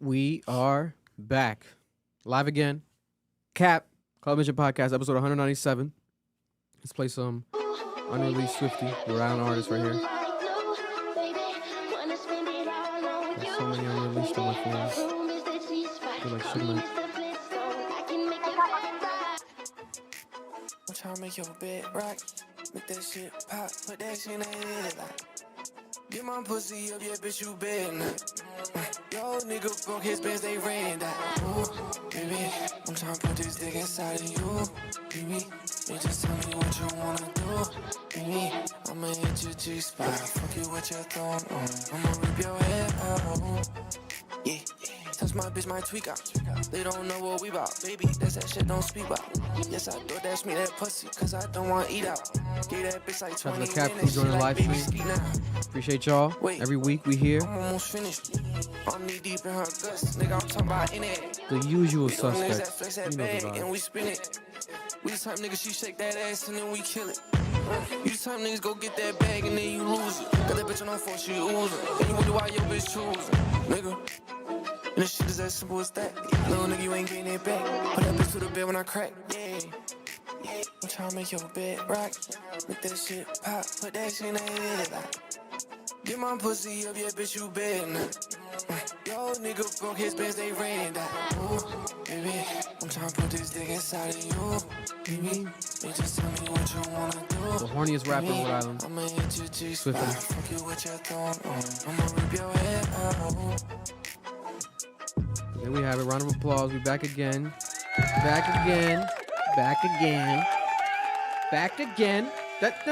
We are back. Live again. Cap, Club Mission Podcast, episode 197. Let's play some unreleased Swifty, Rhode Island artist right here. There's so many unreleased on my phone. I feel like Suge Knight. I'm tryna make your bed rock, make that shit pop, put that shit in the head like. Get my pussy up, yeah, bitch, you bet not. Yo, nigga broke his bands, they ran that. Ooh, baby, I'm tryna put this dick inside of you. Baby, you just tell me what you wanna do. Baby, I'ma hit your G-spot, fuck you with your thumb on. I'ma rip your head out. Yeah, touch my bitch, my tweak out. They don't know what we bout. Baby, that's that shit don't speak about. Yes, I do dash me that pussy, cause I don't wanna eat out. Gave that bitch like 20 Cap crew minutes, joining the live baby, stream. ski now. Appreciate y'all. Every week we here. I'm almost finished. I'm knee deep in her guts. Nigga, I'm talking about in it. The usual We them niggas that suspects. flex that You know the bag vibe. and we spin it. We the type niggas, she shake that ass and then we kill it. You the type niggas go get that bag and then you lose it. Got that bitch on her phone, she oozing. And you wonder why your bitch choosing. Nigga. And this shit is as simple as that. Little nigga, you ain't getting it back. Put that bitch to the bed when I crack. Yeah. I'm tryna make your bed rock. Make that shit pop. Put that shit in the head like. Get my pussy up, yeah, bitch, you bet not. Yo, nigga broke his bands, they ran that. Ooh, baby, I'm tryna put this dick inside of you. Baby, you just tell me what you wanna do. The horniest rapper in Rhode Island. I'ma hit your G-spot, Swifty. fuck you with your thumb on. I'ma rip your head out. There we have it. Round of applause. We back again. Back again. Back again. Back again. You know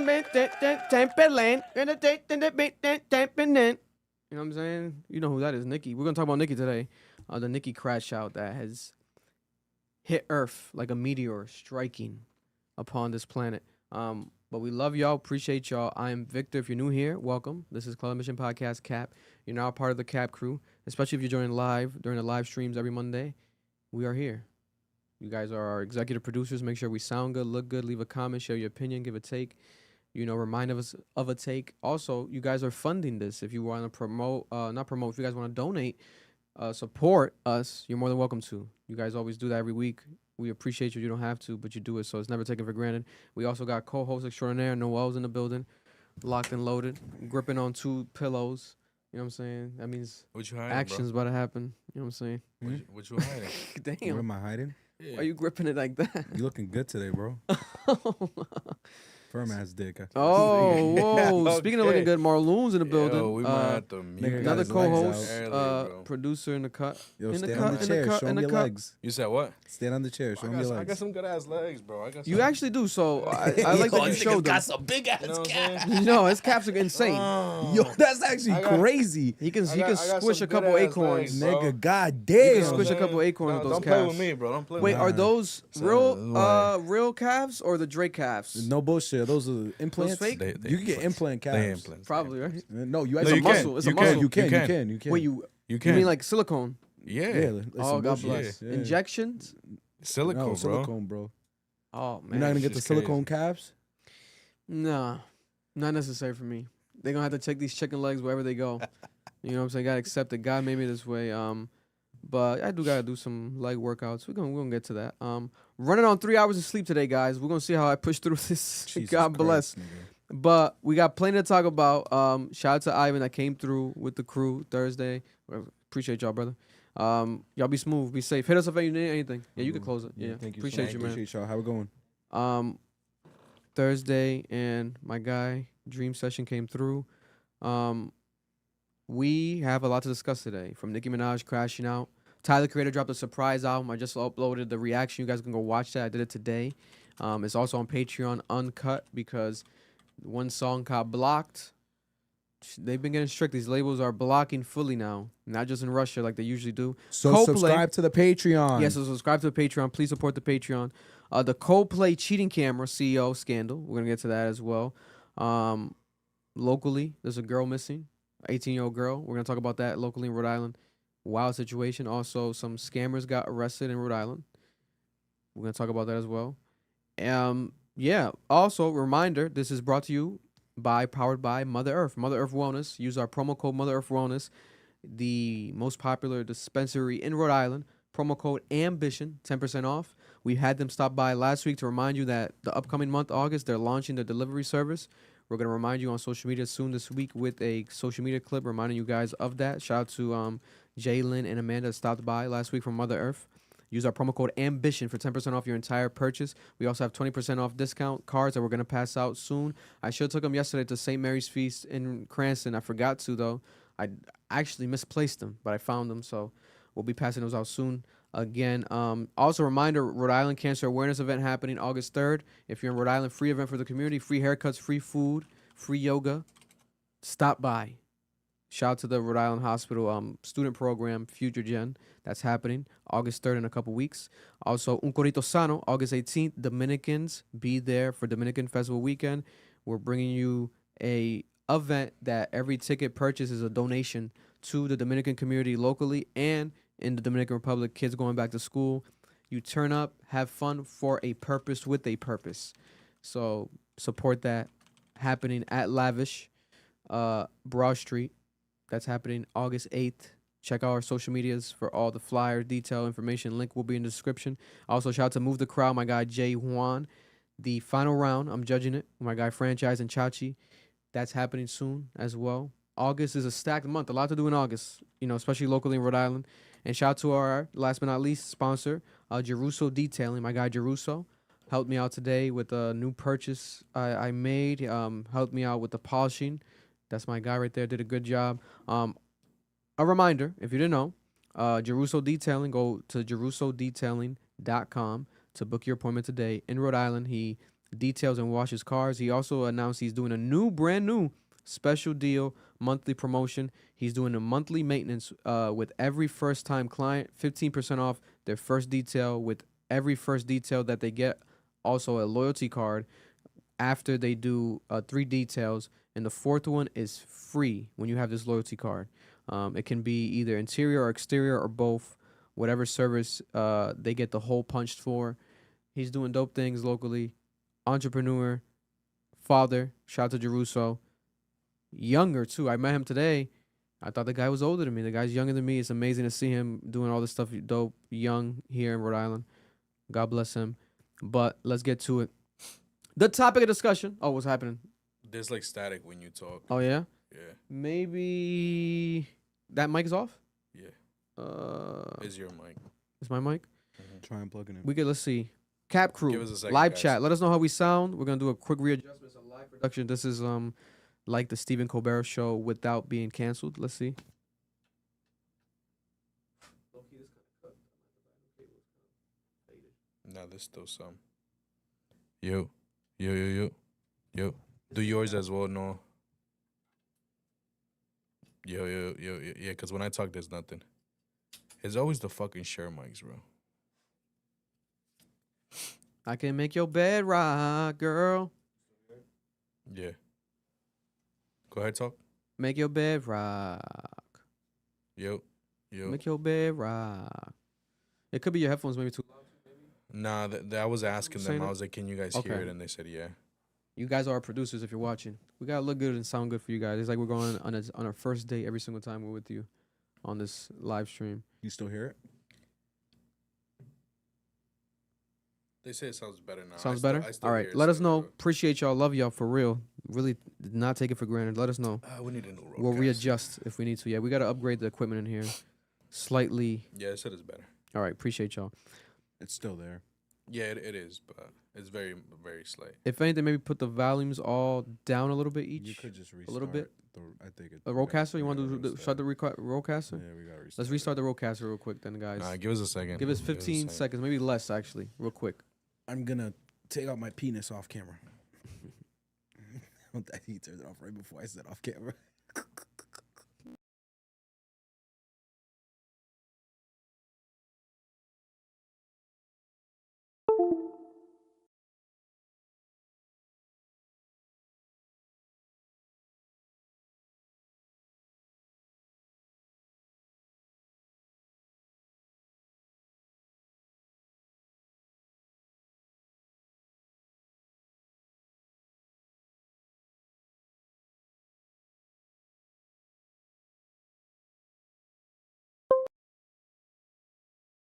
what I'm saying? You know who that is, Nicki. We're gonna talk about Nicki today. The Nicki crashout that has hit Earth like a meteor striking upon this planet. But we love y'all, appreciate y'all. I am Victor. If you're new here, welcome. This is Club Mission Podcast Cap. You're now a part of the Cap crew, especially if you're joining live during the live streams every Monday. We are here. You guys are our executive producers. Make sure we sound good, look good. Leave a comment, share your opinion, give a take. You know, remind us of a take. Also, you guys are funding this. If you want to promote, if you guys want to donate, support us, you're more than welcome to. You guys always do that every week. We appreciate you. You don't have to, but you do it, so it's never taken for granted. We also got co-host extraordinaire Noel's in the building, locked and loaded, gripping on 2 pillows. You know what I'm saying? That means What you hiding, action's about to happen. You know what I'm saying? What you hiding? Damn. Where am I hiding? Yeah. Why are you gripping it like that? You looking good today, bro. Firm ass dick. Oh, whoa. Yeah, Speaking of okay. looking good, Marloon's in the building. Yo, we might have to mute. nigga got Another his legs co-host, out. Early, bro. producer in the cut. Yo, in the stand cut, on the in chair. cut, Show in me the your cut. legs. You said what? Stand on the chair. Show me your I got legs. some good ass legs, bro. I got some. You actually do, so I like that you showed them. some big ass calves. You know, his caps are insane. Yo, that's actually I got- crazy. He can I got squish some a couple good-ass acorns. legs, bro. Nigga, god You damn. can squish a couple acorns with those Don't play calves. with me, bro. Don't play Wait, with are me. those real calves or the Drake calves? No bullshit. Those are implants. fake? They You can get implant calves. They implants. Probably, right? No, you No, actually you muscle. can. It's a You muscle. can. You can. Wait, You you can. mean like silicone? Yeah. Yeah. Oh, God bullshit. bless. Yeah. Injections? Silicone, No, bro. silicone, bro. Oh, man. You're not gonna get the shit's silicone calves. Nah, not necessary for me. They're gonna have to take these chicken legs wherever they go. You know what I'm saying? Gotta accept it. God made me this way. But I do gotta do some leg workouts. We're gonna get to that. Running on 3 hours of sleep today, guys. We're gonna see how I push through this. Jesus God bless. Christ, nigga. But we got plenty to talk about. Shout out to Ivan that came through with the crew Thursday. Appreciate y'all, brother. Y'all be smooth, be safe. Hit us if you need anything. Yeah, you can close it. Yeah, Thank you. appreciate so you, much. man. Appreciate y'all. How we going? Thursday and my guy Dream Session came through. We have a lot to discuss today. From Nicki Minaj crashing out. Tyler Creator dropped a surprise album. I just uploaded the reaction. You guys can go watch that. I did it today. It's also on Patreon uncut because one song got blocked. They've been getting strict. These labels are blocking fully now, not just in Russia like they usually do. So Coldplay- subscribe to the Patreon. Yes, so subscribe to the Patreon. Please support the Patreon. The Coldplay cheating camera CEO scandal. We're going to get to that as well. Locally, there's a girl missing, 18-year-old girl. We're going to talk about that locally in Rhode Island. Wild situation. Also, some scammers got arrested in Rhode Island. We're going to talk about that as well. Yeah. Also, reminder, this is brought to you powered by Mother Earth. Mother Earth Wellness. Use our promo code Mother Earth Wellness. the most popular dispensary in Rhode Island. Promo code AMBITION, 10% off. We had them stop by last week to remind you that the upcoming month, August, they're launching their delivery service. We're going to remind you on social media soon this week with a social media clip reminding you guys of that. Shout out to Jalen and Amanda that stopped by last week from Mother Earth. Use our promo code AMBITION for 10% off your entire purchase. We also have 20% off discount cards that we're going to pass out soon. I should have took them yesterday to St. Mary's Feast in Cranston. I forgot to, though. I actually misplaced them, but I found them, so we'll be passing those out soon. Again, also a reminder, Rhode Island Cancer Awareness Event happening August 3rd. If you're in Rhode Island, free event for the community, free haircuts, free food, free yoga. Stop by. Shout out to the Rhode Island Hospital student program, Future Gen. That's happening August 3rd in a couple weeks. Also, Un Corito Sano, August 18th. Dominicans, be there for Dominican Festival Weekend. We're bringing you a event that every ticket purchase is a donation to the Dominican community locally and in the Dominican Republic, kids going back to school. You turn up, have fun for a purpose with a purpose. So support that. Happening at Lavish, Broad Street. That's happening August 8th. Check out our social medias for all the flyer, detail, information. Link will be in the description. Also, shout out to Move the Crowd, my guy Jay Juan. The final round, I'm judging it. My guy Franchise and Chachi. That's happening soon as well. August is a stacked month. A lot to do in August, especially locally in Rhode Island. And shout out to our, last but not least, sponsor, Jeruso Detailing. My guy Jeruso helped me out today with a new purchase I made. Helped me out with the polishing. That's my guy right there. Did a good job. A reminder, if you didn't know, Jeruso Detailing, go to jerusodetailing.com to book your appointment today. In Rhode Island, he details and washes cars. He also announced he's doing a brand new special deal, monthly promotion. He's doing a monthly maintenance with every first-time client, 15% off their first detail with every first detail that they get. Also a loyalty card after they do 3 details. And the 4th one is free when you have this loyalty card. It can be either interior or exterior or both. Whatever service they get the hole punched for. He's doing dope things locally. Entrepreneur, father, shout out to Jeruso. Younger, too. I met him today. I thought the guy was older than me. The guy's younger than me. It's amazing to see him doing all this stuff dope, young here in Rhode Island. God bless him. But let's get to it. The topic of discussion. Oh, what's happening? There's like static when you talk. Oh, yeah? Yeah. Maybe that mic is off? Yeah. Is your mic? Is my mic? Mm-hmm. Try and plug it in. Let's see. Cap Crew, Give us a second, live guys. chat. Let us know how we sound. We're going to do a quick readjustment. It's a live production. This is like the Stephen Colbert show without being canceled. Let's see. No, there's still some. Yo. Do yours as well, no. Yo. Yeah, because when I talk, there's nothing. It's always the fucking share mics, bro. I can make your bed rock, girl. Yeah. Go ahead, talk. Make your bed rock. Yo. Make your bed rock. It could be your headphones maybe too loud. Nah, I was asking them. Saying I it? was like, can you guys hear it? And they said, yeah. You guys are our producers if you're watching. We got to look good and sound good for you guys. It's like we're going on our first date every single time we're with you on this live stream. You still hear it? They say it sounds better now. Sounds better? All right. Let us know. Appreciate y'all. Love y'all for real. Really did not take it for granted. Let us know. We need a new roadcast. We'll readjust if we need to. Yeah, we got to upgrade the equipment in here slightly. Yeah, it said it's better. All right. Appreciate y'all. It's still there. Yeah, it is, but it's very, very slight. If anything, maybe put the volumes all down a little bit each. You could just restart a little bit. I think it. A rollcaster? You want to start the rollcaster? Yeah, we got to restart. Let's restart the rollcaster real quick then, guys. Nah, give us a second. Give us 15 seconds, maybe less actually, real quick. I'm gonna take out my penis off camera. He turned it off right before I said off camera.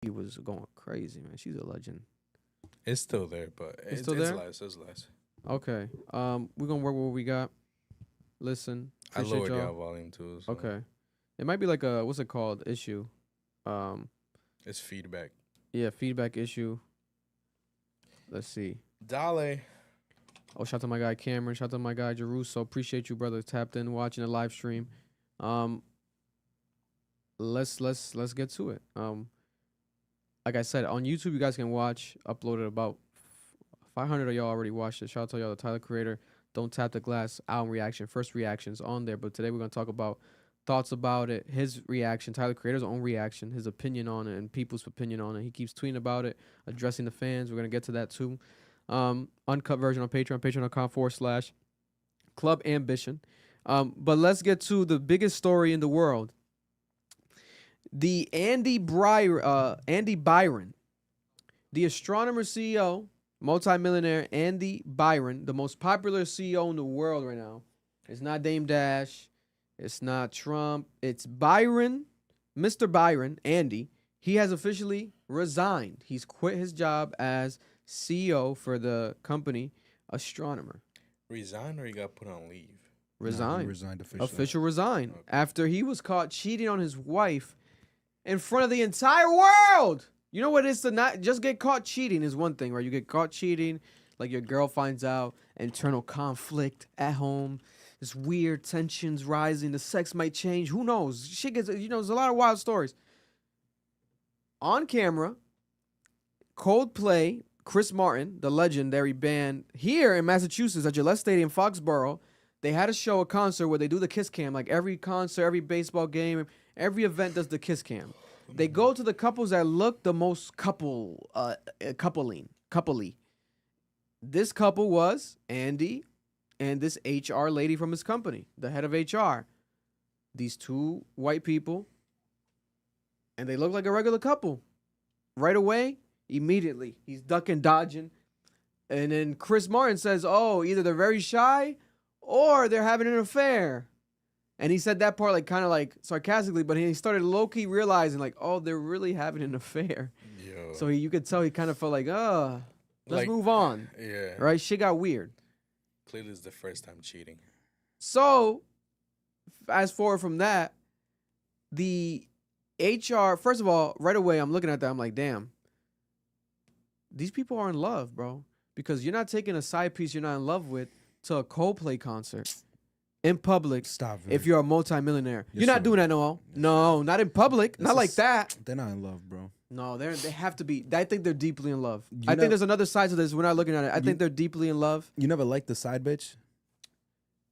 He was going crazy, man. She's a legend. It's still there, but it's still there? less. It's less. Okay. We're gonna work with what we got. Listen. I Appreciate lowered y'all. y'all volume too. So Okay. It might be like a what's it called issue. It's feedback. Yeah, feedback issue. Let's see. Dale. Oh, shout out to my guy Cameron. Shout out to my guy Jeruso. Appreciate you, brother. Tapped in, watching the live stream. Let's get to it. Like I said, on YouTube, you guys can watch. Uploaded about 500 of y'all already watched it. Shout out to y'all, the Tyler Creator. Don't Tap the Glass album reaction. First reactions on there. But today we're gonna talk about thoughts about it, his reaction, Tyler Creator's own reaction, his opinion on it, and people's opinion on it. He keeps tweeting about it, addressing the fans. We're gonna get to that too. Uncut version on Patreon, patreon.com/Club Ambition. But let's get to the biggest story in the world. The Andy Byron, the Astronomer CEO, multimillionaire Andy Byron, the most popular CEO in the world right now. It's not Dame Dash. It's not Trump. It's Byron, Mr. Byron, Andy. He has officially resigned. He's quit his job as CEO for the company Astronomer. Resign or you got put on leave? Resign. No, he resigned officially. Official resign. Okay. After he was caught cheating on his wife in front of the entire world. You know what it is to not just get caught cheating is one thing, right? You get caught cheating, like your girl finds out, internal conflict at home, this weird tensions rising, the sex might change. Who knows? Shit gets, there's a lot of wild stories. On camera, Coldplay, Chris Martin, the legendary band here in Massachusetts at Gillette Stadium, Foxborough, they had a show, a concert where they do the kiss cam. Like every concert, every baseball game, every event does the kiss cam. They go to the couples that look the most coupley. This couple was Andy and this HR lady from his company, the head of HR. These two white people, and they look like a regular couple. Right away, immediately, he's ducking, dodging. And then Chris Martin says, oh, either they're very shy or they're having an affair. And he said that part like kind of like sarcastically, but he started low-key realizing like, oh, they're really having an affair. Yo. So you could tell he kind of felt like, let's Like, move on. Yeah. Right? Shit got weird. Clearly it's the first time cheating. So, fast forward from that, the HR, first of all, right away, I'm looking at that. I'm like, damn, these people are in love, bro. Because you're not taking a side piece you're not in love with to a Coldplay concert in public. Stop it. If you're a multimillionaire. Yes, You're not sir. doing that, no. No, not in public. This Not like is- that. They're not in love, bro. No, they have to be. I think they're deeply in love. You I know- think there's another side to this. We're not looking at it. I think they're deeply in love. You never liked the side bitch?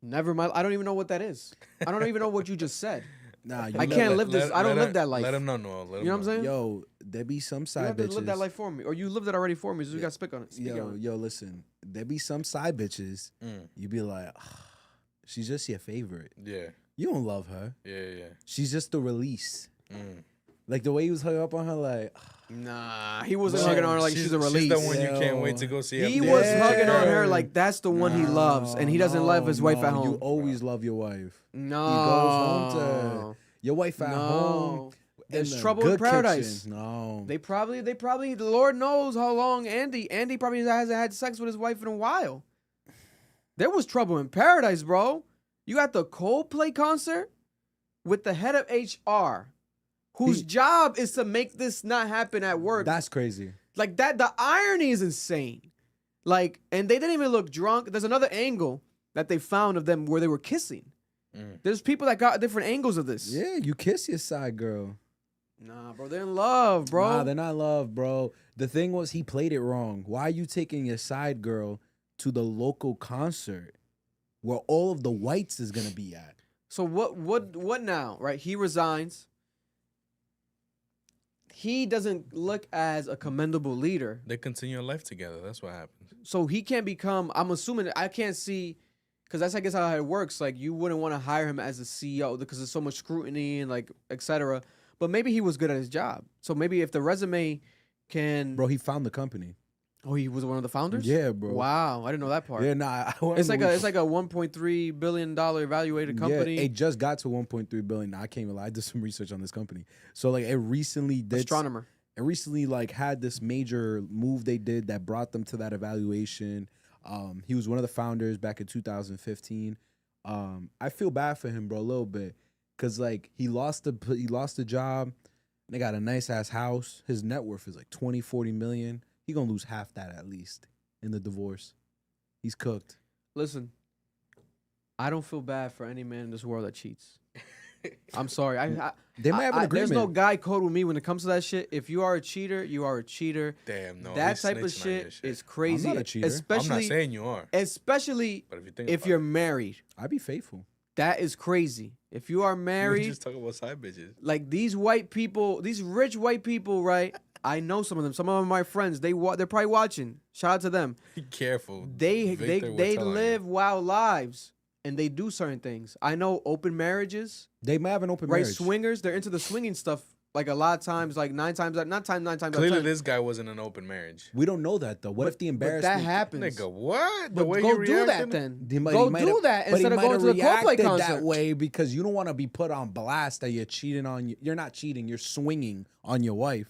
Never mind. I don't even know what that is. I don't even know what you just said. Nah, you I never- can't live this. I don't live that life. Let him know, Noel. Let him You know what I'm saying? Yo, there be some You side have to bitches. live that life for me, or you lived it already for me. So we got to speak on it. Speak Yo, on it. yo, listen. There be some side bitches. Mm. You be like, she's just your favorite. Yeah. You don't love her. Yeah. She's just the release. Mm. Like the way he was hung up on her, like Nah, he wasn't Bro, hugging on her like she's a release. She's the one you Yo. can't wait to go see. He after was this. hugging on her Yeah. like that's the one he loves, and he doesn't love his wife at no, home. You always love your wife. No, He goes home to your wife at home. no. in There's the trouble in good paradise. kitchen. No, They probably, the Lord knows how long Andy probably hasn't had sex with his wife in a while. There was trouble in paradise, bro. You got the Coldplay concert with the head of HR, whose job is to make this not happen at work. that's crazy. Like that, the irony is insane. Like, and they didn't even look drunk. There's another angle that they found of them where they were kissing. Mm. There's people that got different angles of this. Yeah, you kiss your side girl. Nah, bro, they're in love, bro. Nah, they're not in love, bro. The thing was, he played it wrong. Why are you taking your side girl to the local concert where all of the whites is gonna be at? So what now, right? He resigns. He doesn't look as a commendable leader. They continue life together. That's what happened. So he can't become, I'm assuming, I can't see, because that's, I guess, how it works. Like, you wouldn't want to hire him as a CEO because there's so much scrutiny and, like, etc. But maybe he was good at his job. So maybe if the resume can... Bro, he found the company. Oh, he was one of the founders? Yeah, bro. Wow, I didn't know that part. Yeah, nah. It's like a $1.3 billion evaluated company. Yeah, it just got to 1.3 billion. Nah, I can't even lie. I did some research on this company. So like, it recently did. Astronomer. and recently like had this major move they did that brought them to that evaluation. He was one of the founders back in 2015. I feel bad for him, bro, a little bit, cause like he lost the job. They got a nice ass house. His net worth is like 20-40 million. He gonna lose half that at least in the divorce. He's cooked. Listen, I don't feel bad for any man in this world that cheats. I'm sorry. They might have an agreement. There's no guy code with me when it comes to that shit. If you are a cheater, you are a cheater. Damn, no. That he's type of snitching on your shit is crazy. I'm not a cheater. Especially, I'm not saying you are. Especially But if you think if about you're it. married. I'd be faithful. That is crazy. If you are We married, just talking about side bitches. like these white people, these rich white people, right? I know some of them. Some of them are my friends. They're probably watching. Shout out to them. Be careful. They Victor will they tell on you. live wild lives and they do certain things. I know open marriages, They might have an open right? marriage. Swingers, they're into the swinging stuff. Like a lot of times, like nine times out of Clearly, 10. this guy wasn't an open marriage. We don't know that though. What if the But embarrassment? that happens. Nigga, what? But go do that then. He might- Go he might do have- that but he instead of might going have to the Coldplay reacted concert. that way because you don't want to be put on blast that you're cheating on. You're not cheating. You're swinging on your wife.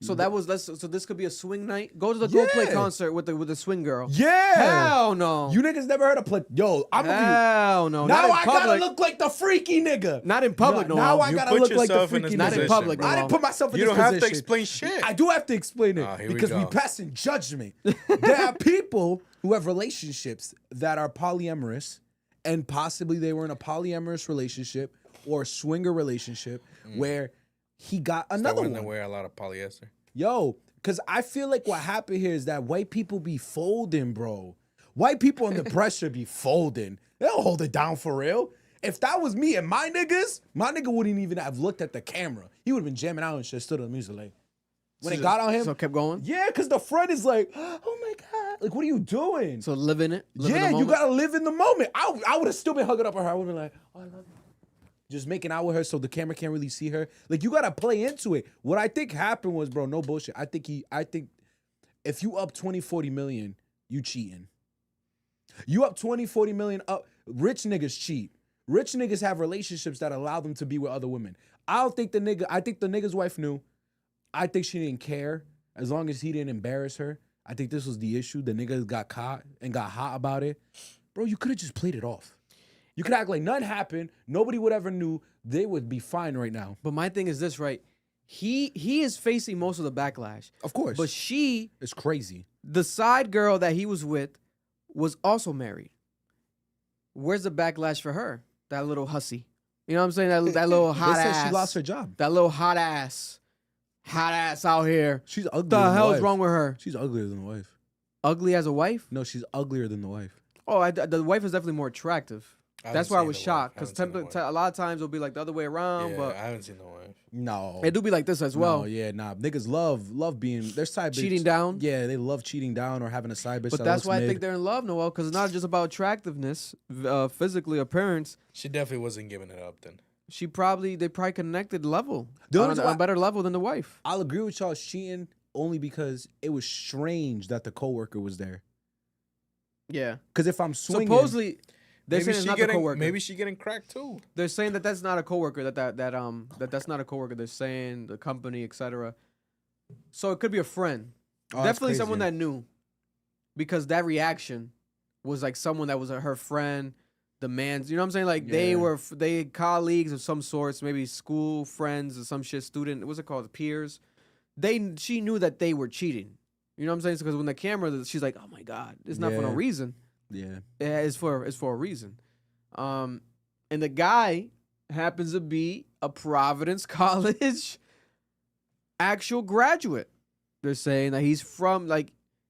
So so this could be a swing night. Go to the Yeah. Coldplay concert with the swing girl. Yeah. Hell no. You niggas never heard of play? Yo, I'm gonna Hell no. be. Now Not in I gotta public. look like the freaky nigga. Not in public, no. Now I You gotta put look like the yourself in freaky this Not in nigga. position, public, bro. I didn't put myself in You this don't have to position. explain shit. I do have to explain it Here we because we go. passing judgment. There are people who have relationships that are polyamorous, and possibly they were in a polyamorous relationship or a swinger relationship where he got another That one. one wear a lot of polyester. Yo, because I feel like what happened here is that white people be folding, bro. White people under pressure be folding. They don't hold it down for real. If that was me and my niggas, my nigga wouldn't even have looked at the camera. He would have been jamming out and shit, stood on the music like. When it got on him, So kept going. yeah, because the friend is like, oh my God. Like, what are you doing? So live in it. Live in Yeah, the you moment. gotta live in the moment. I would have still been hugging up on her. I would have been like, oh, I love you. Just making out with her so the camera can't really see her. Like, you gotta play into it. What I think happened was, bro, no bullshit. I think if you up 20-40 million, you cheating. You up 20-40 million up. Rich niggas cheat. Rich niggas have relationships that allow them to be with other women. I think the nigga's wife knew. I think she didn't care as long as he didn't embarrass her. I think this was the issue. The nigga got caught and got hot about it. Bro, you could have just played it off. You could act like nothing happened. Nobody would ever knew. They would be fine right now. But my thing is this, right? He is facing most of the backlash. Of course. But she, It's crazy. the side girl that he was with, was also married. Where's the backlash for her? That little hussy. You know what I'm saying? That little hot They said ass. she lost her job. That little hot ass out here. She's What uglier the than hell wife. is wrong with her? She's uglier than the wife. Ugly as a wife? No, she's uglier than the wife. Oh, the wife is definitely more attractive. I That's haven't why I seen was the wife. shocked I because haven't seen the wife. a lot of times it'll be like the other way around, Yeah, but I haven't seen the wife. No. it do be like this as well. No, yeah, nah. Niggas love being their side bitch. Cheating down? Yeah, they love cheating down or having a side bitch. But that that's looks why I mid. think they're in love, Noel, because it's not just about attractiveness, physically appearance. She definitely wasn't giving it up then. They probably connected level The only on reason a why- better level than the wife. I'll agree with y'all cheating only because it was strange that the coworker was there. Yeah. Because if I'm swinging, Supposedly, they're saying it's not the coworker. Maybe she getting cracked too. They're saying that that's not a coworker. That's not a coworker. They're saying the company, etc. So it could be a friend. Oh, that's Definitely someone crazy. that knew, because that reaction was like someone that was her friend, the man's. You know what I'm saying? Like Yeah. they colleagues of some sorts, maybe school friends or some shit. Student. What's it called? Peers. She knew that they were cheating. You know what I'm saying? Because when the camera, she's like, "Oh my God, it's not for no Yeah. reason. yeah, Yeah, it's for a reason." And the guy happens to be a Providence College actual graduate. They're saying that he's from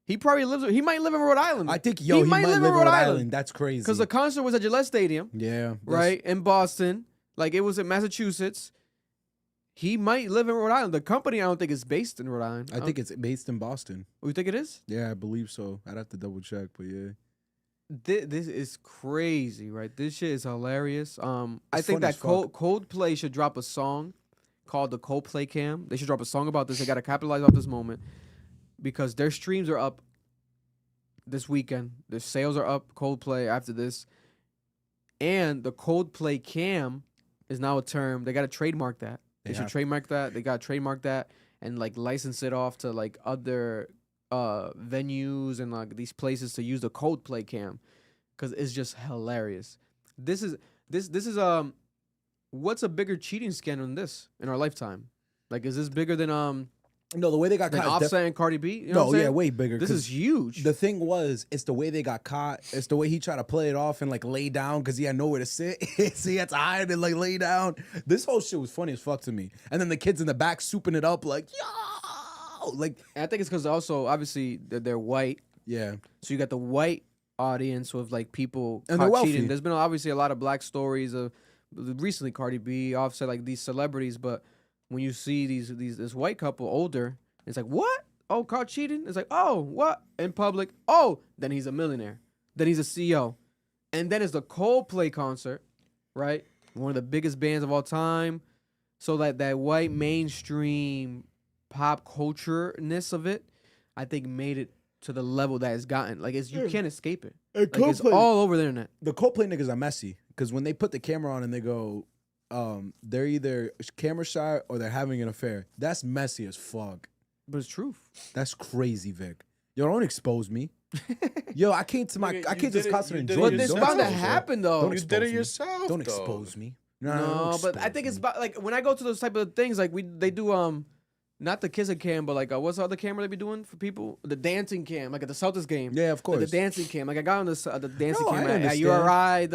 he might live in Rhode Island. I think he might live in Rhode Island. That's crazy. because the concert was at Gillette Stadium, yeah, that's- right in Boston. Like it was in Massachusetts. He might live in Rhode Island. The company I don't think is based in Rhode Island. I think it's based in Boston. You think it is? Yeah, I believe so. I'd have to double check, but yeah. This is crazy, right? This shit is hilarious. I It's think funny as that fuck. Coldplay should drop a song called the Coldplay Cam. They should drop a song about this. They got to capitalize off this moment because their streams are up this weekend. Their sales are up. Coldplay after this, and the Coldplay Cam is now a term. They got to trademark that. They should have to. trademark that. They got to trademark that and like license it off to like other venues and like these places to use the Coldplay cam, because it's just hilarious. This is what's a bigger cheating scandal than this in our lifetime? Like, is this bigger than No, the way they got than caught. Offset and Cardi B? You know what I'm No, yeah, saying? way bigger. This 'cause is huge. The thing was, it's the way they got caught. It's the way he tried to play it off and like lay down because he had nowhere to sit. So he had to hide and like lay down. This whole shit was funny as fuck to me. And then the kids in the back souping it up like, yo, like, And I think it's because also obviously they're white, yeah. so you got the white audience with like people And caught they're wealthy. cheating. There's been obviously a lot of black stories of recently Cardi B, Offset, like these celebrities, but when you see this white couple older, it's like, what? Oh, caught cheating? It's like, oh, what? In public? Oh, then he's a millionaire. Then he's a CEO. And then it's the Coldplay concert, right? One of the biggest bands of all time. So that white mainstream pop culture-ness of it, I think made it to the level that it's gotten. Like, you can't escape it. Like, it's all over the internet. The Coldplay niggas are messy because when they put the camera on and they go, they're either camera shy or they're having an affair. That's messy as fuck. But it's truth. That's crazy, Vic. Yo, don't expose me. Yo, I came to my, Nigga, I you came to this did it- concert you and did it enjoyed But it. this Don't bound to expose me. happen, though. Don't You expose did it me. yourself. Don't though. expose me. No, don't but I expose think it's me. about like when I go to those type of things, like they do not the kissing cam, but like what's the other camera they be doing for people? The dancing cam, like at the Celtics game. Yeah, of course. Like the dancing cam. Like I got on the dancing No, I camera at understand. URI,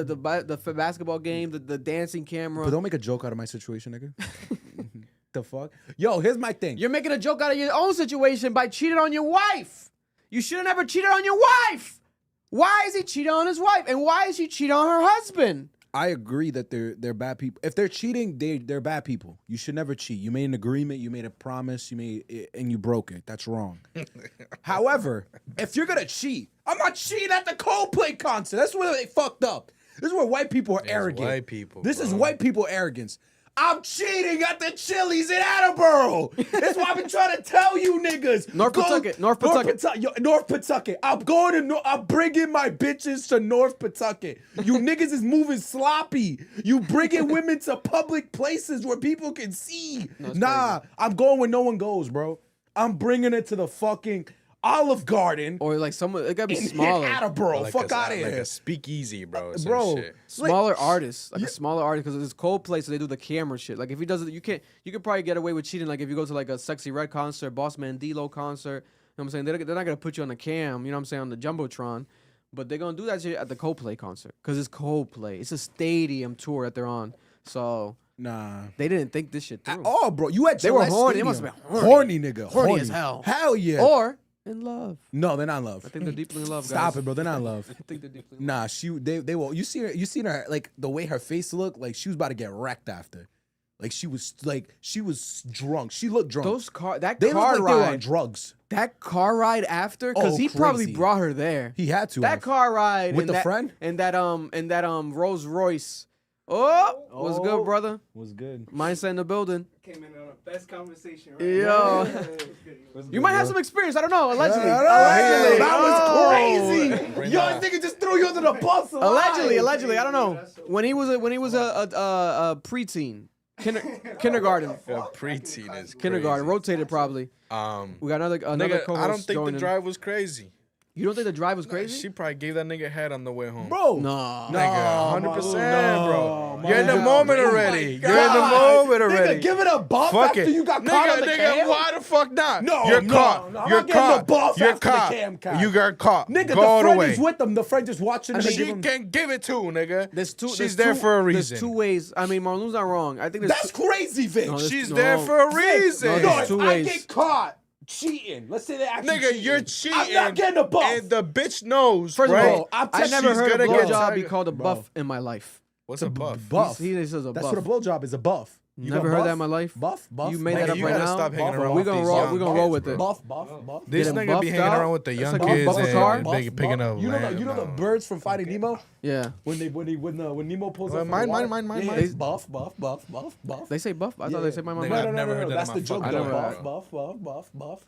the basketball game, the dancing camera. But don't make a joke out of my situation, nigga. The fuck? Yo, here's my thing. You're making a joke out of your own situation by cheating on your wife. You should have never cheated on your wife. Why is he cheating on his wife? And why is she cheating on her husband? I agree that they're bad people. If they're cheating, they're bad people. You should never cheat. You made an agreement, you made a promise, and you broke it. That's wrong. However, if you're gonna cheat, I'm not cheating at the Coldplay concert. That's where they fucked up. This is where white people are arrogant. white people, This is bro. white people arrogance. I'm cheating at the Chili's in Attleboro. That's what I've been trying to tell you niggas. North Pawtucket, North Pawtucket. North Pawtucket. I'm going to. I'm bringing my bitches to North Pawtucket. You niggas is moving sloppy. You bringing women to public places where people can see. No, it's Nah, I'm going where no one goes, bro. I'm bringing it to the fucking Olive Garden Or like someone, it gotta be in smaller. Attleboro. Like Fuck a, out of like here, a speakeasy, bro. Some bro. shit. Smaller artists, like a smaller artist, because it's Coldplay, so they do the camera shit. Like if he does it, you could probably get away with cheating. Like if you go to like a Sexy Red concert, Boss Man D-Lo concert, you know what I'm saying? They're not gonna put you on the cam, you know what I'm saying, on the jumbotron, but they're gonna do that shit at the Coldplay concert because it's Coldplay. It's a stadium tour that they're on, so Nah. they didn't think this shit through. Oh, bro, you at They were Gillette horny. They Stadium. must have been horny, nigga. Horny as hell. Hell yeah. Or in love. No, they're not in love. I think they're deeply in love. Guys. Stop it, bro. They're not in love. I think they're deeply in love. Nah, they will. You seen her like the way her face looked, like she was about to get wrecked after. Like she was drunk. She looked drunk. They car looked like they were on ride. drugs. That car ride after, because Oh, he probably crazy. brought her there. He had to. That have. car ride With and the friend? and that Rolls Royce. Oh, what's good, brother? was good. Mindset in the building. Came in on the best conversation. Right? Yo. You might have some experience. I don't know. Allegedly. Allegedly. That was Oh. crazy. Yo, this nigga just threw you under the bus. Allegedly. I don't know. When he was a preteen, kindergarten, Yeah, preteen is kindergarten, crazy. rotated probably. We got another Nigga, co-host I don't think the joining. drive was crazy. You don't think the drive was crazy? She probably gave that nigga head on the way home. Bro. No. Nigga, 100%, bro. You're in the God. moment Oh my already. You're in the God. moment already. Nigga, give it a buff Fuck after it. you got caught on the cam. Why the fuck not? No, you're no, caught. no, I'm You're not getting caught. the buff You're after the caught. cam count. You got caught. Nigga, Go the all the friend way. is with them. The friend just watching him. and She give him- can give it to, nigga. She's She's there for a reason. There's two ways. I mean, Marlon's not wrong. I think there's That's crazy, Vic. No, there's- She's no. there for a reason. No, Yo, there's if two I ways. get caught cheating, let's say they actually Nigga, cheating, you're cheating. I'm not getting a buff. And the bitch knows, First right? of all, I'm I telling never she's heard a gonna get blowjob be tired. called a Bro. buff in my life. What's a buff? buff. He says a That's buff. what a blowjob is. A buff. You Never got heard buff? that in my life. Buff. You made Nigga, that up you right gotta now. stop hanging Buff. around We with gonna these roll. young We gonna roll kids, with bro. it. Buff. This Getting nigga buffed be hanging out? around with the young like a kids buff a and car? picking up You know land. the birds from Finding Nemo Yeah. when Nemo pulls Well, up. mine. Yeah, it's buff. They say buff. I thought they said my mom. Nigga, No, I've never heard that That's in the my joke. fucking life, Buff.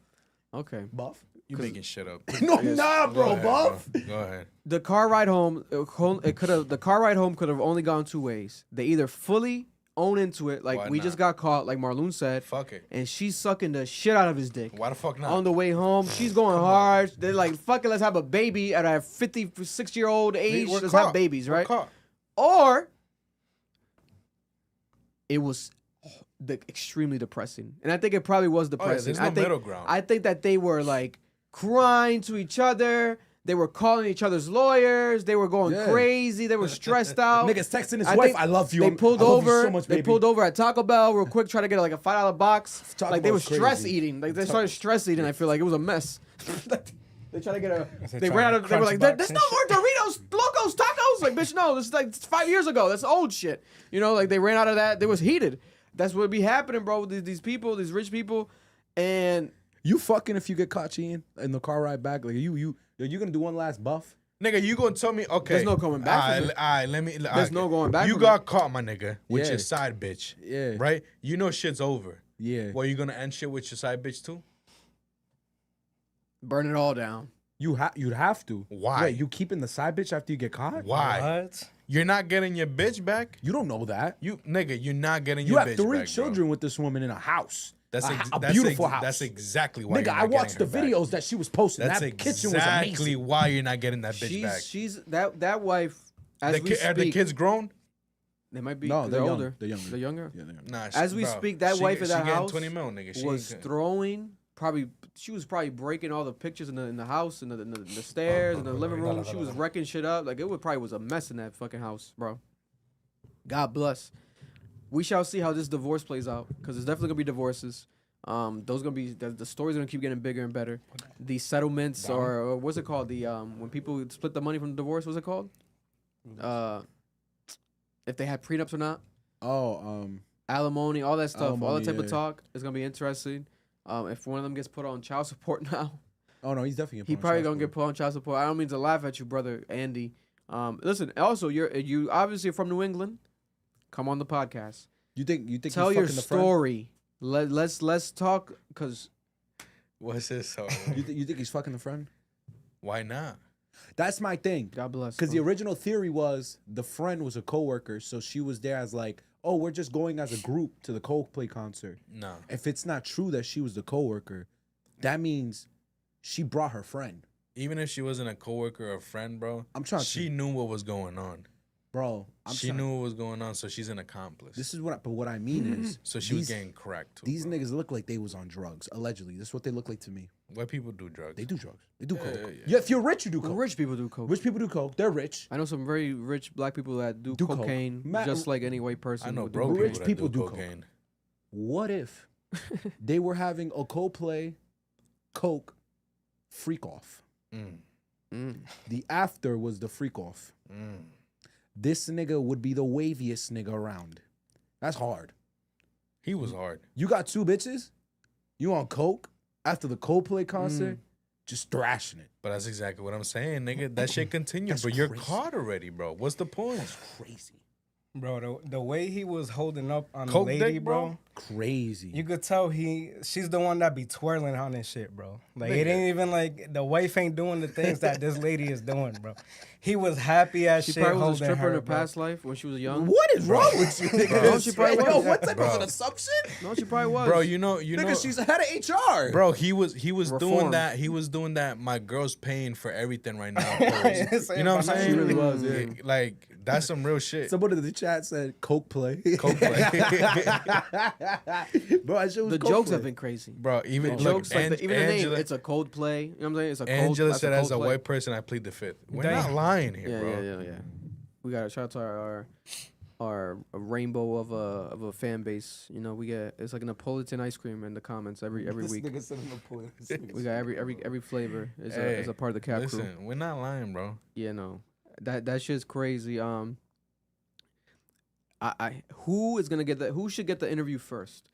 Okay. Buff. You making shit up. No, nah, Go bro. ahead, Buff. Go ahead. The car ride home. The car ride home could have only gone two ways. They either fully own into it. Like Why we not? just got caught, like Marloon said, Fuck it. and she's sucking the shit out of his dick. Why the fuck not? On the way home, she's going hard. They're like, fuck it, let's have a baby at a 56-year-old age. We're Let's caught. have babies, We're right? caught. Or it was extremely depressing. And I think it probably was depressing. there's no middle ground. I think that they were like crying to each other. They were calling each other's lawyers. They were going crazy. They were stressed out. Niggas texting his I wife, think I love you. They pulled I love you over. so much, They baby. pulled over at Taco Bell real quick, trying to get like a $5 box. Taco Like they were Bell's stress crazy. eating. Like they started stress eating. I feel like it was a mess. They tried to get a. They trying ran to out of. They were like, crunch "There's box no and more Doritos, Locos, tacos." Like, bitch, no. This is like 5 years ago. That's old shit. You know, like they ran out of that. They was heated. That's what be happening, bro. With these people, these rich people, and You fucking if you get caught cheating in the car ride back. Like you gonna do one last buff? Nigga, you gonna tell me, okay. There's no coming back from All it. right, let me. There's no going back You from got it. caught, my nigga, with Yeah. your side bitch. Yeah. Right? You know shit's over. Yeah. Well, you gonna end shit with your side bitch too? burn it all down. You'd have to. Why? Wait, you keeping the side bitch after you get caught? Why? What? You're not getting your bitch back? You don't know that. You're not getting You your have bitch 3 back, children with this woman in a house. Bro. a beautiful house. That's exactly why. Nigga, you're I not watched the getting her videos that she was posting. Back. That's That kitchen was exactly amazing. why you're not getting that bitch back. She's that wife. As we Are the speak, kids grown? they might be. No, they're they're young. older. They're younger. They're younger. Yeah, they're younger. Nah. As we speak, that wife in that getting house 20 mil, nigga. She was ain't- throwing. She was probably breaking all the pictures in the house and the stairs and the living room. She was wrecking shit up. Like probably was a mess in that fucking house, bro. God bless. We shall see how this divorce plays out because there's definitely gonna be divorces. Those gonna be the story's gonna keep getting bigger and better. The settlements or what's it called? The when people split the money from the divorce, what's it called? If they had prenups or not, alimony, all that stuff, all that Alimony, type yeah. of talk is gonna be interesting. If one of them gets put on child support now, Oh no, he's definitely he probably gonna get put on child support. I don't mean to laugh at you, brother Andy. Listen, also you obviously are from New England. Come on the podcast. You think Tell he's your fucking the friend? story. Let's talk because What's this? You think he's fucking the friend? Why not? That's my thing. God bless. Because the bro. original theory was the friend was a coworker, so she was there as like, oh, we're just going as a group to the Coldplay concert. No. If it's not true that she was the coworker, that means she brought her friend. Even if she wasn't a coworker or a friend, bro, I'm trying to- she knew what was going on. Bro, She knew what was going on, so she's an accomplice. This is what I mean is So she was getting cracked too. these bro. niggas look like they was on drugs, allegedly. This is what they look like to me. White people do drugs. They do drugs. They do coke. yeah. Yeah, if you're rich, you do coke. Rich people do coke. Rich people do coke. They're rich. I know some very rich black people that do Do coke. cocaine, just like any white person. I know would do broke cocaine. Rich people, people that do do coke. cocaine. What if they were having a Coldplay coke freak off? The after was the freak off. This nigga would be the waviest nigga around. That's hard. He was hard. You got 2 bitches? You on coke after the Coldplay concert? Just thrashing it. But that's exactly what I'm saying, nigga. That shit continued. That's But you're crazy. caught already, bro. What's the point? Crazy. Bro, the way he was holding up on Coke the lady, dick, bro. bro? Crazy. You could tell she's the one that be twirling on this shit, bro. Like it Nigga. ain't even like the wife ain't doing the things that this lady is doing, bro. He was happy as She shit probably was a holding stripper her, in her bro. past life when she was young. What is wrong with you, nigga? No, she probably Yo, was. what type Bro. of an assumption? No, she probably was. Bro, you know. Nigga, she's head of HR. Bro, he was doing Reformed. that. He was doing that. My girl's paying for everything right now. pose. You know what I'm saying? She really was, yeah. Like that's some real shit. Somebody in the chat said Coke play. Coldplay. Bro, that shit was the Coke jokes play. have been crazy. Bro, even The look, jokes like even the name, Angela, it's a Coldplay. You know what I'm saying? It's a cold. Angela that's said, as a Coldplay. white person, I plead the fifth. We're Damn. not lying here, Yeah, bro. yeah. We got to shout out to our rainbow of a fan base. You know, we get it's like a Napolitan ice cream in the comments every week. Nigga said Napoleon. We got every flavor is Hey, a part of the cap Listen, crew. we're not lying, bro. Yeah, no, that shit's crazy. Who is gonna get that? Who should get the interview first?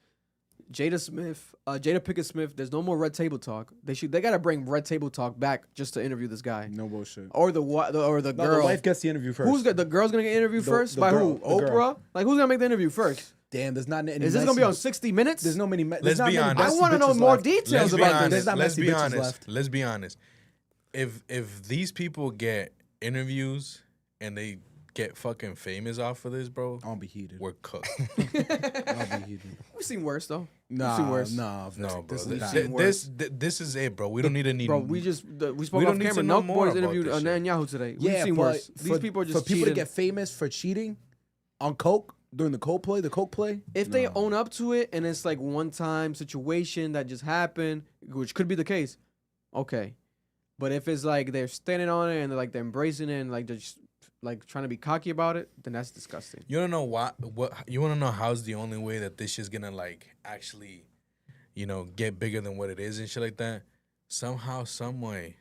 Jada Pinkett Smith. There's no more Red Table Talk. They gotta bring Red Table Talk back just to interview this guy. No bullshit. Or the No, girl. the wife gets the interview first. The girl's gonna get interviewed The- first the by girl, who? the girl. Oprah? Like who's gonna make the interview first? Damn, there's not any. Is this gonna be on 60 Minutes? There's no many. Let's be honest. I want to know more details Let's be about honest. this. not Let's messy be bitches honest. left. Let's be honest. If these people get interviews and they get fucking famous off of this, bro, I'll be heated. we're cooked. I'll be heated. We've seen worse though. Nah, seen worse. nah, No, bro. This This is it, bro. We don't need to need. Bro, we spoke We don't off need to camera. know Nelk more Boys about interviewed this shit. Netanyahu today. yeah, We've seen but worse. for, These people are just for people cheating. to get famous for cheating on coke during the Coldplay. If they own up to it and it's like one time situation that just happened, which could be the case, okay. But if it's like they're standing on it and they're embracing it and like they're just like trying to be cocky about it, then that's disgusting. You don't know what you want to know how's the only way that this shit's gonna like actually, get bigger than what it is and shit like that. Somehow, some way,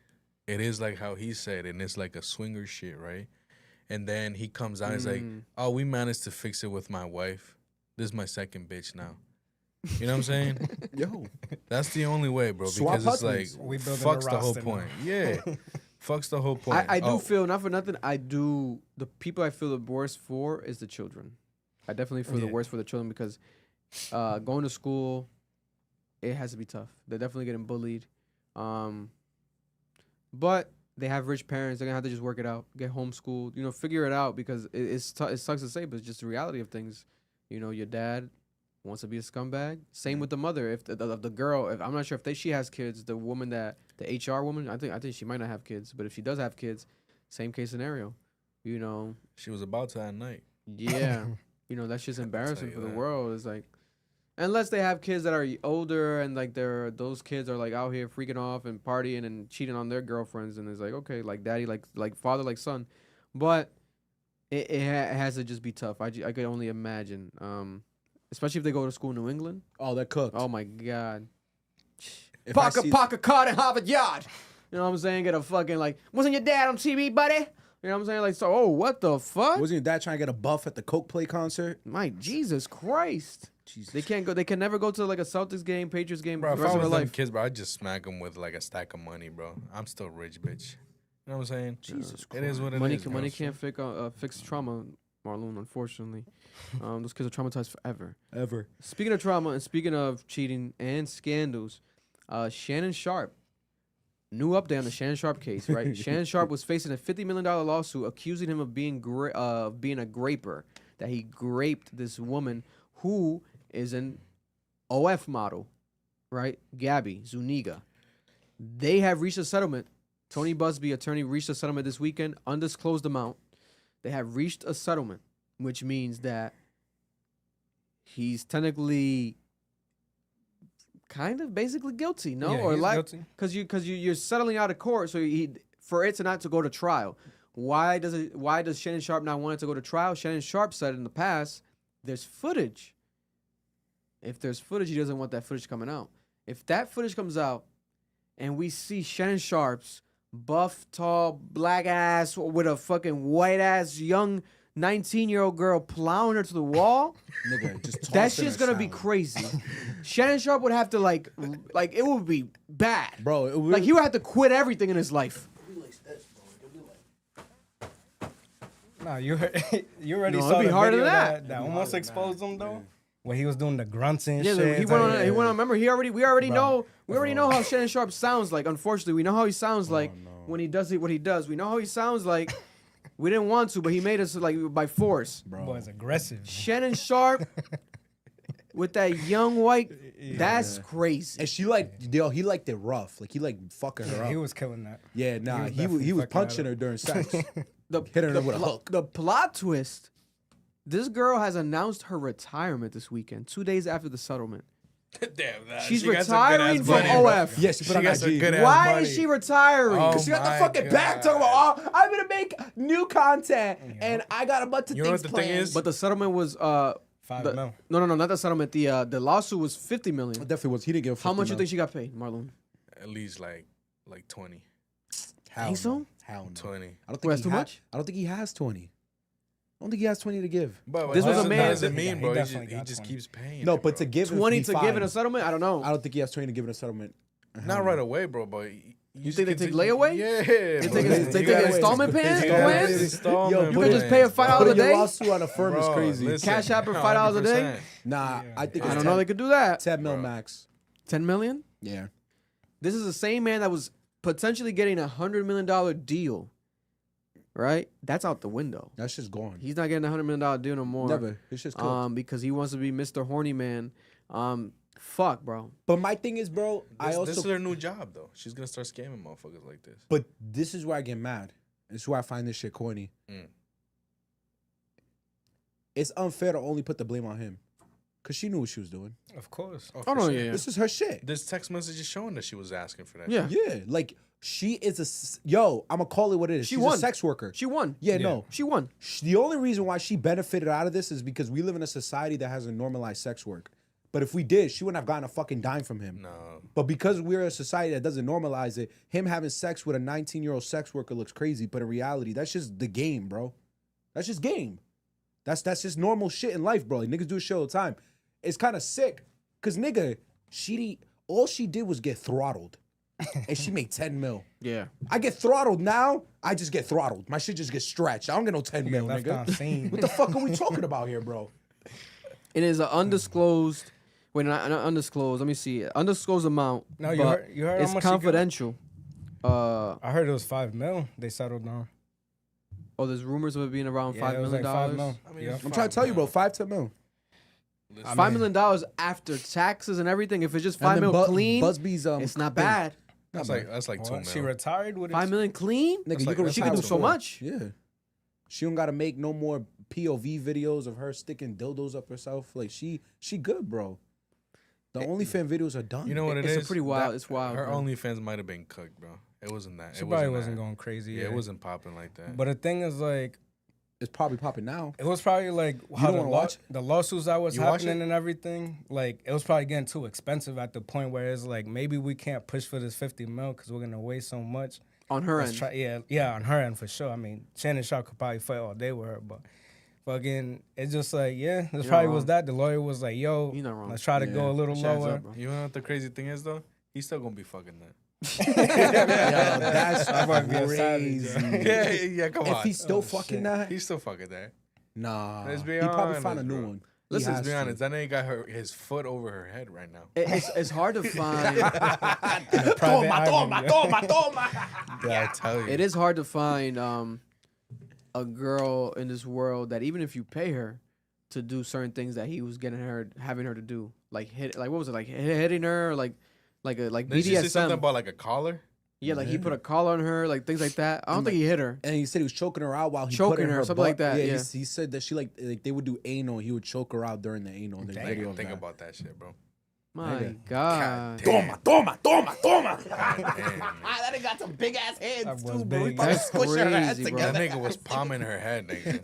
it is like how he said, and it's like a swinger shit, right? And then he comes out and he's like, "Oh, we managed to fix it with my wife. This is my second bitch now." You know what I'm saying? Yo, That's the only way, bro. Swap Because it's like husbands. We building fucks a the whole roster now. point. Yeah, fucks the whole point. I do Oh, feel, not for nothing, the people I feel the worst for is the children. I definitely feel the worst for the children because going to school, it has to be tough. They're definitely getting bullied. But they have rich parents. They're going to have to just work it out, get homeschooled, figure it out because it sucks to say, but it's just the reality of things. Your dad wants to be a scumbag. Same with the mother. If the girl, if I'm not sure if she has kids, the woman the HR woman, I think she might not have kids, but if she does have kids, same case scenario. she was about to that night. Yeah. That's just embarrassing you for the that. world. It's like, unless they have kids that are older and like those kids are like out here freaking off and partying and cheating on their girlfriends, and it's like, okay, like daddy, like father, like son, but it has to just be tough. I could only imagine. Especially if they go to school in New England. oh, they're cooked. Oh my God. If I see- Park a car in Harvard Yard. You know what I'm saying? Get a fucking wasn't your dad on TV, buddy? You know what I'm saying? Like, so, what the fuck? Wasn't your dad trying to get a buff at the Coldplay concert? My Jesus Christ. Jesus. They can't go. They can never go to like a Celtics game, Patriots game, Bro, the if rest I of was their them life. kids, bro, I'd just smack them with like a stack of money, bro. I'm still rich, bitch. You know what I'm saying? Jesus It is what it Money, is. money bro. can't fix trauma, Marlon. Unfortunately, those kids are traumatized forever. Ever. Speaking of trauma and speaking of cheating and scandals, Shannon Sharpe. New update on the Shannon Sharpe case, right? Shannon Sharpe was facing a $50 million lawsuit accusing him of being a graper, that he graped this woman who is an OF model, right? Gabby Zuniga. They have reached a settlement. Tony Busby, attorney, reached a settlement this weekend, undisclosed amount. They have reached a settlement, which means that he's technically kind of basically guilty, no? Yeah, or he's like guilty. because you're settling out of court, so for it to not to go to trial. Why does Shannon Sharpe not want it to go to trial? Shannon Sharpe said in the past, there's footage. If there's footage, he doesn't want that footage coming out. If that footage comes out and we see Shannon Sharpe's buff, tall, black ass with a fucking white ass young 19-year-old girl plowing her to the wall, Nigga, just that tossing shit's her gonna be salad. crazy. Shannon Sharpe would have to like it would be bad. Bro, it would, Like he would have to quit everything in his life. Nah, you already No, saw it'd be the harder video than that. that almost exposed him though. When he was doing the grunts and Yeah, shit. he went on. He went on. Remember, we already Bro. know how Shannon Sharpe sounds like. Unfortunately, we know how he sounds like when he does what he does. We know how he sounds like. We didn't want to, but he made us like by force. Boy's aggressive. Shannon Sharpe with that young white, that's crazy. and she he liked it rough. Like he fucking her Yeah, up. he was killing that. Yeah, nah, was he definitely was fucking punching her her up. during sex. The, Hit her with a hook. The plot twist. This girl has announced her retirement this weekend, 2 days after the settlement. Damn, that. She's she got some good retiring ass from money, bro. OF. Yes, she put She on got some IG. good ass Why money. is she retiring? Oh, She got the my fucking back talking about, oh, I'm gonna make new content and I got a bunch of You know things what the thing planned. is? But the settlement was 5 mil. No, not the settlement. The lawsuit was $50 million. Definitely was. He didn't give a How much you mil. think she got paid, Marlon? At least like 20. Hell Think so? no. Hell no. 20. I don't think Wait, that's he too ha- much? I don't think he has 20. I don't think he has 20 to give. But This was a man- doesn't Yeah, mean, he bro. He definitely got just 20. keeps paying. No, it, but bro. to give him 20 be to give in a fine. settlement? I don't know. I don't think he has 20 to give in a settlement. Not right away, bro. But You think they take layaway? Yeah. They take bro. they You take gotta- installment plans? You gotta- plans? installment You could just pay a plans, $5 bro. a Putting your day? lawsuit on a firm is Bro, crazy. listen, Cash App for $5 a day? 100%. Nah, I think I it's don't know. They could do that. 10 mil Bro. max. 10 million? Yeah. This is the same man that was potentially getting $100 million deal right? That's out the window. That's just gone. He's not getting a $100 million deal no more. Never. It's just cooked. Because he wants to be Mr. Horny Man. Fuck, bro. But my thing is, bro, This is her new job, though. She's gonna start scamming motherfuckers like this. But this is where I get mad. This is where I find this shit corny. It's unfair to only put the blame on him. Because she knew what she was doing. Of course. Oh, no, yeah. This is her shit. This text message is showing that she was asking for that. Yeah. shit. Yeah. Like, she is I'm going to call it what it is. She's won. a sex worker. She won. Yeah, no. She won. The only reason why she benefited out of this is because we live in a society that hasn't normalized sex work. But if we did, she wouldn't have gotten a fucking dime from him. No. But because we're a society that doesn't normalize it, him having sex with a 19-year-old sex worker looks crazy. But in reality, that's just the game, bro. That's just game. That's just normal shit in life, bro. Like, niggas do shit all the time. It's kind of sick. Because, nigga, all she did was get throttled. And she made 10 mil. Yeah. I get throttled now, I just get throttled. My shit just gets stretched. I don't get no 10 mil, left nigga. on scene. What the fuck are we talking about here, bro? It is an undisclosed. Wait, not undisclosed. Let me see. Undisclosed amount. No, you but heard how it's much she got? confidential. I heard it was $5 million. They settled down. Oh, there's rumors of it being around Yeah, $5 it was million. like $5 million. I mean, Yeah. it's I'm trying to tell you, bro, 5-10 mil. Listen, $5 million after taxes and everything. If it's just And $5 then million clean, Busby's it's not thing. bad. That's like $2 What? She million. retired with it. $5 million clean. Nigga, you like- can that's She retire can do with so four. much. Yeah. She don't gotta make no more POV videos of her sticking dildos up herself. Like she good, bro. The OnlyFans videos are done. You know what it It's is? a pretty wild. It's wild. Her bro. OnlyFans might have been cooked, bro. It wasn't that. She it probably wasn't wasn't that. going crazy. Yeah, it wasn't popping like that. But the thing is, like, It's probably popping now. it was probably like how don't wanna watch? the lawsuits that was You watch happening it? and everything. Like, it was probably getting too expensive at the point where it's like maybe we can't push for this 50 mil because we're gonna waste so much. On her Let's end. try, yeah, on her end for sure. I mean, Shannon Sharpe could probably fight all day with her, but fucking, it's just like, yeah, this You're probably not was wrong. that. The lawyer was like, yo, You're not wrong. let's try to go a little Shannon's lower. up, bro. You know what the crazy thing is, though? He's still gonna be fucking that. Yo, that's I might be a savage, crazy. Yeah, come If on. he's still fucking that, He's still fucking that. nah. Let's be he probably honest, found a new bro. one. Listen, He let's be has honest. That nigga got his foot over her head right now. It's hard to find. Private island, Yeah, I tell you. It is hard to find a girl in this world that even if you pay her to do certain things that he was having her to do, like what was it, like hitting her, like Did you say something BDSM. about like a collar? Yeah, like he put a collar on her, like things like that. I don't think he hit her. And he said he was choking her out while he Choking put in her, her something like butt. that, Yeah, yeah. he said that she like they would do anal. He would choke her out during the anal. And there's Think, video of think that. about that shit, bro. My God. Damn. Toma. Damn. That nigga got some big ass hands That was too, bro. He big. probably That's squished her ass crazy, bro. That together. nigga was palming her head, nigga.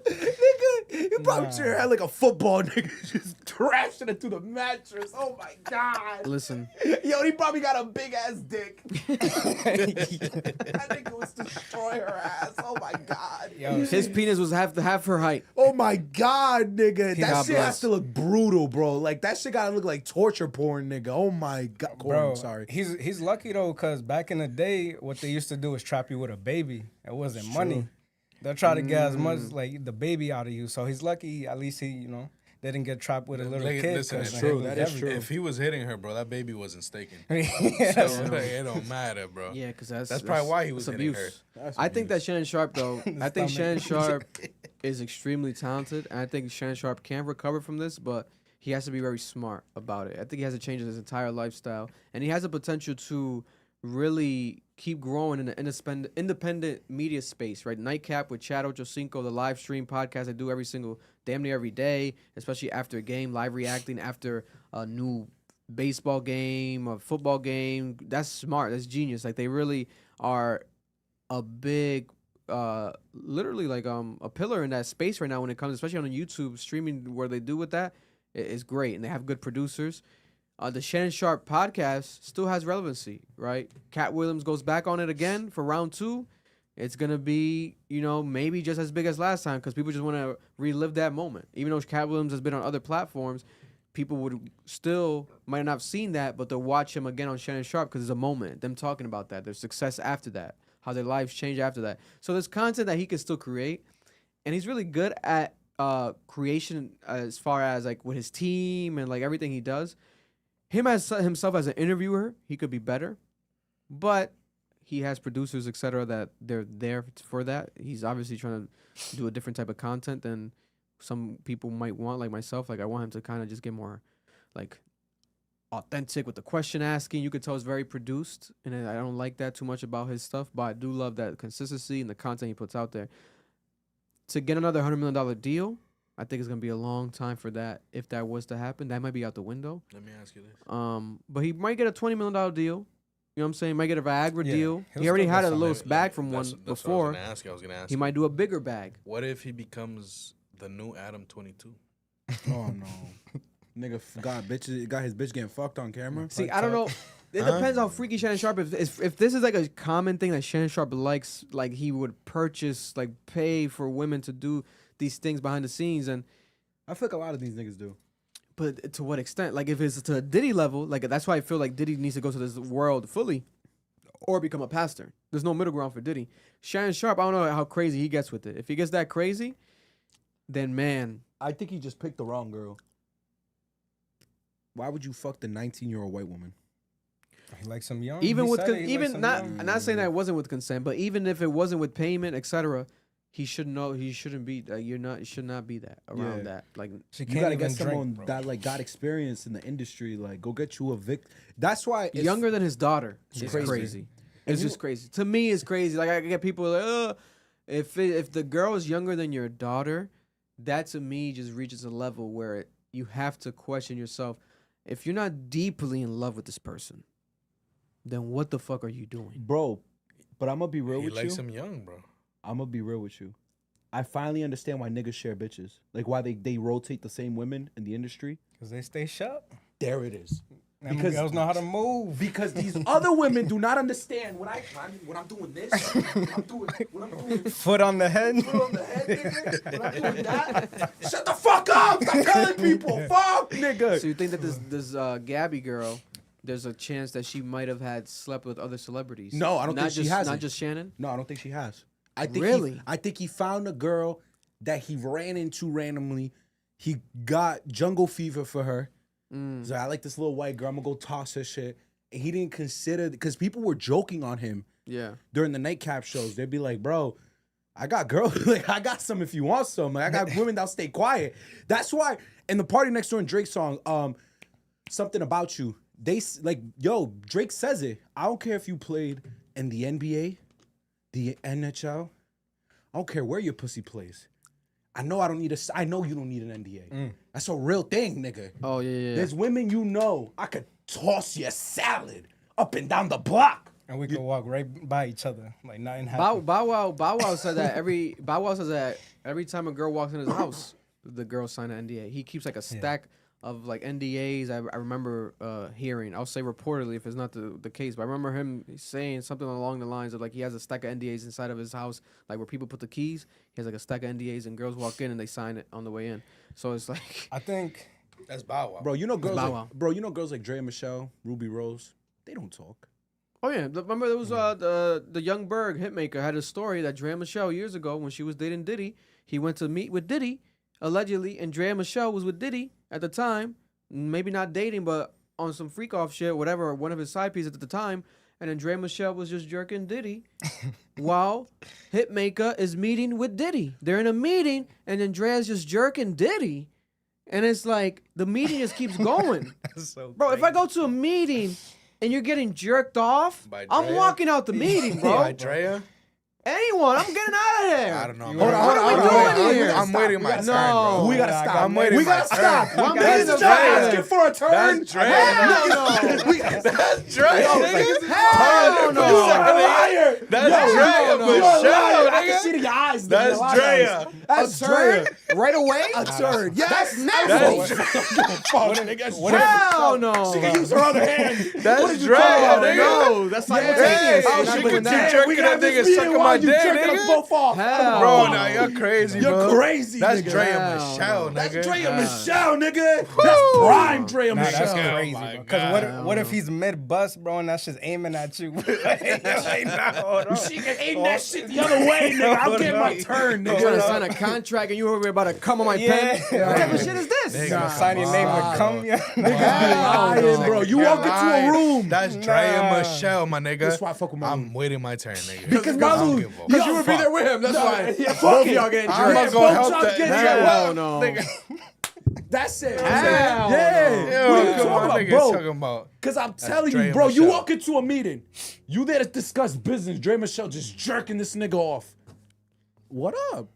Nigga, you probably sure her head like a football, nigga. Just trashing it through the mattress. Oh my God. Listen, Yo, he probably got a big ass dick. That nigga was destroy her ass. Oh my God. Yo, his penis was half her height. Oh my God, nigga. That God shit bless. has to look brutal, bro. Like, that shit gotta look like torture porn, nigga. Oh my God. bro, I'm sorry. he's lucky though, cause back in the day, what they used to do was trap you with a baby. It wasn't money. They'll try to get as much like the baby out of you. So he's lucky. At least he, they didn't get trapped with a little Like, kid. listen, 'cause it's it true. was That is everything. true. If he was hitting her, bro, that baby wasn't staking. Yeah, So like, it don't matter, bro. Yeah, because that's probably why he was that's hitting abuse. her. I think that Shannon Sharpe, though, I think stomach. Shannon Sharpe is extremely talented, and I think Shannon Sharpe can recover from this, but he has to be very smart about it. I think he has to change his entire lifestyle, and he has the potential to really keep growing in the independent media space, right? Nightcap with Chad Ochocinco, the live stream podcast I do damn near every day, especially after a game, live reacting after a new baseball game, a football game. That's smart. That's genius. Like, they really are a big, literally like a pillar in that space right now when it comes, especially on YouTube streaming, where they do with that is great, and they have good producers. The Shannon Sharpe podcast still has relevancy, right? Katt Williams goes back on it again for round 2. It's gonna be, maybe just as big as last time because people just want to relive that moment. Even though Katt Williams has been on other platforms, people would still might not have seen that, but they'll watch him again on Shannon Sharpe because there's a moment, them talking about that, their success after that, how their lives change after that. So there's content that he can still create, and he's really good at creation as far as like with his team and like everything he does. Himself as an interviewer, he could be better, but he has producers, etc., that they're there for that. He's obviously trying to do a different type of content than some people might want, like myself. Like I want him to kind of just get more like authentic with the question asking. You could tell it's very produced, and I don't like that too much about his stuff, but I do love that consistency and the content he puts out there. To get another $100 million deal, I think it's gonna be a long time for that. If that was to happen, that might be out the window. Let me ask you this. But he might get a $20 million deal. You know what I'm saying? Might get a Viagra Yeah, deal. he'll He already still had get a some. little bag from one That's before. what I was gonna ask. He might do a bigger bag. What if he becomes the new Adam 22? Oh no, nigga got his bitch getting fucked on camera. See, I don't know. It depends how freaky Shannon Sharpe is. If this is like a common thing that Shannon Sharpe likes, like he would purchase, like pay for women to do these things behind the scenes, and I feel like a lot of these niggas do. but to what extent? Like if it's to a Diddy level, like that's why I feel like Diddy needs to go to this world fully, or become a pastor. There's no middle ground for Diddy. Shannon Sharpe, I don't know how crazy he gets with it. If he gets that crazy, then man, I think he just picked the wrong girl. Why would you fuck the 19-year-old white woman? He likes some young. even He with said it, he likes some not young. I'm not saying that it wasn't with consent, but even if it wasn't with payment, etc., he should know he shouldn't be. You should not be that around Yeah. that. Like She You can't gotta even get someone drink, bro. that like got experience in the industry. Like, go get you a Vic. That's why it's younger than his daughter. It's crazy. crazy. And It's you- just crazy. To me, it's crazy. Like I get people like, if the girl is younger than your daughter, that to me just reaches a level where you have to question yourself. If you're not deeply in love with this person, then what the fuck are you doing? bro. But I'm gonna be real He with likes you. him young, bro. I'm gonna be real with you. I finally understand why niggas share bitches. Like why they rotate the same women in the industry. Cause they stay shut. There it is. Them Because- girls know how to move. Because these other women do not understand when I'm doing this, when I'm doing Foot on the head. foot on the head, nigga, when I'm doing that. Shut the fuck up! Stop telling people. Fuck, nigga. So you think that this Gabby girl, there's a chance that she might have had slept with other celebrities? No, I don't Not think she just, hasn't. Not just Shannon. No, I don't think she has. I think Really? I think he found a girl that he ran into randomly. He got jungle fever for her. Mm. So I like this little white girl. I'm gonna go toss her shit. And he didn't consider because people were joking on him Yeah. during the nightcap shows. They'd be like, "Bro, I got girls. Like I got some if you want some. Like I got women that'll stay quiet." That's why in the Party Next Door and Drake song, Something About You. Drake says it. I don't care if you played in the NBA, the NHL. I don't care where your pussy plays. I know I know you don't need an NDA. That's a real thing, nigga. Oh yeah. There's women you know I could toss your salad up and down the block. And we could walk right by each other like nothing happened. Bow Wow said that every time a girl walks in his house, the girl sign an NDA. He keeps like a stack of like NDAs. I remember hearing. I'll say reportedly if it's not the case, but I remember him saying something along the lines of like he has a stack of NDAs inside of his house, like where people put the keys. He has like a stack of NDAs and girls walk in and they sign it on the way in. So it's like I think That's Bow Wow. Bro, you know girls Bow like, Wow. bro, you know girls like Dre and Michelle, Ruby Rose. They don't talk. oh yeah, remember there was the Young Berg hitmaker had a story that Drea Michelle years ago when she was dating Diddy, he went to meet with Diddy allegedly, and Drea Michelle was with Diddy at the time, maybe not dating but on some freak off shit, whatever, one of his side pieces at the time, and then Drea Michelle was just jerking Diddy while hitmaker is meeting with Diddy. They're in a meeting and then Drea's just jerking Diddy, and it's like the meeting just keeps going. so Bro, if I go to a meeting and you're getting jerked off, By I'm Drea? walking out the meeting, bro. By Drea? Anyone, I'm getting out of there. I don't know. Hold on, hold on, hold on. Here. I'm waiting my No. turn, bro. We gotta stop. I'm waiting We my gotta turn. stop. One This minute is of asking for a turn. That's Drea. Hell no. That's Drea, nigga. Hell no. You're a liar. That's Drea for You're a liar. sure, I can nigga. see it in your eyes. nigga. That's Your Drea. That's Drea. Right away? Absurd. Yes. That's nasty. Hell no. She can use her other hand. That's What did you Drea, call her? nigga. No, that's simultaneous. Hey, We're not she doing could that. keep jerking that nigga sucking my my you day, jerking us nigga. both off. Hell Bro, no. now you're crazy, You're bro. crazy, That's nigga. Dre and Hell Michelle, no. nigga. That's Dre and Nah. Michelle, nigga. That's prime Dre and Nah, that's Michelle. crazy, Oh my bro. Because God. what if he's mid bust, bro, and that's just aiming at you? Like, nah, hold on. She can aim that shit the other way, nigga. I'm getting my turn, You trying to nigga. sign a contract and you over here about to come on my Yeah. pen? What type of shit is this? Nigga, Nah, sign your name with cum, yeah. Niggas be lying, bro. You walk into a room. That's Dre and Michelle, my nigga. That's why I fuck with Malu. I'm waiting my turn, nigga. Because I don't Malu, give a Because fuck. you would be there with him. That's why. Yeah, fuck Both of it. y'all getting I'm jerked. not gonna Both help y'all that. getting Hell jerked. no. Nigga. That's it. Hell Yeah. Yo, What are you come on, talking about, nigga. bro? Talking about. Because I'm telling Dre you, and bro, you Michelle. walk into a meeting. You there to discuss business. Dre and Michelle just jerking this nigga off. What up?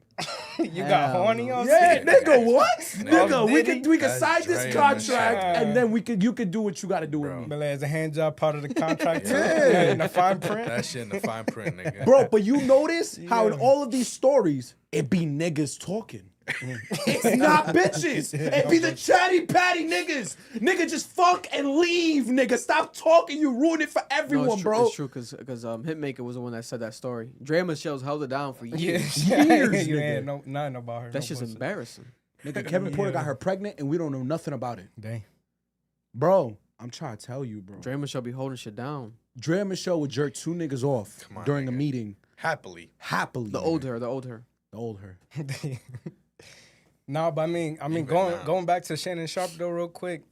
You got Hell horny no. on Yeah, set? nigga, what? Nigga, we Diddy? can That's sign Dre this and contract Michelle. and then you could do what you got to do with me. But as a hand job part of the contract, too. Yeah. In the fine print. That shit in the fine print, nigga. Bro, but you notice how in all of these stories, it be niggas talking. It's not bitches. It be the chatty patty niggas. Nigga, just fuck and leave, nigga. Stop talking. You ruin it for No, everyone, it's true, bro. It's true because Hitmaker was the one that said that story. Dre and Michelle's held it down for Yeah, years. Years, you nigga. ain't know nothing about her. That's no just bullshit. embarrassing. Nigga, Kevin Porter got her pregnant and we don't know nothing about it. Dang. Bro, I'm trying to tell you, bro. Dre and Michelle be holding shit down. Dre and Michelle would jerk two niggas off Come on, during a nigga. meeting Happily. happily. The old her. The old her. No, but I mean, Even going now. going back to Shannon Sharpe though, real quick.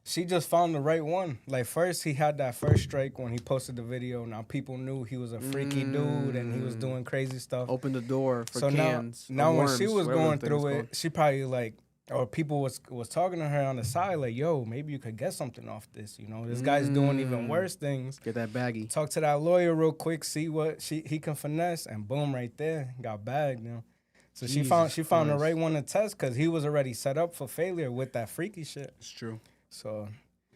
She just found the right one. Like first, he had that first strike when he posted the video. Now people knew he was a freaky dude and he was doing crazy stuff. Open the door for So cans. now of when worms, she was whatever going the thing through is it, called. she probably like, or people was talking to her on the side like, "Yo, maybe you could get something off this. You know, this guy's doing even worse things." Get that baggy. Talk to that lawyer real quick, see what he can finesse, and boom, right there, got bagged. You know, so she found the Christ. right one to test because he was already set up for failure with that freaky shit. It's true. So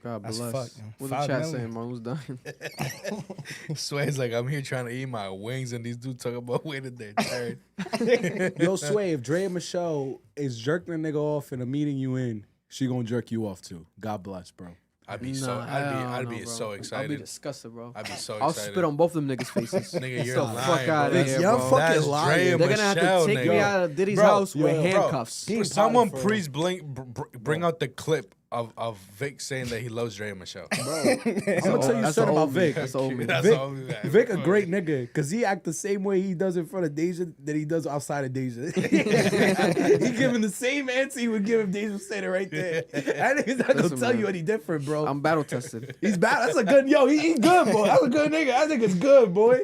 God That's bless. fucked, yo. What's the 5 chat million. saying? Marlon's dying. Sway's like, I'm here trying to eat my wings, and these dudes talking about waiting their turn. Yo, Sway, if Dre and Michelle is jerking a nigga off in a meeting you in, she gonna jerk you off too. God bless, bro. I'd be Nah, so, hell I'd no, be bro. so I'll be excited. disgusted, bro. I'd be so I'll excited. spit on both of them niggas' faces. Nigga, Get you're the lying, fuck out bro. of here, Y'all bro. fucking That's lying. Dre and They're gonna have Michelle, to take nigga. me out of Diddy's Bro, house with yo, handcuffs. He Someone potty for- please bring out the clip of Vic saying that he loves Dre and Michelle. I'm gonna tell you That's something the about old me. Vic. That's the old me. That's Vic, all we got. Vic a great nigga, because he act the same way he does in front of Deja that he does outside of Deja. He giving the same answer he would give if Deja was standing right there. That nigga's not gonna Listen, tell man. you any different, bro. I'm battle tested. He's bad. That's a good, yo, he good, boy. That's a good nigga. That nigga's good, boy.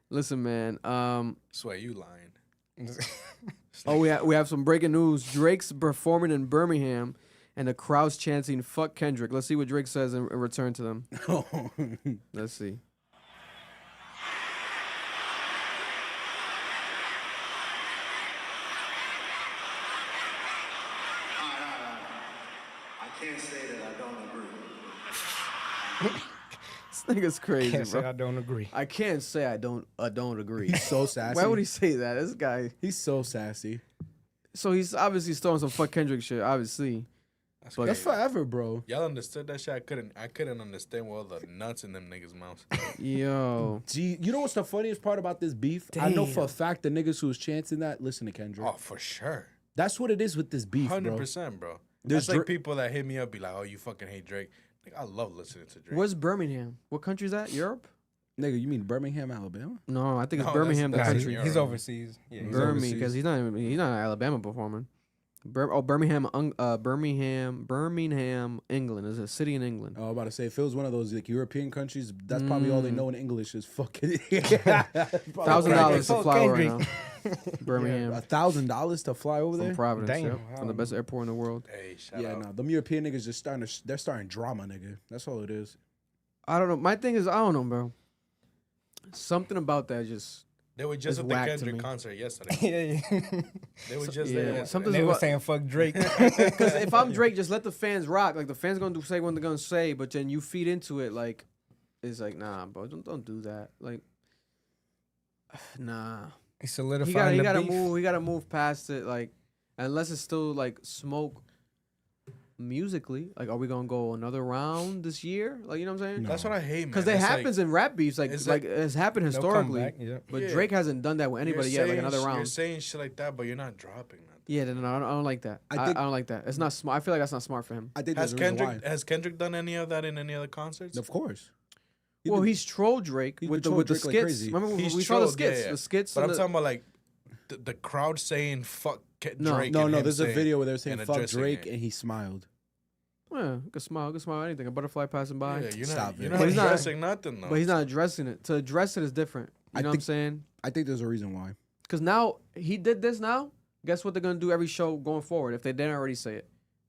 Listen, man. Swear you lying. Oh, we have some breaking news. Drake's performing in Birmingham, and the crowd's chanting "fuck Kendrick." Let's see what Drake says in return to them. Let's see. I can't say that I don't agree. This nigga's crazy, can't say bro. I don't agree. I can't say I don't agree. He's so sassy. Why would he say that? This guy. He's so sassy. So he's obviously throwing some fuck Kendrick shit. Obviously. That's, But- That's crazy. forever, bro. Y'all understood that shit? I couldn't understand what all the nuts in them niggas' mouths. Yo. Gee, you know what's the funniest part about this beef? I know for a Damn. fact the niggas who was chanting that listen to Kendrick. Oh, for sure. That's what it is with this beef, 100%, bro. There's That's like Dra- people that hit me up be like, oh, you fucking hate Drake. Like, I love listening to Drake. Where's Birmingham? What country is that? Europe? Nigga, you mean Birmingham, Alabama? No, I think it's No, Birmingham, that's the Nah, country. he's overseas. Yeah, he's Birmingham, overseas. because he's not in Alabama performing. Birmingham, England. Is a city in England. Oh, I was about to say, if it was one of those like European countries, that's probably all they know in English is fucking. $1,000 to fly over right now. Birmingham, $1,000 to fly over from there? Providence, Damn, yep, wow. from the best airport in the world. Hey, shout Yeah, out. no, them European niggas just they're starting drama, nigga. That's all it is. I don't know. My thing is, I don't know, bro. Something about that just They were just It's at the whack to Kendrick me. concert yesterday. yeah, yeah. They were just yeah, there. yesterday. something's They were about- saying fuck Drake. Because if I'm Drake, just let the fans rock. Like the fans gonna say what they're gonna say, but then you feed into it. Like it's like, nah, bro, don't do that. Like, nah. He solidified He the gotta beef. move. He gotta move past it. Like, unless it's still like smoke. musically. Like, are we gonna go another round this year? Like, you know what I'm saying? No. That's what I hate, man. Because it It's happens in rap beefs, like it's it's happened They'll come historically. back, yeah. But Yeah. Drake hasn't done that with you're anybody yet. Like saying another You're round. saying shit like that, but you're not dropping nothing. Yeah, no, I don't like that. I I think- don't like that. It's not smart. I feel like that's not smart for him. I think Has there's a reason why. Kendrick done any of that in any other concerts? Of course. Well, he's trolled Drake He's with been the with the trolling skits. Drake like crazy. Remember He's we saw the trolled, yeah, skits, yeah. the skits. But and I'm the- talking about like the crowd saying fuck Drake. No. and No, him there's a saying- video where they're saying and fuck addressing Drake it. and he smiled. Yeah, good smile at anything. A butterfly passing by. Yeah, you're Stop not, you're it. not But he's not- addressing nothing though. But he's not addressing it. To address it is different. You I know what I'm think- saying? I think there's a reason why. Because now he did this now. Guess what they're gonna do every show going forward if they didn't already say it?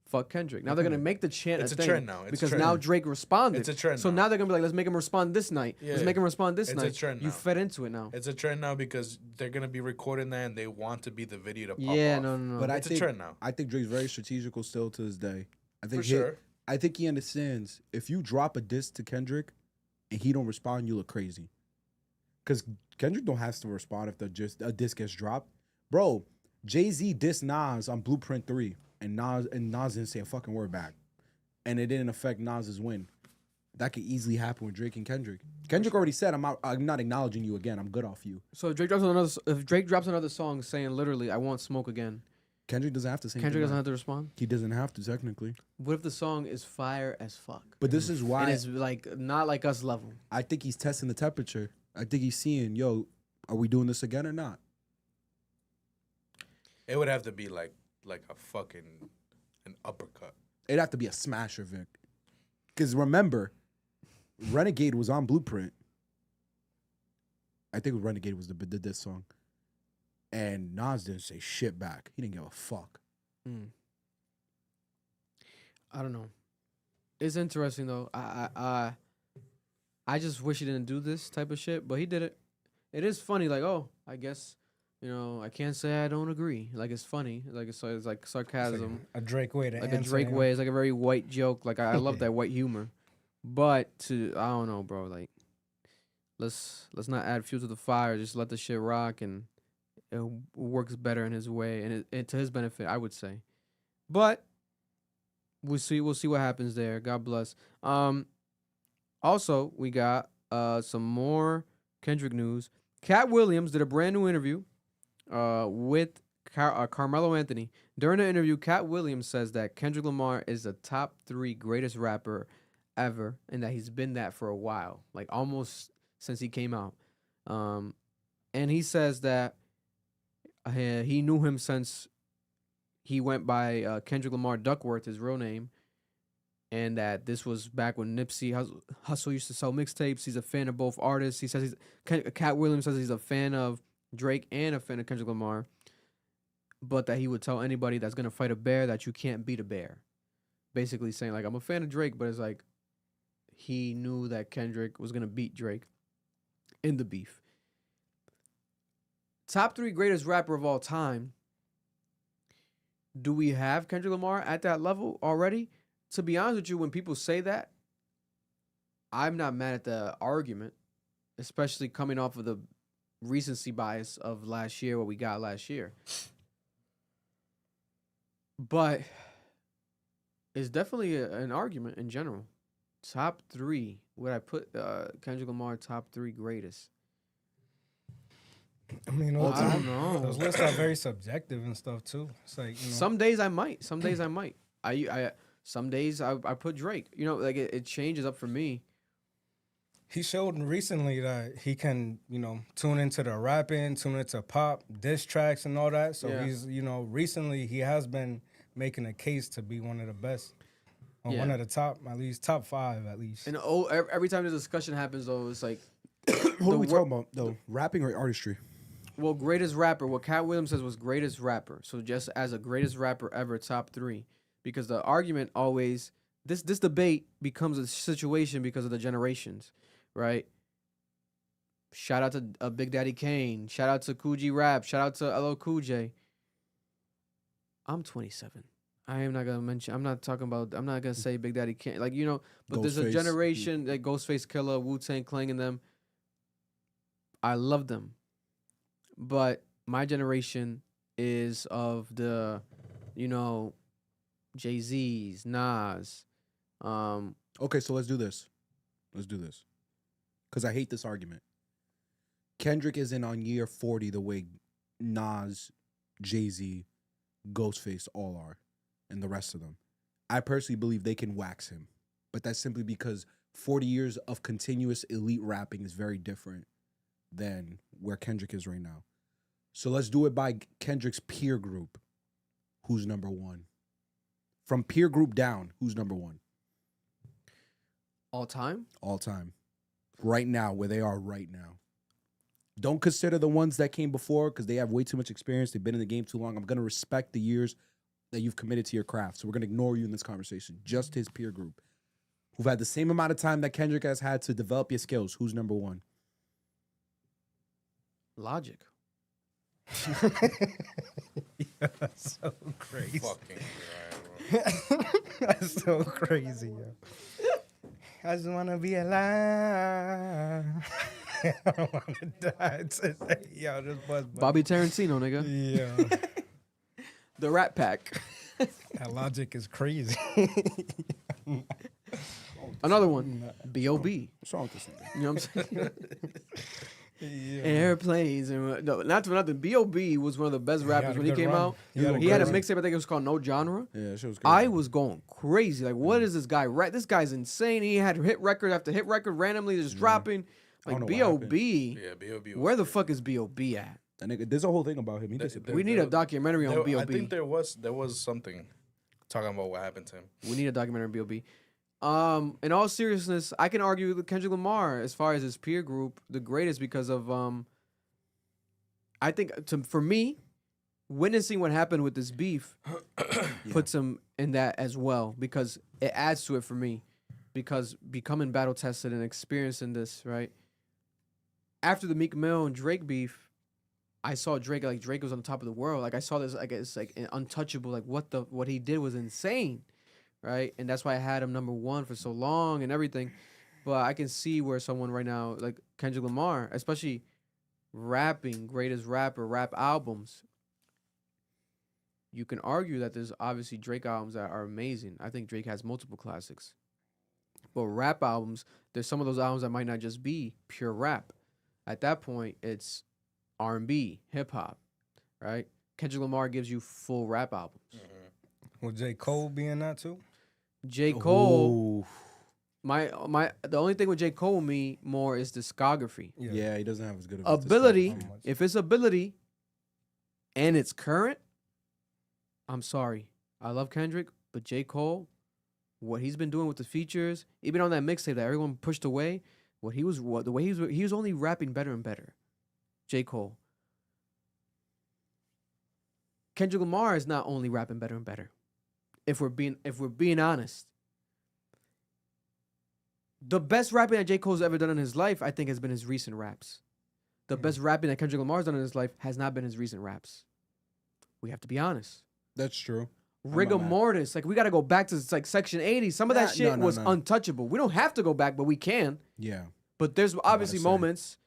Fuck Kendrick. Now they're gonna make the chant It's a thing trend now. It's a because trend. now Drake responded. It's a trend So now. now they're gonna be like, let's make him respond this night. Let's Yeah. make him respond this It's a night. trend You now. fed into it now. It's a trend now because they're gonna be recording that and they want to be the video to pop Yeah, off. no. But It's a trend now. I think Drake's very strategical still to this day. I think For sure. I think he understands if you drop a diss to Kendrick and he don't respond, you look crazy. Cause Kendrick don't have to respond if a diss gets dropped. Bro, Jay-Z dissed Nas on Blueprint 3 and Nas didn't say a fucking word back. And it didn't affect Nas's win. That could easily happen with Drake and Kendrick. Kendrick already said, I'm not acknowledging you again. I'm good off you. So if Drake drops another song saying literally, I want smoke again, Kendrick doesn't have to say Kendrick anything doesn't back. have to respond. He doesn't have to technically. What if the song is fire as fuck? But this is And why it's like not like us level. I think he's testing the temperature. I think he's seeing, yo, are we doing this again or not? It would have to be like a fucking an uppercut. It'd have to be a smasher, Vic. Because remember, Renegade was on Blueprint. I think Renegade was the this song. And Nas didn't say shit back. He didn't give a fuck. I don't know. It's interesting though. I just wish he didn't do this type of shit, but he did it. It is funny, like, oh, I guess, I can't say I don't agree. Like, it's funny. Like, it's like It's like sarcasm. a Drake way to Like a answer, Drake you know? way. It's like a very white joke. Like, I love that white humor. But I don't know, bro. Like, let's not add fuel to the fire. Just let the shit rock, and it works better in his way, and it to his benefit, I would say. But we'll see what happens there. God bless. Also, we got some more Kendrick news. Katt Williams did a brand new interview with Carmelo Anthony. During the interview, Katt Williams says that Kendrick Lamar is the top 3 greatest rapper ever, and that he's been that for a while, like almost since he came out. And he says that he knew him since he went by Kendrick Lamar Duckworth, his real name, and that this was back when Nipsey Hussle used to sell mixtapes. He's a fan of both artists. He says Katt Williams says he's a fan of Drake and a fan of Kendrick Lamar, but that he would tell anybody that's gonna fight a bear that you can't beat a bear. Basically saying, like, I'm a fan of Drake, but it's like he knew that Kendrick was gonna beat Drake in the beef. Top 3 greatest rapper of all time. Do we have Kendrick Lamar at that level already? To be honest with you, when people say that, I'm not mad at the argument, especially coming off of the recency bias of last year, what we got last year. But it's definitely an argument in general. Top 3. Would I put Kendrick Lamar top 3 greatest? I mean, I don't know. those lists are very subjective and stuff too. It's like, Some days I might. Some days I might. Some days I put Drake. Like it changes up for me. he showed recently that he can, tune into the rapping, tune into pop, diss tracks and all that. So Yeah. he's, recently he has been making a case to be one of the best. Or Yeah. one of the top, at least top 5 at least. And every time the discussion happens, though, it's like, What are we wor- talking about, though? Rapping or artistry? well, greatest rapper. What Katt Williams says was greatest rapper. So just as a greatest rapper ever, top 3. Because the argument always, this debate becomes a situation because of the generations, right? Shout out to Big Daddy Kane. Shout out to Cool G Rap. Shout out to LL Cool J. I'm 27. I'm not gonna say Big Daddy Kane. But there's a Ghostface. generation like Ghostface Killer, Wu-Tang Clan and them. I love them. But my generation is of the, Jay-Z's, Nas. Okay, so let's do this. Because I hate this argument. Kendrick isn't on year 40 the way Nas, Jay-Z, Ghostface all are, and the rest of them. I personally believe they can wax him. But that's simply because 40 years of continuous elite rapping is very different than where Kendrick is right now. So let's do it by Kendrick's peer group. Who's number one? From peer group down, who's number one? All time? All time. Right now, where they are right now. Don't consider the ones that came before because they have way too much experience. They've been in the game too long. I'm going to respect the years that you've committed to your craft. So we're going to ignore you in this conversation. Just his peer group. Who've had the same amount of time that Kendrick has had to develop your skills. Who's number one? Logic. That's so crazy. Fucking right, bro. That's so crazy, yo. I just wanna be alive. I don't wanna die today. Yo, this was Bobby Tarantino, nigga. Yeah. The Rat Pack. That logic is crazy. Another one. B.O.B. What's wrong with this nigga? You know what I'm saying? Yeah. Airplanes and no, not for nothing. B.O.B. was one of the best rappers a when he good came run. out. He had a He had a good run. mixtape. I think it was called No Genre. Yeah, that shit was crazy. I was going crazy. Like, what is this guy? This guy's insane. He had hit record after hit record randomly just dropping. I don't Like know what B.O.B. Yeah, B.O.B. Where the fuck is B.O.B. at? That nigga, there's a whole thing about him. He disappeared. We need a documentary on I B.O.B. think there was something talking about what happened to him. We need a documentary on B.O.B. In all seriousness, I can argue with Kendrick Lamar as far as his peer group, the greatest because of I think for me, witnessing what happened with this beef puts him in that as well because it adds to it for me because becoming battle tested and experiencing this, right? After the Meek Mill and Drake beef, I saw Drake like Drake was on top of the world. Like I saw this like it's like untouchable. Like what he did was insane, right? And that's why I had him number one for so long and everything. But I can see where someone right now like Kendrick Lamar, especially rapping, greatest rapper, rap albums. You can argue that there's obviously Drake albums that are amazing. I think Drake has multiple classics. But rap albums, there's some of those albums that might not just be pure rap. At that point, it's R&B, hip hop, right? Kendrick Lamar gives you full rap albums. Will J. Cole be in that too? J. Cole, Ooh. the only thing with J. Cole with me more is discography. Yeah, he doesn't have as good of Ability, How much? if it's ability and it's current, I'm sorry. I love Kendrick, but J. Cole, what he's been doing with the features, even on that mixtape that everyone pushed away, he was only rapping better and better. J. Cole. Kendrick Lamar is not only rapping better and better. If we're being honest. The best rapping that J. Cole's ever done in his life, I think, has been his recent raps. The best rapping that Kendrick Lamar's done in his life has not been his recent raps. We have to be honest. That's true. Rigor mad. mortis, like we got to go back to like Section 80. Some of that Nah, shit no, was no. untouchable. We don't have to go back, but we can. Yeah. But there's obviously say. moments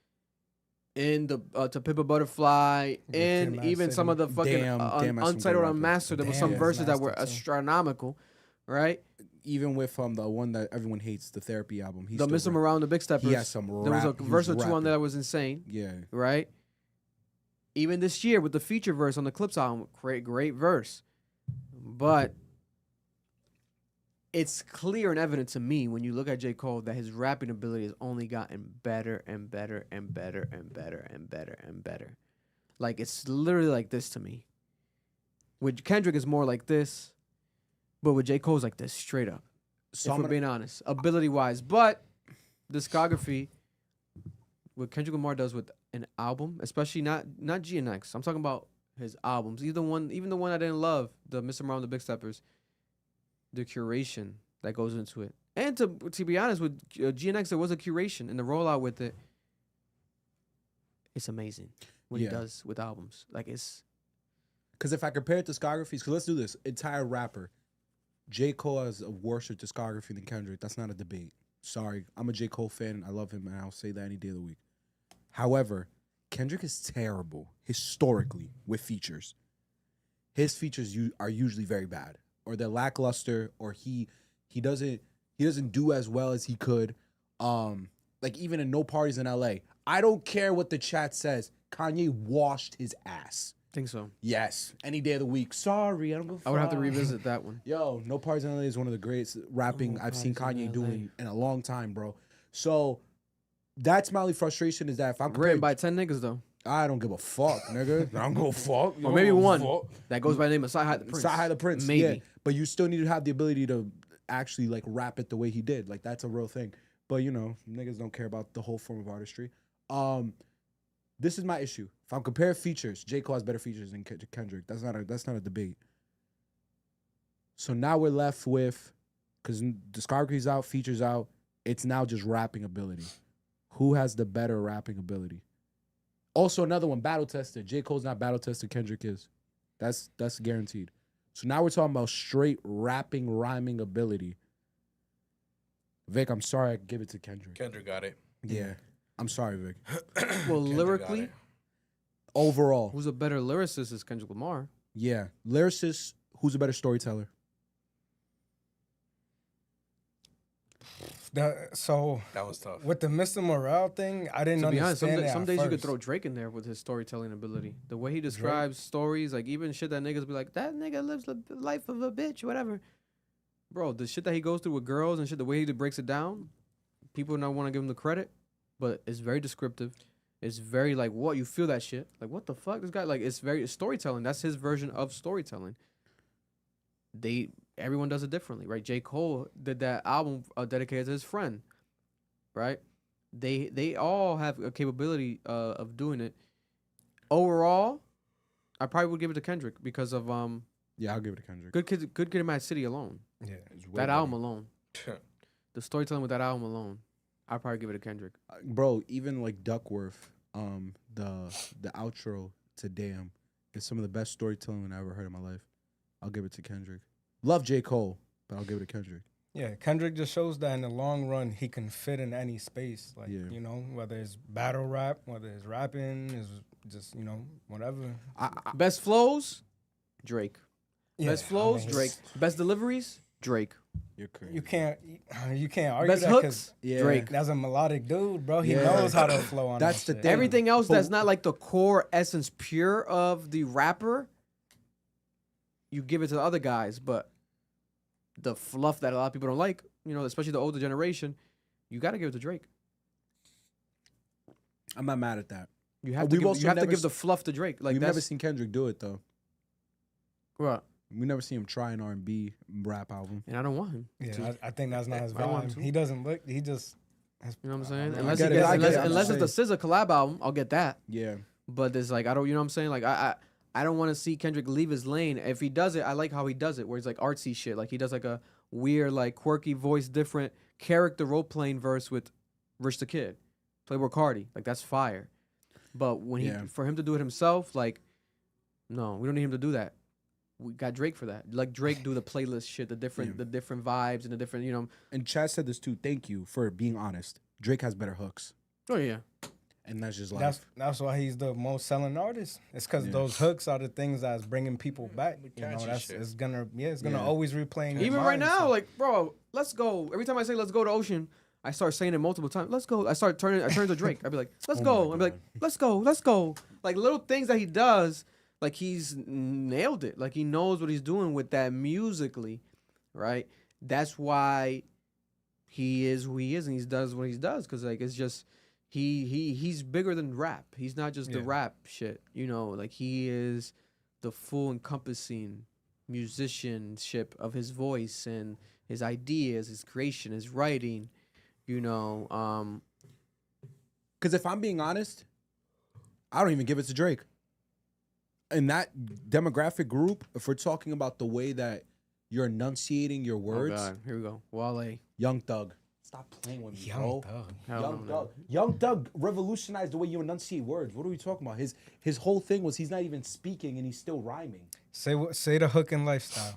in the To Pimp a Butterfly, The and Kim even some of the fucking Damn, has some good Untitled rappers. Unmastered. There was some Damn, verses that were Master too. astronomical, right? Even with the one that everyone hates, the Therapy album. He's The Miss Him Around the Big Steppers. He has some There was a rap- he verse or was two on rapping. there that was insane, Yeah. right? Even this year with the feature verse on the Clips album, great verse. But it's clear and evident to me when you look at J. Cole that his rapping ability has only gotten better and better and better and better and better and better. Like, it's literally like this to me. With Kendrick, it's more like this. But with J. Cole's like this, straight up. So If we're being honest, ability-wise. But discography, what Kendrick Lamar does with an album, especially not GNX. I'm talking about his albums. Even the one I didn't love, the Mr. Around the Big Steppers, the curation that goes into it. And to be honest, with GNX, there was a curation and the rollout with it. It's amazing what he Yeah. does with albums. Like, it's Because if I compare discographies, because let's do this. Entire rapper. J. Cole has a worse discography than Kendrick. That's not a debate. Sorry. I'm a J. Cole fan. I love him, and I'll say that any day of the week. However, Kendrick is terrible historically with features. His features are usually very bad. or they're lackluster, or he doesn't do as well as he could. Like even in No Parties in LA, I don't care what the chat says. Kanye washed his ass. Think so. Yes, any day of the week. Sorry, I don't go. I would have to far. revisit that one. Yo, No Parties in LA is one of the greatest rapping I've seen Parties in Kanye LA. doing in a long time, bro. So that's my only frustration is that if I'm Written comparing, by 10 niggas though. I don't give a fuck, nigga. I don't give a fuck. Or maybe one that goes by the name of Sci-Hi the Prince. Sci-Hi the Prince, Maybe. yeah. But you still need to have the ability to actually like rap it the way he did. Like that's a real thing. But you know, niggas don't care about the whole form of artistry. This is my issue. If I'm comparing features, J. Cole has better features than Kendrick. That's not a debate. So now we're left with, because discography's out, features out, it's now just rapping ability. Who has the better rapping ability? Also another one, battle tested. J. Cole's not battle tested, Kendrick is. That's guaranteed. So now we're talking about straight rapping, rhyming ability. Vic, I'm sorry I give it to Kendrick. Kendrick got it. Yeah. I'm sorry, Vic. Well, Kendrick got lyrically, it. Overall, who's a better lyricist is Kendrick Lamar. yeah. Lyricist, who's a better storyteller? So That was tough. with the Mr. Morale thing, I didn't To be honest, understand it some at days you could first. throw Drake in there with his storytelling ability. The way he describes stories, like even shit that niggas be like, that nigga lives the life of a bitch, whatever. Bro, the shit that he goes through with girls and shit, the way he breaks it down, people don't want to give him the credit, but it's very descriptive. It's very like, what, you feel that shit? Like, what the fuck? This guy, like, it's storytelling. That's his version of storytelling. Everyone does it differently, right? J. Cole did that album dedicated to his friend, right? They all have a capability of doing it. Overall, I probably would give it to Kendrick because of Yeah, I'll give it to Kendrick. Good Kid, Mad City alone. Yeah. It's way That better. album alone, the storytelling with that album alone, I'd probably give it to Kendrick. Bro, even like Duckworth, the outro to Damn is some of the best storytelling I ever heard in my life. I'll give it to Kendrick. Love J. Cole, but I'll give it to Kendrick. Yeah, Kendrick just shows that in the long run he can fit in any space. Like, Yeah. you know, whether it's battle rap, whether it's rapping, is just, you know, whatever. Best flows, Drake. Yeah, Best flows, I mean, Drake. Best deliveries, Drake. You're crazy. You can't argue Best that hooks, because Yeah. Drake. that's a melodic dude, bro. He Yeah. knows how to flow on That's that the shit. thing. Everything else But- that's not like the core essence pure of the rapper, you give it to the other guys, but the fluff that a lot of people don't like, you know, especially the older generation, you got to give it to Drake. I'm not mad at that. You have We've to also give, you have to never give the s- fluff to Drake. Like We've that's never seen Kendrick do it though. What? We never seen him try an R&B rap album. And I don't want him. Yeah, I think that's not his I want vibe. to. He doesn't look. He just. You know what I'm saying? I Unless get he it, gets, I get it, I'm unless it's just the SZA collab album, I'll get that. Yeah. But there's like I don't, you know what I'm saying? Like I don't want to see Kendrick leave his lane. If he does it, I like how he does it, where he's like artsy shit. Like he does like a weird, like quirky voice, different character role playing verse with Rich the Kid, Playboy Cardi. Like that's fire. But when Yeah. for him to do it himself, like no, we don't need him to do that. We got Drake for that. Let Drake do the playlist shit, the different vibes and the different, you know. And Chad said this too. Thank you for being honest. Drake has better hooks. Oh yeah. And that's just life. That's why he's the most selling artist. It's because Yeah. those hooks are the things that's bringing people back. You know, catchy that's shit. it's gonna Yeah. always replay. in your Even right mind, now, so- like, bro, let's go. Every time I say let's go to Ocean, I start saying it multiple times. Let's go. I turn to Drake. I'd be like, let's Oh go. my I'd be like, God. let's go. Like little things that he does, like he's nailed it. Like he knows what he's doing with that musically, right? That's why he is who he is and he does what he does. Cause like it's just he's bigger than rap. He's not just the Yeah. rap shit. You know, like he is the full encompassing musicianship of his voice and his ideas, his creation, his writing, you know. Because if I'm being honest, I don't even give it to Drake. In that demographic group, if we're talking about the way that you're enunciating your Oh words, God, here we go. Wale. Young Thug. Stop playing with me, Young bro. Thug. Hell Young no. Thug. Young Thug revolutionized the way you enunciate words. What are we talking about? His whole thing was he's not even speaking and he's still rhyming. Say the hook and lifestyle.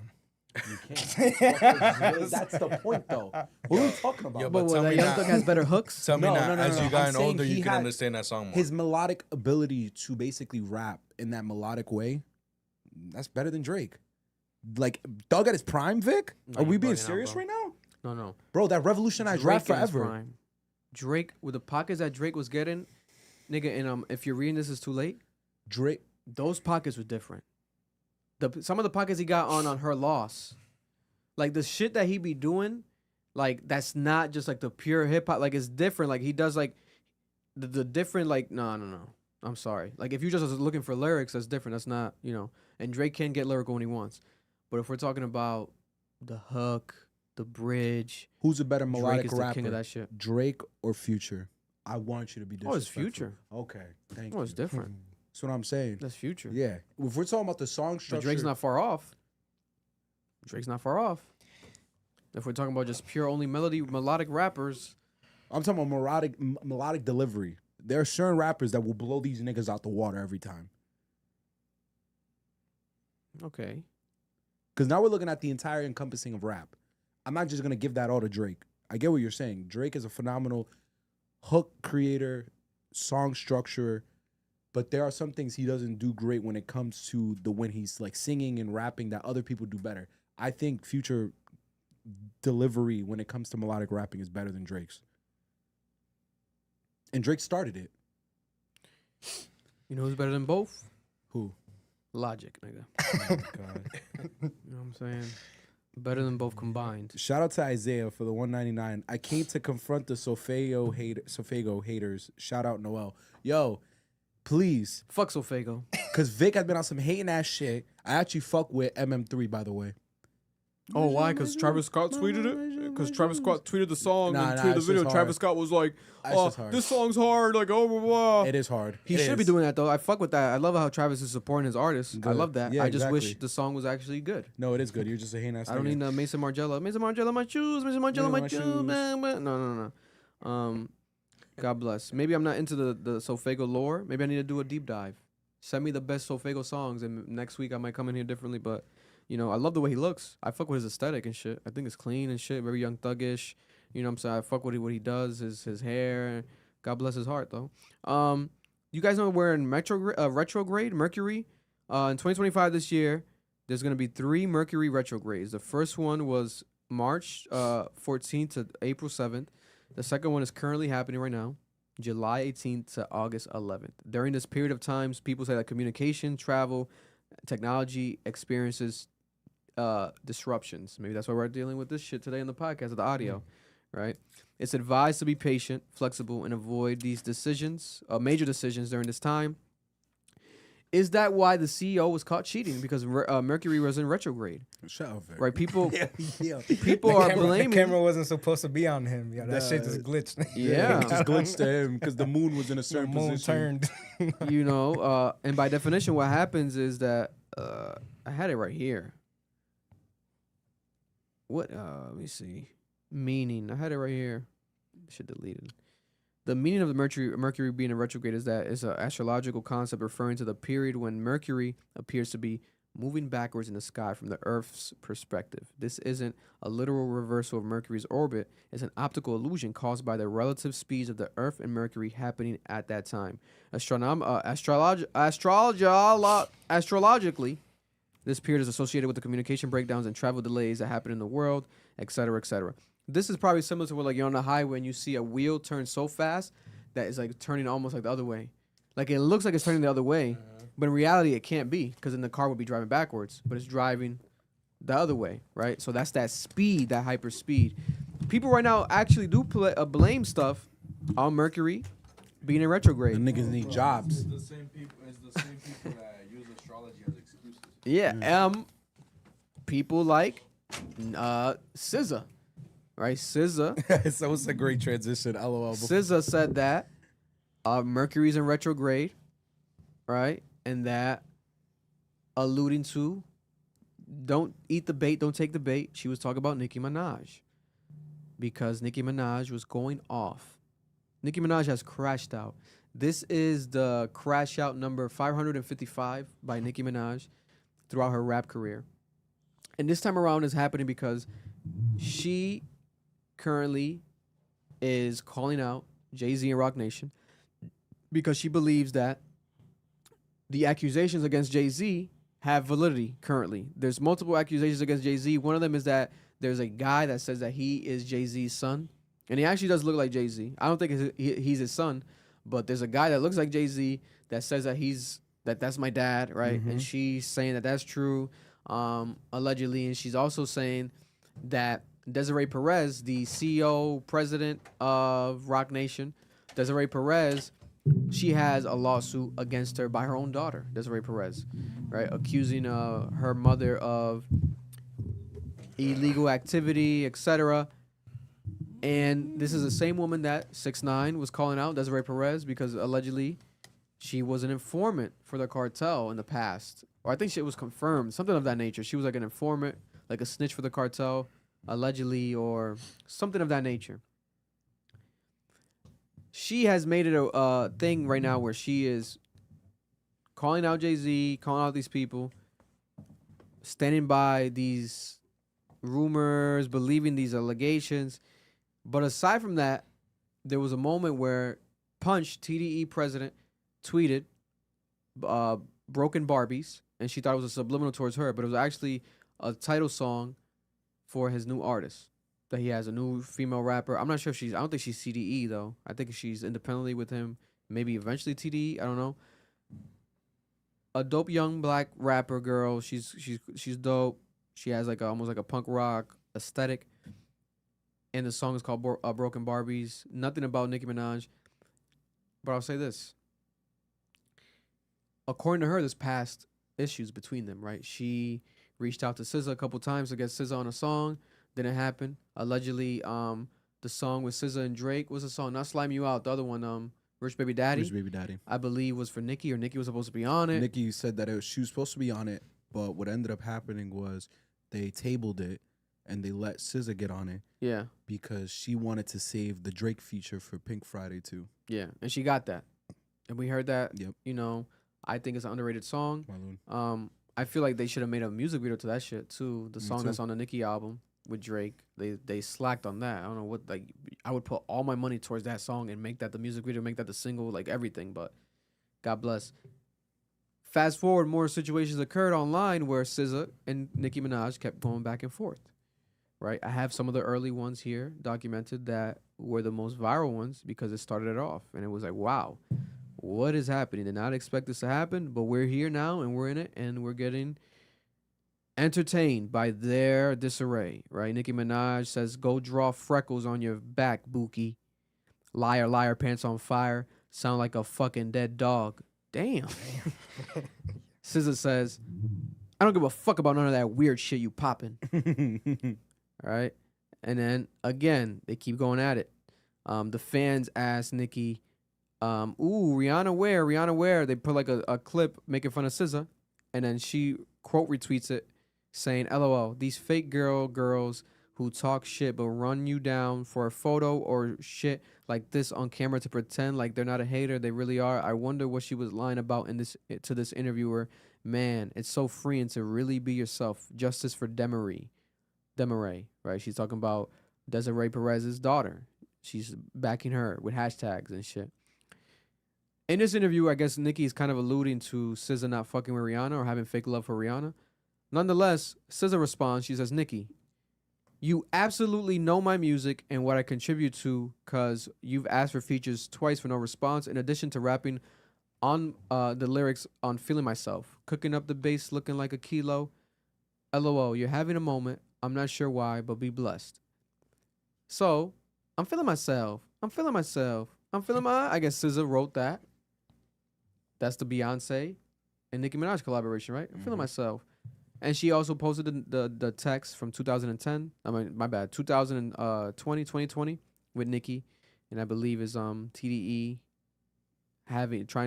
You can't. That's the point, though. What are we talking about? Yeah, But But tell what, me Young now- Thug has better hooks. Tell me No, now, no, no, as no, you I'm gotten saying older, he you can had understand that song more. His melodic ability to basically rap in that melodic way, that's better than Drake. Like Thug at his prime, Vic? No, Are we you're being bugging out, serious bro. right now? No. Bro, that revolutionized rap Drake in his forever. prime. Drake, with the pockets that Drake was getting, nigga, and if you're reading this, is too late. Drake. Those pockets were different. Some of the pockets he got on her loss, like the shit that he be doing, like that's not just like the pure hip hop. Like it's different. Like he does like the different like no. I'm sorry. Like if you just was looking for lyrics, that's different. That's not And Drake can get lyrical when he wants, but if we're talking about the hook, the bridge, Who's a better Drake melodic is the rapper? king of that shit. Drake or Future? I want you to be Oh, it's disrespectful. Future. Okay, thank you. Oh, it's different. That's what I'm saying. That's Future. Yeah. If we're talking about the song But structure, Drake's not far off. Drake's not far off. If we're talking about just pure only melodic rappers, I'm talking about melodic delivery. There are certain rappers that will blow these niggas out the water every time. okay. Because now we're looking at the entire encompassing of rap. I'm not just gonna give that all to Drake. I get what you're saying. Drake is a phenomenal hook creator, song structurer, but there are some things he doesn't do great when it comes to when he's like singing and rapping that other people do better. I think Future delivery when it comes to melodic rapping is better than Drake's. And Drake started it. You know who's better than both? Who? Logic, nigga. Oh my God. You know what I'm saying? Better than both combined. Shout out to Isaiah for the 199. I came to confront the Sofago haters. Shout out Noel. Yo, please. Fuck Sofago. Because Vic has been on some hating ass shit. I actually fuck with MM3, by the way. Oh, why? Because Travis Scott tweeted it? Because Travis Scott tweeted the song and tweeted the it's video. just Travis hard. Scott was like, It's oh, just hard. this song's hard. Like, oh, blah, blah. It is hard. He should be doing that, though. I fuck with that. I love how Travis is supporting his artists. I Good. love that. Yeah, I just wish exactly. the song was actually good. No, it is good. You're just a hating ass I don't need Mason Margiela. Mason Margiela, my shoes. Mason Margiela, my shoes. No. God bless. Maybe I'm not into the Sofago lore. Maybe I need to do a deep dive. Send me the best Sofago songs, and next week I might come in here differently. But I love the way he looks. I fuck with his aesthetic and shit. I think it's clean and shit. Very Young Thuggish. You know what I'm saying? I fuck with what he does. His hair. God bless his heart though. You guys know we're in retrograde, Mercury. In 2025 this year, there's gonna be 3 Mercury retrogrades. The first one was March 14th to April 7th. The second one is currently happening right now, July 18th to August 11th. During this period of times, people say that communication, travel, technology experiences disruptions. Maybe that's why we're dealing with this shit today in the podcast, the audio, right? It's advised to be patient, flexible, and avoid these major decisions during this time. Is that why the CEO was caught cheating? Because Mercury was in retrograde. Shut up, Vic. Right? People The are camera, blaming. The camera wasn't supposed to be on him. Yeah, that shit just glitched. Yeah. It just glitched to him because the moon was in a The certain moon position. turned. And by definition, what happens is that I had it right here. What? Let me see. Meaning. I had it right here. Should delete it. The meaning of the Mercury being in retrograde is that it's an astrological concept referring to the period when Mercury appears to be moving backwards in the sky from the Earth's perspective. This isn't a literal reversal of Mercury's orbit. It's an optical illusion caused by the relative speeds of the Earth and Mercury happening at that time. Astrologically, this period is associated with the communication breakdowns and travel delays that happen in the world, etc., etc. This is probably similar to when you're on the highway and you see a wheel turn so fast that it's like turning almost like the other way. Like it looks like it's turning the other way, but in reality it can't be because then the car would be driving backwards, but it's driving the other way, right? So that's that speed, that hyper speed. People right now actually do blame stuff on Mercury being in retrograde. The niggas need jobs. It's the same people that use astrology as excuses. Yeah, people like SZA. Right, SZA. So it's a great transition. LOL. SZA said that Mercury's in retrograde, right, and that alluding to don't eat the bait, don't take the bait. She was talking about Nicki Minaj because Nicki Minaj was going off. Nicki Minaj has crashed out. This is the crash out number 555 by Nicki Minaj throughout her rap career, and this time around is happening because she currently is calling out Jay-Z and Rock Nation because she believes that the accusations against Jay-Z have validity currently. There's multiple accusations against Jay-Z. One of them is that there's a guy that says that he is Jay-Z's son, and he actually does look like Jay-Z. I don't think he's his son, but there's a guy that looks like Jay-Z that says that that's my dad, right? And she's saying that that's true, allegedly, and she's also saying that Desiree Perez, the CEO, president of Rock Nation, Desiree Perez, she has a lawsuit against her by her own daughter, Desiree Perez, right? Accusing her mother of illegal activity, etc. And this is the same woman that 6ix9ine was calling out, Desiree Perez, because allegedly she was an informant for the cartel in the past. Or I think it was confirmed, something of that nature. She was like an informant, like a snitch for the cartel, allegedly, or something of that nature. She has made it a thing right now where she is calling out Jay-Z, calling out these people, standing by these rumors, believing these allegations. But aside from that, there was a moment where Punch, TDE president, tweeted Broken Barbies, and she thought it was a subliminal towards her, but it was actually a title song for his new artist that he has, a new female rapper. I'm not sure if I don't think she's CDE though. I think she's independently with him, maybe eventually TDE, I don't know. A dope young black rapper girl. She's dope. She has like almost like a punk rock aesthetic. And the song is called Broken Barbies. Nothing about Nicki Minaj. But I'll say this. According to her, there's past issues between them, right? She reached out to SZA a couple times to get SZA on a song. Didn't happen. Allegedly, the song with SZA and Drake was a song, not Slime You Out. The other one, Rich Baby Daddy. Rich Baby Daddy. I believe was for Nicki, or Nicki was supposed to be on it. Nicki said that she was supposed to be on it, but what ended up happening was they tabled it and they let SZA get on it. Yeah. Because she wanted to save the Drake feature for Pink Friday too. Yeah, and she got that. And we heard that. Yep. You know, I think it's an underrated song. Malone. I feel like they should have made a music video to that shit too. The song that's on the Nicki album with Drake. They slacked on that. I don't know what, like, I would put all my money towards that song and make that the music video, make that the single, like everything, but God bless. Fast forward, more situations occurred online where SZA and Nicki Minaj kept going back and forth. Right? I have some of the early ones here documented that were the most viral ones because it started it off. And it was like, wow, what is happening? Did not expect this to happen, but we're here now and we're in it and we're getting entertained by their disarray, right? Nicki Minaj says, go draw freckles on your back, Bookie. Liar, liar, pants on fire. Sound like a fucking dead dog. Damn. SZA says, I don't give a fuck about none of that weird shit you popping. All right. And then again, they keep going at it. The fans asked Nicki, ooh, Rihanna where? Rihanna where? They put like a clip making fun of SZA. And then she quote retweets it saying, LOL, these fake girls who talk shit but run you down for a photo or shit like this on camera to pretend like they're not a hater. They really are. I wonder what she was lying about to this interviewer. Man, it's so freeing to really be yourself. Justice for Demery, right? She's talking about Desiree Perez's daughter. She's backing her with hashtags and shit. In this interview, I guess Nicki is kind of alluding to SZA not fucking with Rihanna or having fake love for Rihanna. Nonetheless, SZA responds. She says, Nicki, you absolutely know my music and what I contribute to because you've asked for features twice for no response, in addition to rapping on the lyrics on Feeling Myself, cooking up the bass looking like a kilo. LOL, you're having a moment. I'm not sure why, but be blessed. So, I'm feeling myself. I guess SZA wrote that. That's the Beyonce and Nicki Minaj collaboration, right? I'm feeling myself. And she also posted the text from 2010. I mean, my bad, 2020 with Nicki. And I believe is TDE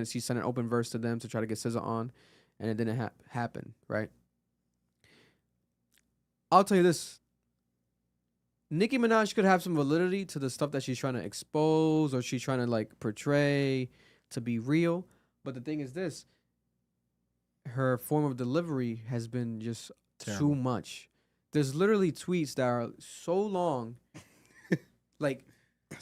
she sent an open verse to them to try to get SZA on. And it didn't happen, right? I'll tell you this. Nicki Minaj could have some validity to the stuff that she's trying to expose or she's trying to like portray to be real. But the thing is this. Her form of delivery has been just too much. There's literally tweets that are so long. Like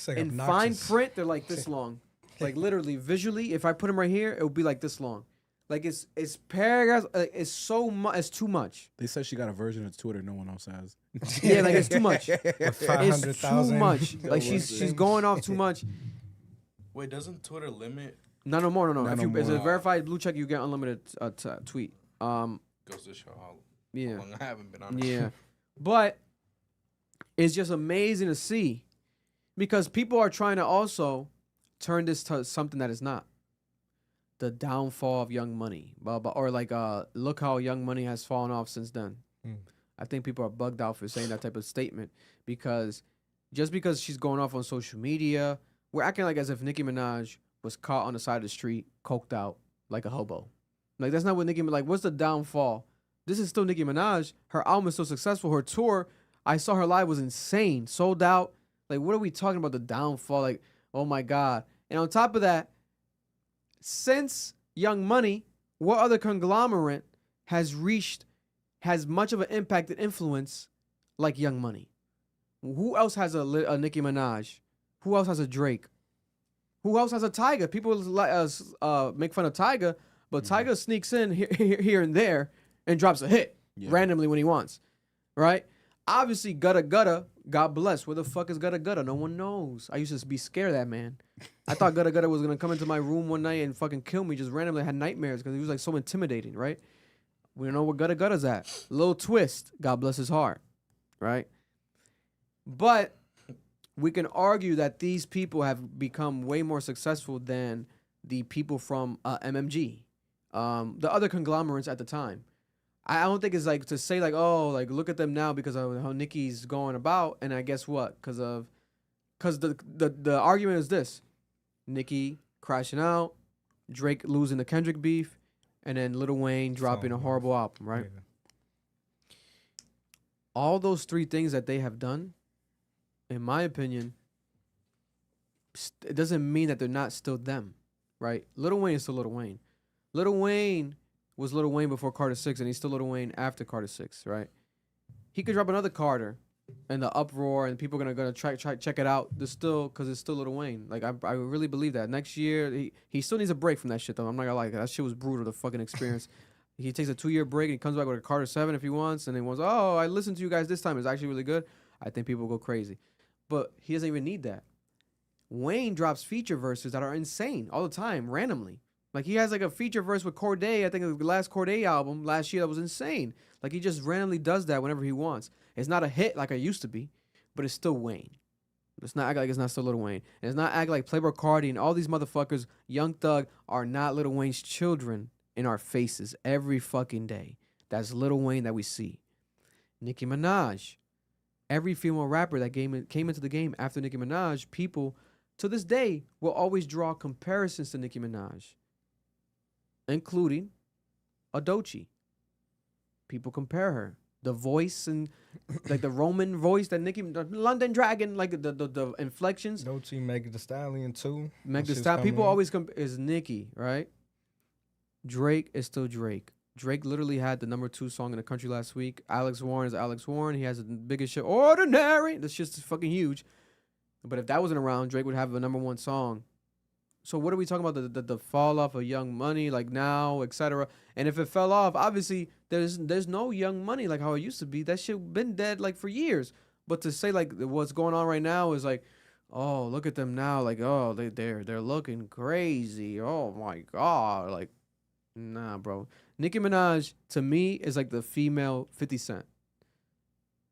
in fine print, they're like this long. Like literally, visually, if I put them right here, it would be like this long. Like it's paragraphs. Like, it's so much. It's too much. They said she got a version of Twitter no one else has. Yeah, like it's too much. With It's too 500,000. much. Like she's going off too much. Wait, doesn't Twitter limit? No more. Not If no you it's a more. verified blue check, you get unlimited tweet. Goes to show how Yeah. long I haven't been on it. Yeah. But it's just amazing to see because people are trying to also turn this to something that is not. The downfall of Young Money. Blah, blah, or like look how Young Money has fallen off since then. I think people are bugged out for saying that type of statement because just because she's going off on social media, we're acting like as if Nicki Minaj was caught on the side of the street, coked out like a hobo. Like that's not what Nicki. Like what's the downfall? This is still Nicki Minaj. Her album is so successful. Her tour, I saw her live, was insane, sold out. Like what are we talking about? The downfall? Like oh my god! And on top of that, since Young Money, what other conglomerate has much of an impact and influence like Young Money? Who else has a Nicki Minaj? Who else has a Drake? Who else has a Tyga? People make fun of Tyga, but Tyga sneaks in here and there and drops a hit randomly when he wants, right? Obviously, Gutta Gutta, God bless. Where the fuck is Gutta Gutta? No one knows. I used to be scared of that man. I thought Gutta Gutta was gonna come into my room one night and fucking kill me. Just randomly had nightmares because he was like so intimidating, right? We don't know where Gutta Gutta's at. Lil Twist, God bless his heart, right? But we can argue that these people have become way more successful than the people from MMG, the other conglomerates at the time. I don't think it's like to say like, oh, like look at them now because of how Nicki's going about, and I guess what? Because the argument is this: Nicki crashing out, Drake losing the Kendrick beef, and then Lil Wayne dropping a horrible album, right? Yeah. All those three things that they have done, in my opinion, it doesn't mean that they're not still them, right? Lil Wayne is still Lil Wayne. Lil Wayne was Lil Wayne before Carter 6, and he's still Lil Wayne after Carter 6, right? He could drop another Carter, and the uproar, and people are gonna try check it out. There's still, because it's still Lil Wayne. Like I really believe that. Next year, he still needs a break from that shit though. I'm not gonna lie, that shit was brutal. The fucking experience. He takes a 2-year break and he comes back with a Carter 7 if he wants, and then wants, oh, I listened to you guys this time. It's actually really good. I think people will go crazy, but he doesn't even need that. Wayne drops feature verses that are insane all the time, randomly. Like he has like a feature verse with Cordae. I think the last Cordae album last year that was insane. Like he just randomly does that whenever he wants. It's not a hit like it used to be, but it's still Wayne. Let's not act like it's not still Lil Wayne. And it's not act like Playboi Carti and all these motherfuckers, Young Thug, are not Lil Wayne's children in our faces every fucking day. That's Lil Wayne that we see. Nicki Minaj. Every female rapper that came into the game after Nicki Minaj, people to this day will always draw comparisons to Nicki Minaj, including Adochi. People compare her. The voice and like the Roman voice that Nicki, the London Dragon, like the inflections. Doechii, Meg Thee Stallion too. Meg Thee She's Stallion. People coming. always is Nicki, right? Drake is still Drake. Drake literally had the #2 song in the country last week. Alex Warren is Alex Warren. He has the biggest shit. Ordinary. This shit's fucking huge. But if that wasn't around, Drake would have a #1 song. So what are we talking about? The fall off of Young Money, like now, etc. And if it fell off, obviously there's no Young Money like how it used to be. That shit been dead like for years. But to say like what's going on right now is like, oh, look at them now, like oh they're looking crazy. Oh my god, like nah, bro. Nicki Minaj to me is like the female 50 Cent.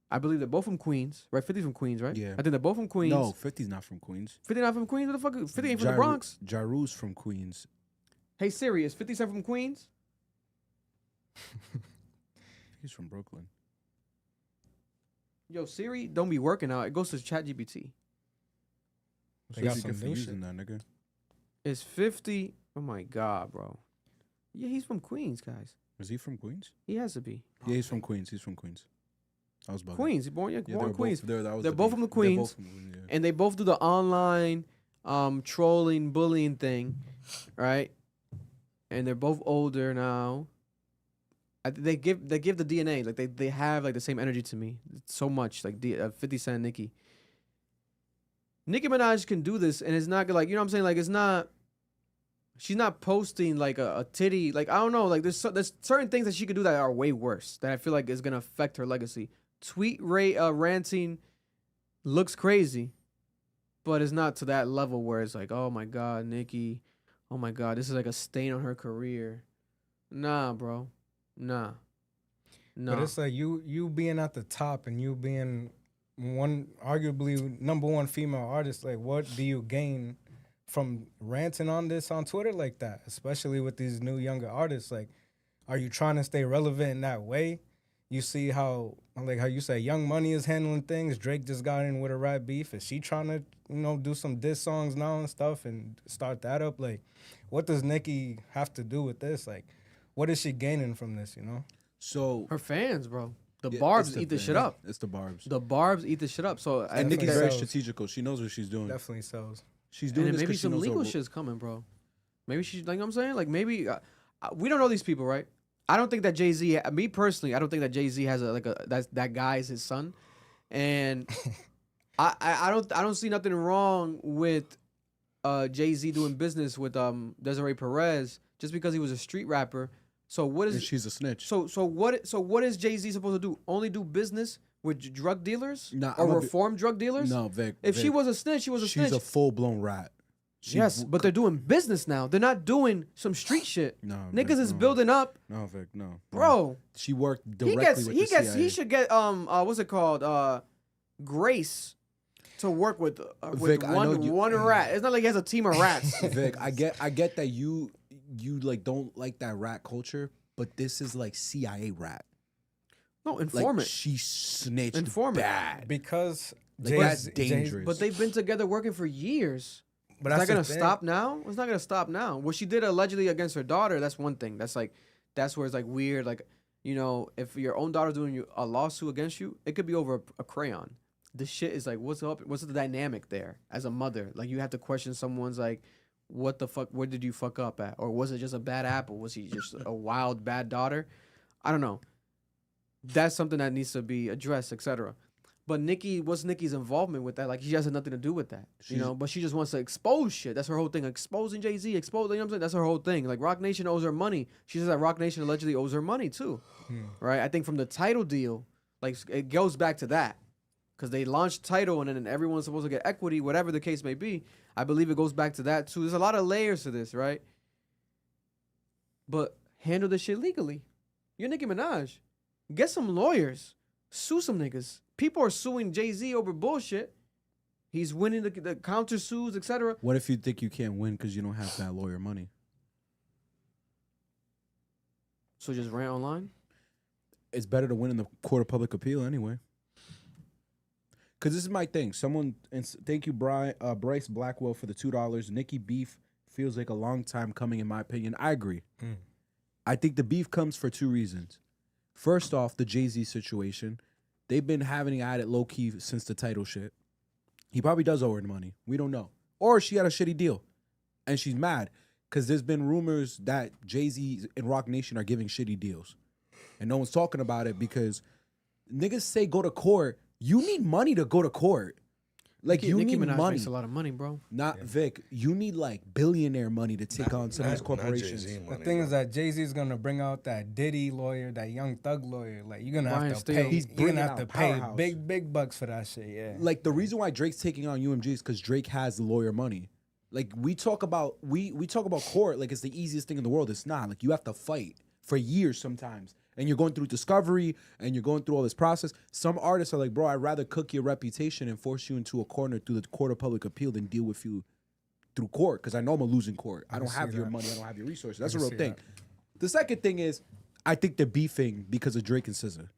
I believe they're both from Queens, right? 50 from Queens, right? Yeah. I think they're both from Queens. No, 50's not from Queens. 50 not from Queens? What the fuck? 50 ain't from the Bronx. Jaru's from Queens. Hey Siri, is 50 Cent from Queens? He's from Brooklyn. Yo, Siri, don't be working out. It goes to ChatGPT. They got So some new confusing shit. that nigga. Is 50? Oh my god, bro. Yeah, he's from Queens, guys. Is he from Queens? He has to be. Yeah, he's from Queens. He's from Queens. I was bugging. Queens. He born, Yeah, born in Queens. They're They're both from the Queens. And they both do the online trolling, bullying thing, right? And they're both older now. They give the DNA, like they have like the same energy to me so much, like 50 Cent, Nicki. Nicki Minaj can do this, and it's not like, you know what I'm saying, like it's not She's not posting like a titty. Like, I don't know. Like, there's certain things that she could do that are way worse that I feel like is gonna affect her legacy. Tweet ranting looks crazy, but it's not to that level where it's like, oh my god, Nicki, oh my god, this is like a stain on her career. Nah, bro, nah. But it's like you being at the top and you being arguably number one female artist. Like, what do you gain from ranting on this on Twitter like that? Especially with these new younger artists. Like, are you trying to stay relevant in that way? You see how you say Young Money is handling things. Drake just got in with a rap beef. Is she trying to, do some diss songs now and stuff and start that up? Like, what does Nicki have to do with this? Like, what is she gaining from this, So her fans, bro. The yeah, Barbs it's eat this thing. shit up. It's the Barbs. The Barbs eat this shit up. So I And think Nicki's that- very sells. strategical. She knows what she's doing. Definitely sells. She's and doing then this maybe 'cause she some knows legal her- shit's coming, bro. Maybe she's like, you know what I'm saying, like maybe we don't know these people, right? I don't think that Jay-Z. Me personally, I don't think that Jay-Z has that guy is his son, and I don't see nothing wrong with Jay-Z doing business with Desiree Perez just because he was a street rapper. So what And is she's a snitch. so what is Jay-Z supposed to do? Only do business with drug dealers Nah, or I'ma be- reform drug dealers? No, Vic. If she Vic, was a snitch, she was a she's snitch. a full blown rat. She Yes, w- but they're doing business now. They're not doing some street shit. No, Niggas Vic, is no. building up, No, Vic, no. bro. She worked directly with the CIA. He should get what's it called? Grace to work with Vic, I know you- one rat. It's not like he has a team of rats. Vic, I get that you like don't like that rat culture, but this is like CIA rat. No, Like informant. she snitched Informant. bad. Because Like, that's dangerous. But they've been together working for years. But It's that's not gonna the thing. stop now. It's not gonna stop now. What she did allegedly against her daughter, that's one thing. That's where it's like weird. Like, if your own daughter's doing a lawsuit against you, it could be over a crayon. The shit is like, what's up? What's the dynamic there as a mother? Like, you have to question someone's like, what the fuck? Where did you fuck up at? Or was it just a bad apple? Was he just a wild bad daughter? I don't know. That's something that needs to be addressed, etc. But what's Nicki's involvement with that? Like, she has nothing to do with that, But she just wants to expose shit. That's her whole thing. Exposing Jay-Z, you know what I'm saying? That's her whole thing. Like, Roc Nation owes her money. She says that Roc Nation allegedly owes her money too, right? I think from the title deal, like, it goes back to that because they launched title and then everyone's supposed to get equity, whatever the case may be. I believe it goes back to that too. There's a lot of layers to this, right? But handle this shit legally. You're Nicki Minaj. Get some lawyers. Sue some niggas. People are suing Jay-Z over bullshit. He's winning the counter sues, etc. What if you think you can't win because you don't have that lawyer money? So just rant online? It's better to win in the court of public appeal anyway. Because this is my thing. Thank you, Bryce Blackwell, for the $2. Nicki beef feels like a long time coming, in my opinion. I agree. I think the beef comes for two reasons. First off, the Jay-Z situation. They've been having at it low-key since the title shit. He probably does owe her the money. We don't know. Or she had a shitty deal. And she's mad. Because there's been rumors that Jay-Z and Roc Nation are giving shitty deals. And no one's talking about it because niggas say go to court. You need money to go to court. Like, you Nicki need Minaj money. makes a lot of money, bro. Not Vic. You need like billionaire money to take on some of these Not corporations. Jay-Z The money, thing bro. is that Jay-Z is gonna bring out that Diddy lawyer, that Young Thug lawyer. Like, you're gonna Ryan have to Steele. pay. He's You're bringing gonna have out to pay powerhouse. big bucks for that shit. Yeah. Like, the reason why Drake's taking on UMG is because Drake has the lawyer money. Like, we talk about court like it's the easiest thing in the world. It's not. Like, you have to fight for years sometimes. And you're going through discovery and you're going through all this process. Some artists are like, bro, I'd rather cook your reputation and force you into a corner through the court of public appeal than deal with you through court. Because I know I'm going to lose in court. I don't have your money. I don't have your resources. That's a real thing. The second thing is, I think they're beefing because of Drake and SZA.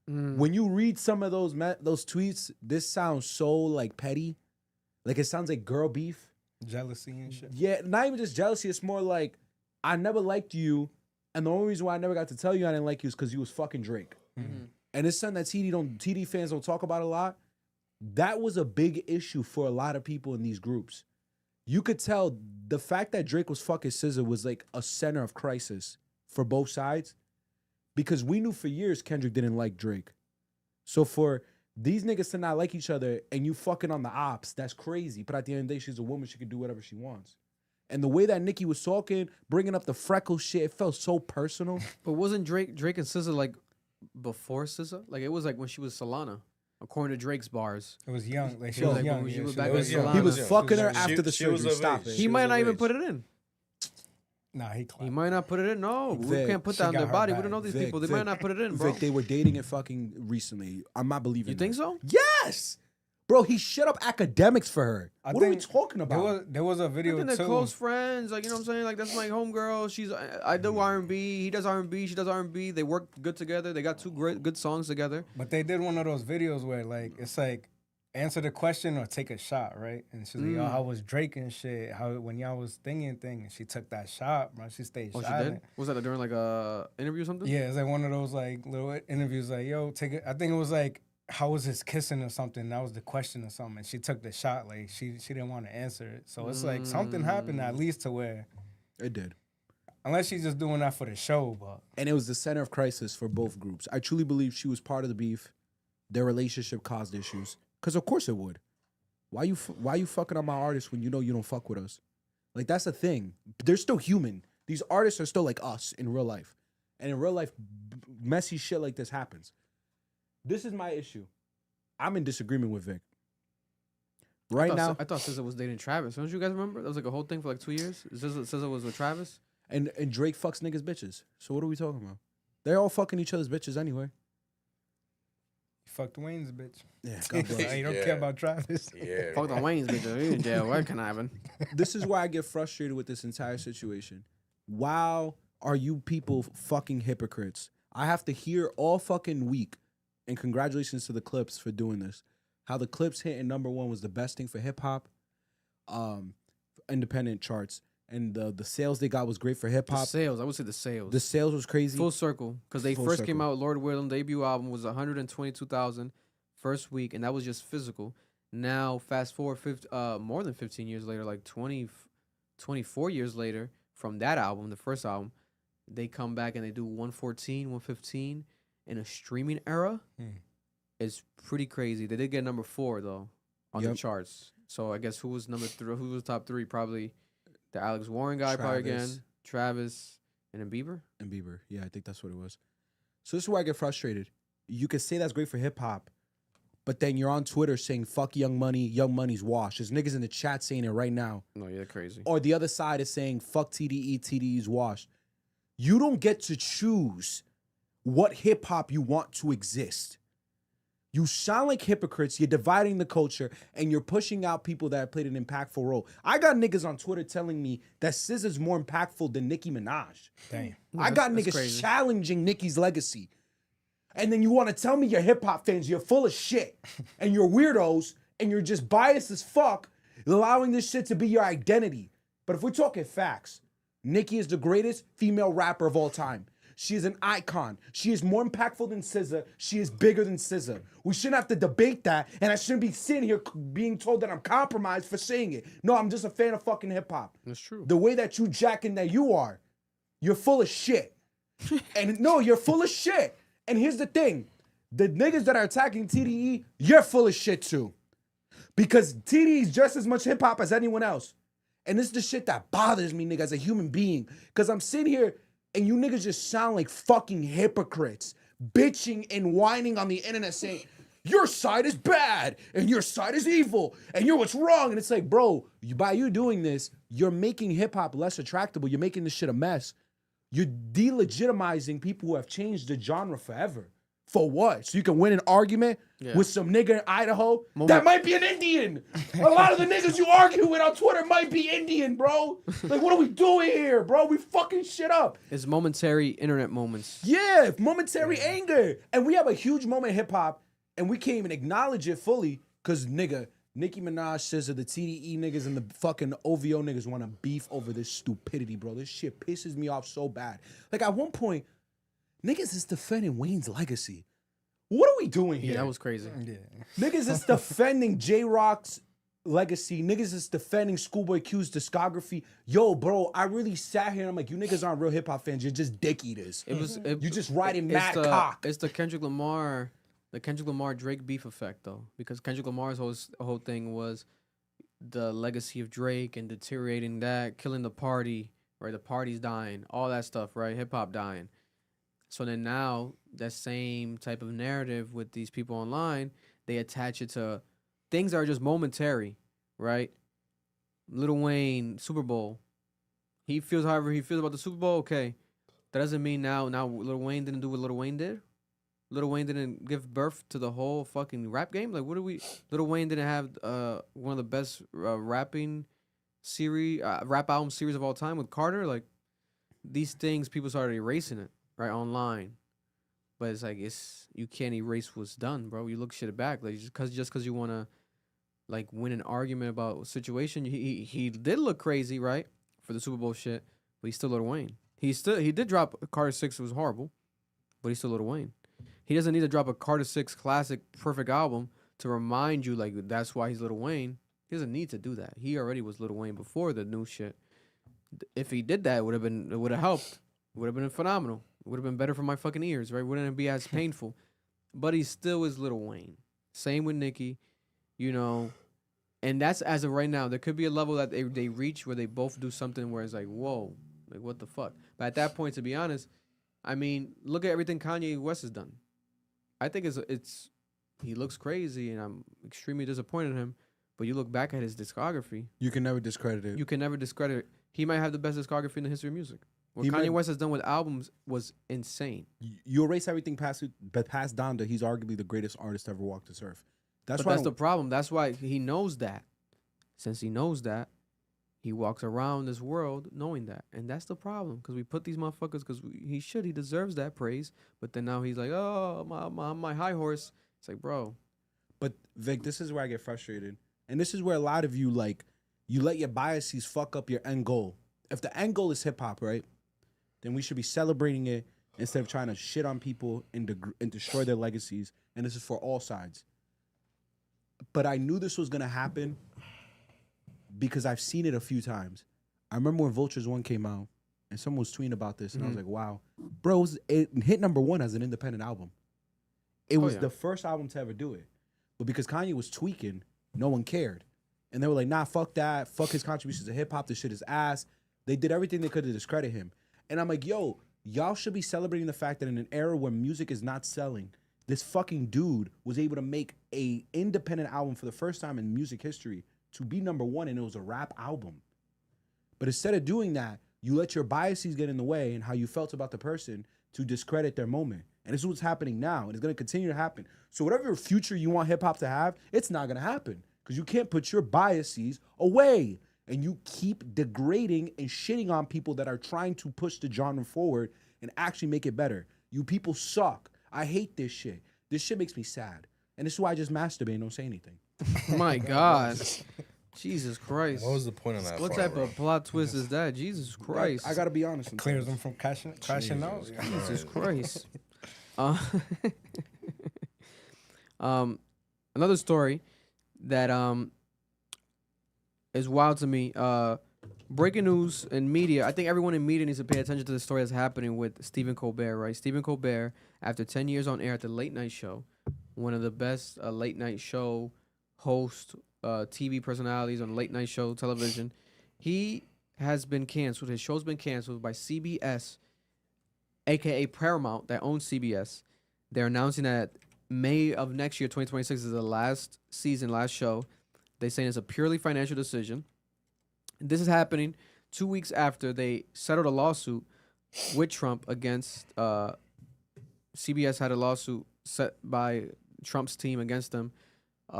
When you read some of those tweets, this sounds so like petty. Like, it sounds like girl beef. Jealousy and shit. Yeah, not even just jealousy. It's more like, I never liked you. And the only reason why I never got to tell you I didn't like you is because you was fucking Drake. And it's something that TD fans don't talk about a lot. That was a big issue for a lot of people in these groups. You could tell the fact that Drake was fucking SZA was like a center of crisis for both sides. Because we knew for years Kendrick didn't like Drake. So for these niggas to not like each other and you fucking on the ops, that's crazy. But at the end of the day, she's a woman. She can do whatever she wants. And the way that Nicki was talking, bringing up the freckle shit, it felt so personal. But wasn't Drake and SZA like before SZA? Like it was like when she was Solana, according to Drake's bars. It was young. Like she Yo, was like, young. when she yeah, was she back was in young. Solana. He was Yeah. fucking her She- after the she was surgery. of Stop age. it. He She might was not of even age. put it in. Nah, he He clapped. might not put it in. No, we Vic, can't put she that on got their her body. We bag. don't know these Vic, people. They Vic. might not put it in, bro. Vic, they were dating it fucking recently. I'm not believing You that. think so? Yes! Bro, he shut up academics for her. I What are we think talking about? There was a I video think they're too. close friends. Like, you know what I'm saying? Like, that's my homegirl. She's I do R&B. He does R&B. She does R&B. They work good together. They got two good songs together. But they did one of those videos where like it's like answer the question or take a shot, right? And she's like, "Yo, how was Drake and shit? How when y'all was thing?" And she took that shot, bro. She stayed Oh, she silent. did? Was that during like a interview or something? Yeah, it's like one of those like little interviews, like, "Yo, take it." I think it was like, "How was his kissing?" or something. That was the question or something. And she took the shot, like she didn't want to answer it. So it's like something happened at least to where, It did. unless she's just doing that for the show, but And it was the center of crisis for both groups. I truly believe she was part of the beef. Their relationship caused issues. Because of course it would. Why you fucking on my artist when you know you don't fuck with us? Like, that's the thing. They're still human. These artists are still like us in real life. And in real life, messy shit like this happens. This is my issue. I'm in disagreement with Vic. Right now, I thought SZA was dating Travis. Don't you guys remember? That was like a whole thing for like 2 years. SZA was with Travis. and Drake fucks niggas bitches. So what are we talking about? They're all fucking each other's bitches anyway. you fucked Wayne's bitch. Yeah, God bless. You don't Yeah. care about Travis. Yeah. Fuck the Wayne's bitch. He in jail. What can happen? This is why I get frustrated with this entire situation. Wow, are you people fucking hypocrites? I have to hear all fucking week, and congratulations to the Clips for doing this. How the Clips hitting #1 was the best thing for hip hop, independent charts, and the sales they got was great for hip The hop. sales. I would say the sales. The sales was crazy. Full circle. Because they Full first came circle. out, Lord Willem debut album was 122,000 first week, and that was just physical. Now, fast forward more than 15 years later, like 24 years later from that album, the first album, they come back and they do 114, 115 in a streaming era. It's pretty crazy. They did get #4 though on the Yep. charts. So I guess who was number 3? Who was top 3? Probably the Alex Warren guy, probably Travis. again. Travis and then Bieber. And Bieber. Yeah, I think that's what it was. So this is where I get frustrated. You could say that's great for hip hop, but then you're on Twitter saying fuck Young Money, Young Money's washed. There's niggas in the chat saying it right now. No, you're crazy. Or the other side is saying fuck TDE, TDE's washed. You don't get to choose what hip hop you want to exist. You sound like hypocrites. You're dividing the culture and you're pushing out people that have played an impactful role. I got niggas on Twitter telling me that SZA's more impactful than Nicki Minaj. Damn. I got that's niggas crazy. challenging Nicki's legacy. And then you want to tell me you're hip hop fans, you're full of shit, and you're weirdos, and you're just biased as fuck, allowing this shit to be your identity. But if we're talking facts, Nicki is the greatest female rapper of all time. She is an icon. She is more impactful than SZA. She is bigger than SZA. We shouldn't have to debate that, and I shouldn't be sitting here being told that I'm compromised for saying it. No, I'm just a fan of fucking hip hop. That's true. The way that you jacking that you are, you're full of shit. And no, you're full of shit. And here's the thing. The niggas that are attacking TDE, you're full of shit too. Because TDE is just as much hip hop as anyone else. And this is the shit that bothers me, nigga, as a human being. Because I'm sitting here and you niggas just sound like fucking hypocrites. Bitching and whining on the internet saying, your side is bad and your side is evil and you're what's wrong. And it's like, bro, by you doing this, you're making hip hop less attractable. You're making this shit a mess. You're delegitimizing people who have changed the genre forever. For what? So you can win an argument with some nigga in Idaho that might be an Indian. A lot of the niggas you argue with on Twitter might be Indian, bro. Like, what are we doing here, bro? We fucking shit up. It's momentary internet moments. Yeah, momentary anger. And we have a huge moment in hip hop, and we can't even acknowledge it fully because, nigga, Nicki Minaj says that the TDE niggas and the fucking OVO niggas want to beef over this stupidity, bro. This shit pisses me off so bad. Like, at one point, niggas is defending Wayne's legacy. What are we doing here? Yeah, that was crazy. Yeah. Niggas is defending J-Rock's legacy. Niggas is defending Schoolboy Q's discography. Yo, bro, I really sat here and I'm like, you niggas aren't real hip-hop fans. You're just dick eaters. You just riding mad cock. It's the Kendrick Lamar Drake beef effect though, because Kendrick Lamar's whole thing was the legacy of Drake and deteriorating that, killing the party, right? The party's dying, all that stuff, right? Hip hop dying. So then now that same type of narrative with these people online, they attach it to things that are just momentary, right? Lil Wayne, Super Bowl. He feels however he feels about the Super Bowl. Okay, that doesn't mean now Lil Wayne didn't do what Lil Wayne did. Lil Wayne didn't give birth to the whole fucking rap game. Like, what do we? Lil Wayne didn't have one of the best rap album series of all time with Carter. Like, these things people started erasing it right online, but it's like you can't erase what's done, bro. You look shit back, like just cause you wanna like win an argument about a situation. He did look crazy, right, for the Super Bowl shit, but he's still Lil Wayne. He did drop Carter 6. It was horrible, but he's still Lil Wayne. He doesn't need to drop a Carter 6 classic perfect album to remind you like that's why he's Lil Wayne. He doesn't need to do that. He already was Lil Wayne before the new shit. If he did that, it would have helped. It would have been phenomenal. It would have been better for my fucking ears, right? Wouldn't it be as painful? But he still is Lil Wayne. Same with Nicki, you know. And that's as of right now. There could be a level that they reach where they both do something where it's like, whoa, like what the fuck? But at that point, to be honest, I mean, look at everything Kanye West has done. I think it's he looks crazy, and I'm extremely disappointed in him. But you look back at his discography, You can never discredit it. you can never discredit it. He might have the best discography in the history of music. What He Kanye might- West has done with albums was insane. You erase everything past Donda. He's arguably the greatest artist to ever walk this earth. That's But why that's the problem. That's why he knows that. Since he knows that, he walks around this world knowing that. And that's the problem. Because we put these motherfuckers, because he deserves that praise. But then now he's like, oh, my high horse. It's like, bro. But Vic, this is where I get frustrated. And this is where a lot of you, like, you let your biases fuck up your end goal. If the end goal is hip hop, right, then we should be celebrating it instead of trying to shit on people and destroy their legacies. And this is for all sides. But I knew this was going to happen because I've seen it a few times. I remember when Vultures 1 came out and someone was tweeting about this, and I was like, wow. Bro, it hit #1 as an independent album. It was yeah. the first album to ever do it. But because Kanye was tweaking, no one cared. And they were like, nah, fuck that. Fuck his contributions to hip hop. This shit is ass. They did everything they could to discredit him. And I'm like, yo, y'all should be celebrating the fact that in an era where music is not selling, this fucking dude was able to make a independent album for the first time in music history to be #1, and it was a rap album. But instead of doing that, you let your biases get in the way and how you felt about the person to discredit their moment. And this is what's happening now, and it's going to continue to happen. So whatever future you want hip-hop to have, it's not going to happen because you can't put your biases away. And you keep degrading and shitting on people that are trying to push the genre forward and actually make it better. You people suck. I hate this shit. This shit makes me sad. And this is why I just masturbate and don't say anything. My God. Jesus Christ. What was the point of that? What part, type bro? of plot twist is that? Jesus Christ. I got to be honest. Clears them from crashing out. Jesus Christ. Another story that is wild to me. Breaking news in media. I think everyone in media needs to pay attention to the story that's happening with Stephen Colbert, right? Stephen Colbert, after 10 years on air at the late night show, one of the best late night show host, TV personalities on late night show television, he has been canceled. His show's been canceled by CBS, aka Paramount, that owns CBS. They're announcing that May of next year, 2026, is the last season, last show. They're saying it's a purely financial decision. This is happening 2 weeks after they settled a lawsuit with Trump against CBS had a lawsuit set by Trump's team against them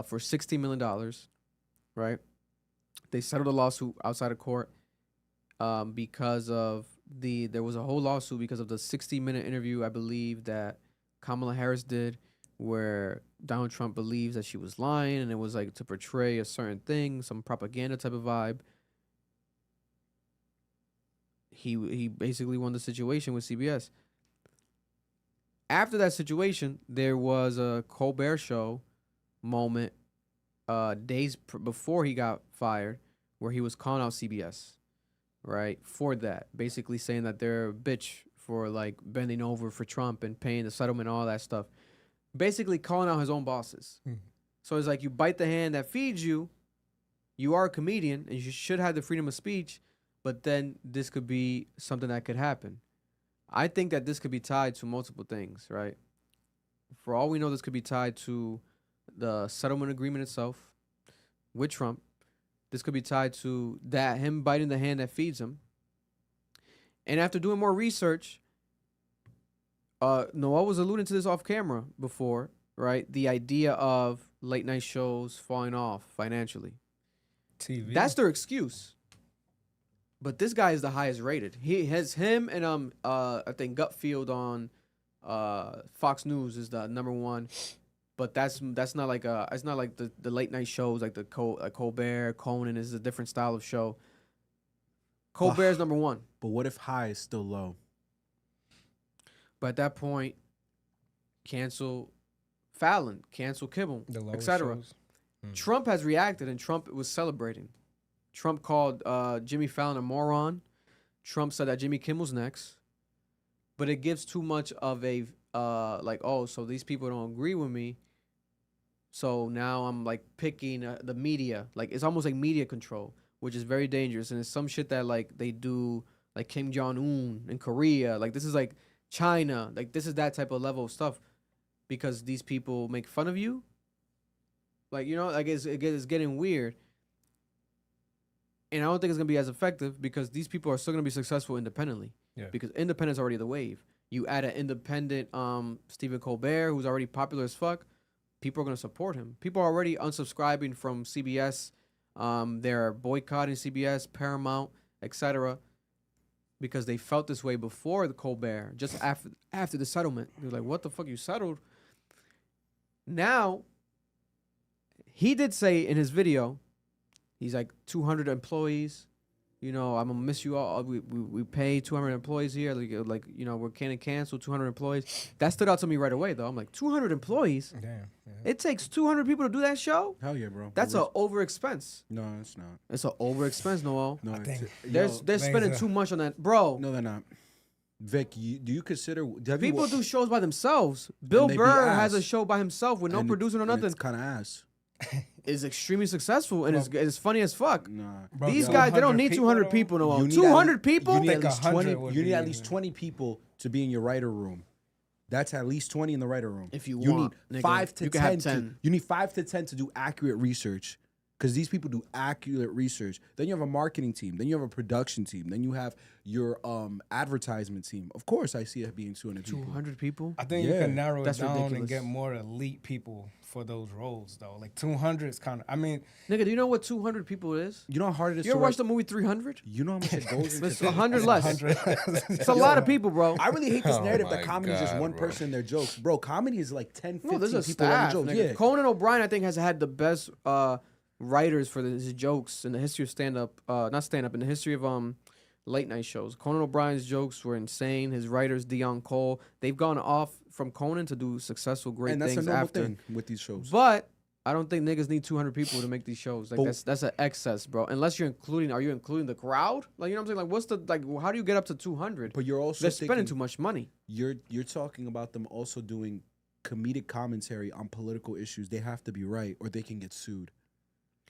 for $60 million, right? They settled a lawsuit outside of court because of there was a whole lawsuit because of the 60-minute interview, I believe, that Kamala Harris did, where Donald Trump believes that she was lying, and it was like to portray a certain thing, some propaganda type of vibe. He basically won the situation with CBS. After that situation, there was a Colbert show moment days before he got fired, where he was calling out CBS, right, for that, basically saying that they're a bitch for like bending over for Trump and paying the settlement and all that stuff. Basically calling out his own bosses. So it's like you bite the hand that feeds you, you are a comedian and you should have the freedom of speech, but then this could be something that could happen. I think that this could be tied to multiple things, right? For all we know, this could be tied to the settlement agreement itself with Trump. This could be tied to that him biting the hand that feeds him. And after doing more research, Noel was alluding to this off camera before, right? The idea of late night shows falling off financially. TV. That's their excuse. But this guy is the highest rated. He has him and I think Gutfield on Fox News is the number one. But that's not like it's not like the late night shows like Colbert, Conan is a different style of show. Colbert is number one. But what if high is still low? But at that point, cancel Fallon, cancel Kibble, The lower etc. shows. Trump has reacted, and Trump was celebrating. Trump called Jimmy Fallon a moron. Trump said that Jimmy Kimmel's next. But it gives too much of a, so these people don't agree with me. So now I'm, like, picking the media. Like, it's almost like media control, which is very dangerous. And it's some shit that, like, they do, like Kim Jong-un in Korea. Like, this is, like, China. Like, this is that type of level of stuff. Because these people make fun of you. Like, you know, like it's getting weird. And I don't think it's going to be as effective because these people are still going to be successful independently. Yeah. Because independent's already the wave. You add an independent Stephen Colbert, who's already popular as fuck, people are going to support him. People are already unsubscribing from CBS. They're boycotting CBS, Paramount, etc. because they felt this way before the Colbert, just after the settlement. They're like, what the fuck, you settled? Now, he did say in his video, he's like 200 employees. You know, I'm gonna miss you all. We pay 200 employees here. Like you know, we're can't cancel 200 employees. That stood out to me right away, though. I'm like, 200 employees? Damn. Yeah. It takes 200 people to do that show? Hell yeah, bro. That's a over expense. No, it's not. It's a over expense, Noel. No, think- They're spending too much on that, bro. No, they're not. Vic, do you consider People do shows by themselves. Bill they be Burr ass. has a show by himself with no producer or nothing. It's kind of ass. Is extremely successful and it's funny as fuck. Nah. Bro, These yo, guys, they don't 100 need 200 people, You Noel. need 200 people? You need think at least 100 20. would You need be at least even. 20 people to be in your writer room. That's at least 20 in the writer room. If you you want, need nigga, 5 to you can have 10. 10. You need 5 to 10 to do accurate research, because these people do accurate research. Then you have a marketing team. Then you have a production team. Then you have your advertisement team. Of course, I see it being 200 people. 200 people? I think you Yeah. can narrow That's it down ridiculous. and get more elite people for those roles, though. Like 200 is kind of. I mean, Nigga, do you know what 200 people is? You know how hard it is You to ever write? watched the movie 300? You know how much it goes into It's 100 less. 100. It's a lot of people, bro. I really hate this Oh narrative my that comedy is just God, one bro. person and their jokes. Bro, comedy is like 10, 15 No, there's a people writing staff. jokes. Nigga. Yeah. Conan O'Brien, I think, has had the best writers for his jokes in the history of stand-up. Not stand-up, in the history of late night shows. Conan O'Brien's jokes were insane. His writers, Dion Cole, they've gone off from Conan to do successful, great And that's a things normal after. thing with these shows. But I don't think niggas need 200 people to make these shows. Like But- that's an excess, bro. Unless you're including, are you including the crowd? Like, you know what I'm saying? Like, what's the how do you get up to 200? But you're also They're spending thinking, too much money. you're talking about them also doing comedic commentary on political issues. They have to be right, or they can get sued.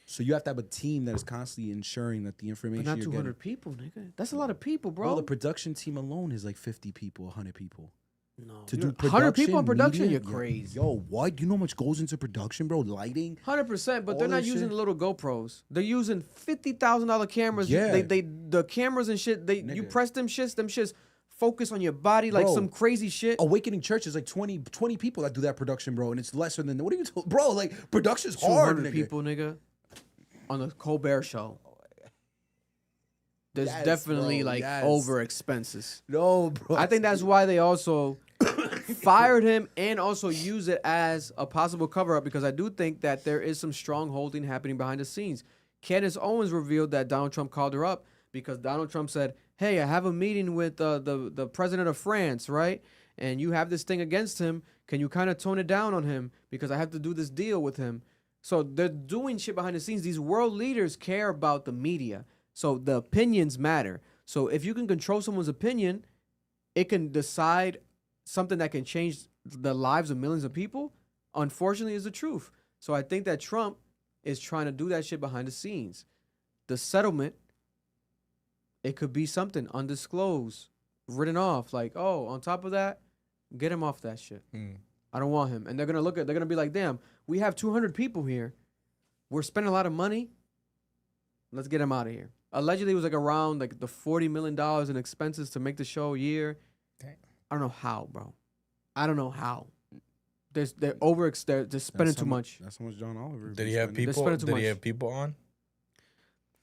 So you have to have a team that is constantly ensuring that the information But not you're 200 people, nigga. That's a lot of people, getting. bro. Bro, the production team alone is like 50 people, 100 people. No, To you do don't- production, 100 people in production, media? you're crazy. Yo, what? You know how much goes into production, bro? Lighting. 100%, but All they're not that using shit? the little GoPros. They're using $50,000 cameras. Yeah. They the cameras and shit. You Nigga. press them shits focus on your body like Bro. some crazy shit. Awakening Church is like 20 people that do that production, bro, and it's lesser than what are you, bro? Like production's hard, 200 nigga. people, nigga, on the Colbert show. There's Yes, definitely bro, like yes. over expenses. No, bro. I think that's why they also fired him and also use it as a possible cover up, because I do think that there is some strong holding happening behind the scenes. Candace Owens revealed that Donald Trump called her up because Donald Trump said, "Hey, I have a meeting with the president of France, right? And you have this thing against him. Can you kind of tone it down on him because I have to do this deal with him?" So they're doing shit behind the scenes. These world leaders care about the media. So the opinions matter. So if you can control someone's opinion, it can decide something that can change the lives of millions of people. Unfortunately, is the truth. So I think that Trump is trying to do that shit behind the scenes. The settlement, it could be something undisclosed, written off. Like, oh, on top of that, get him off that shit. I don't want him. And they're gonna be like, damn, we have 200 people here. We're spending a lot of money. Let's get him out of here. Allegedly, it was like around like the $40 million in expenses to make the show a year. Dang. I don't know how, bro. I don't know how. They're just spending too much. That's how much John Oliver. Did he have They're people? spending too Did he much. have people on?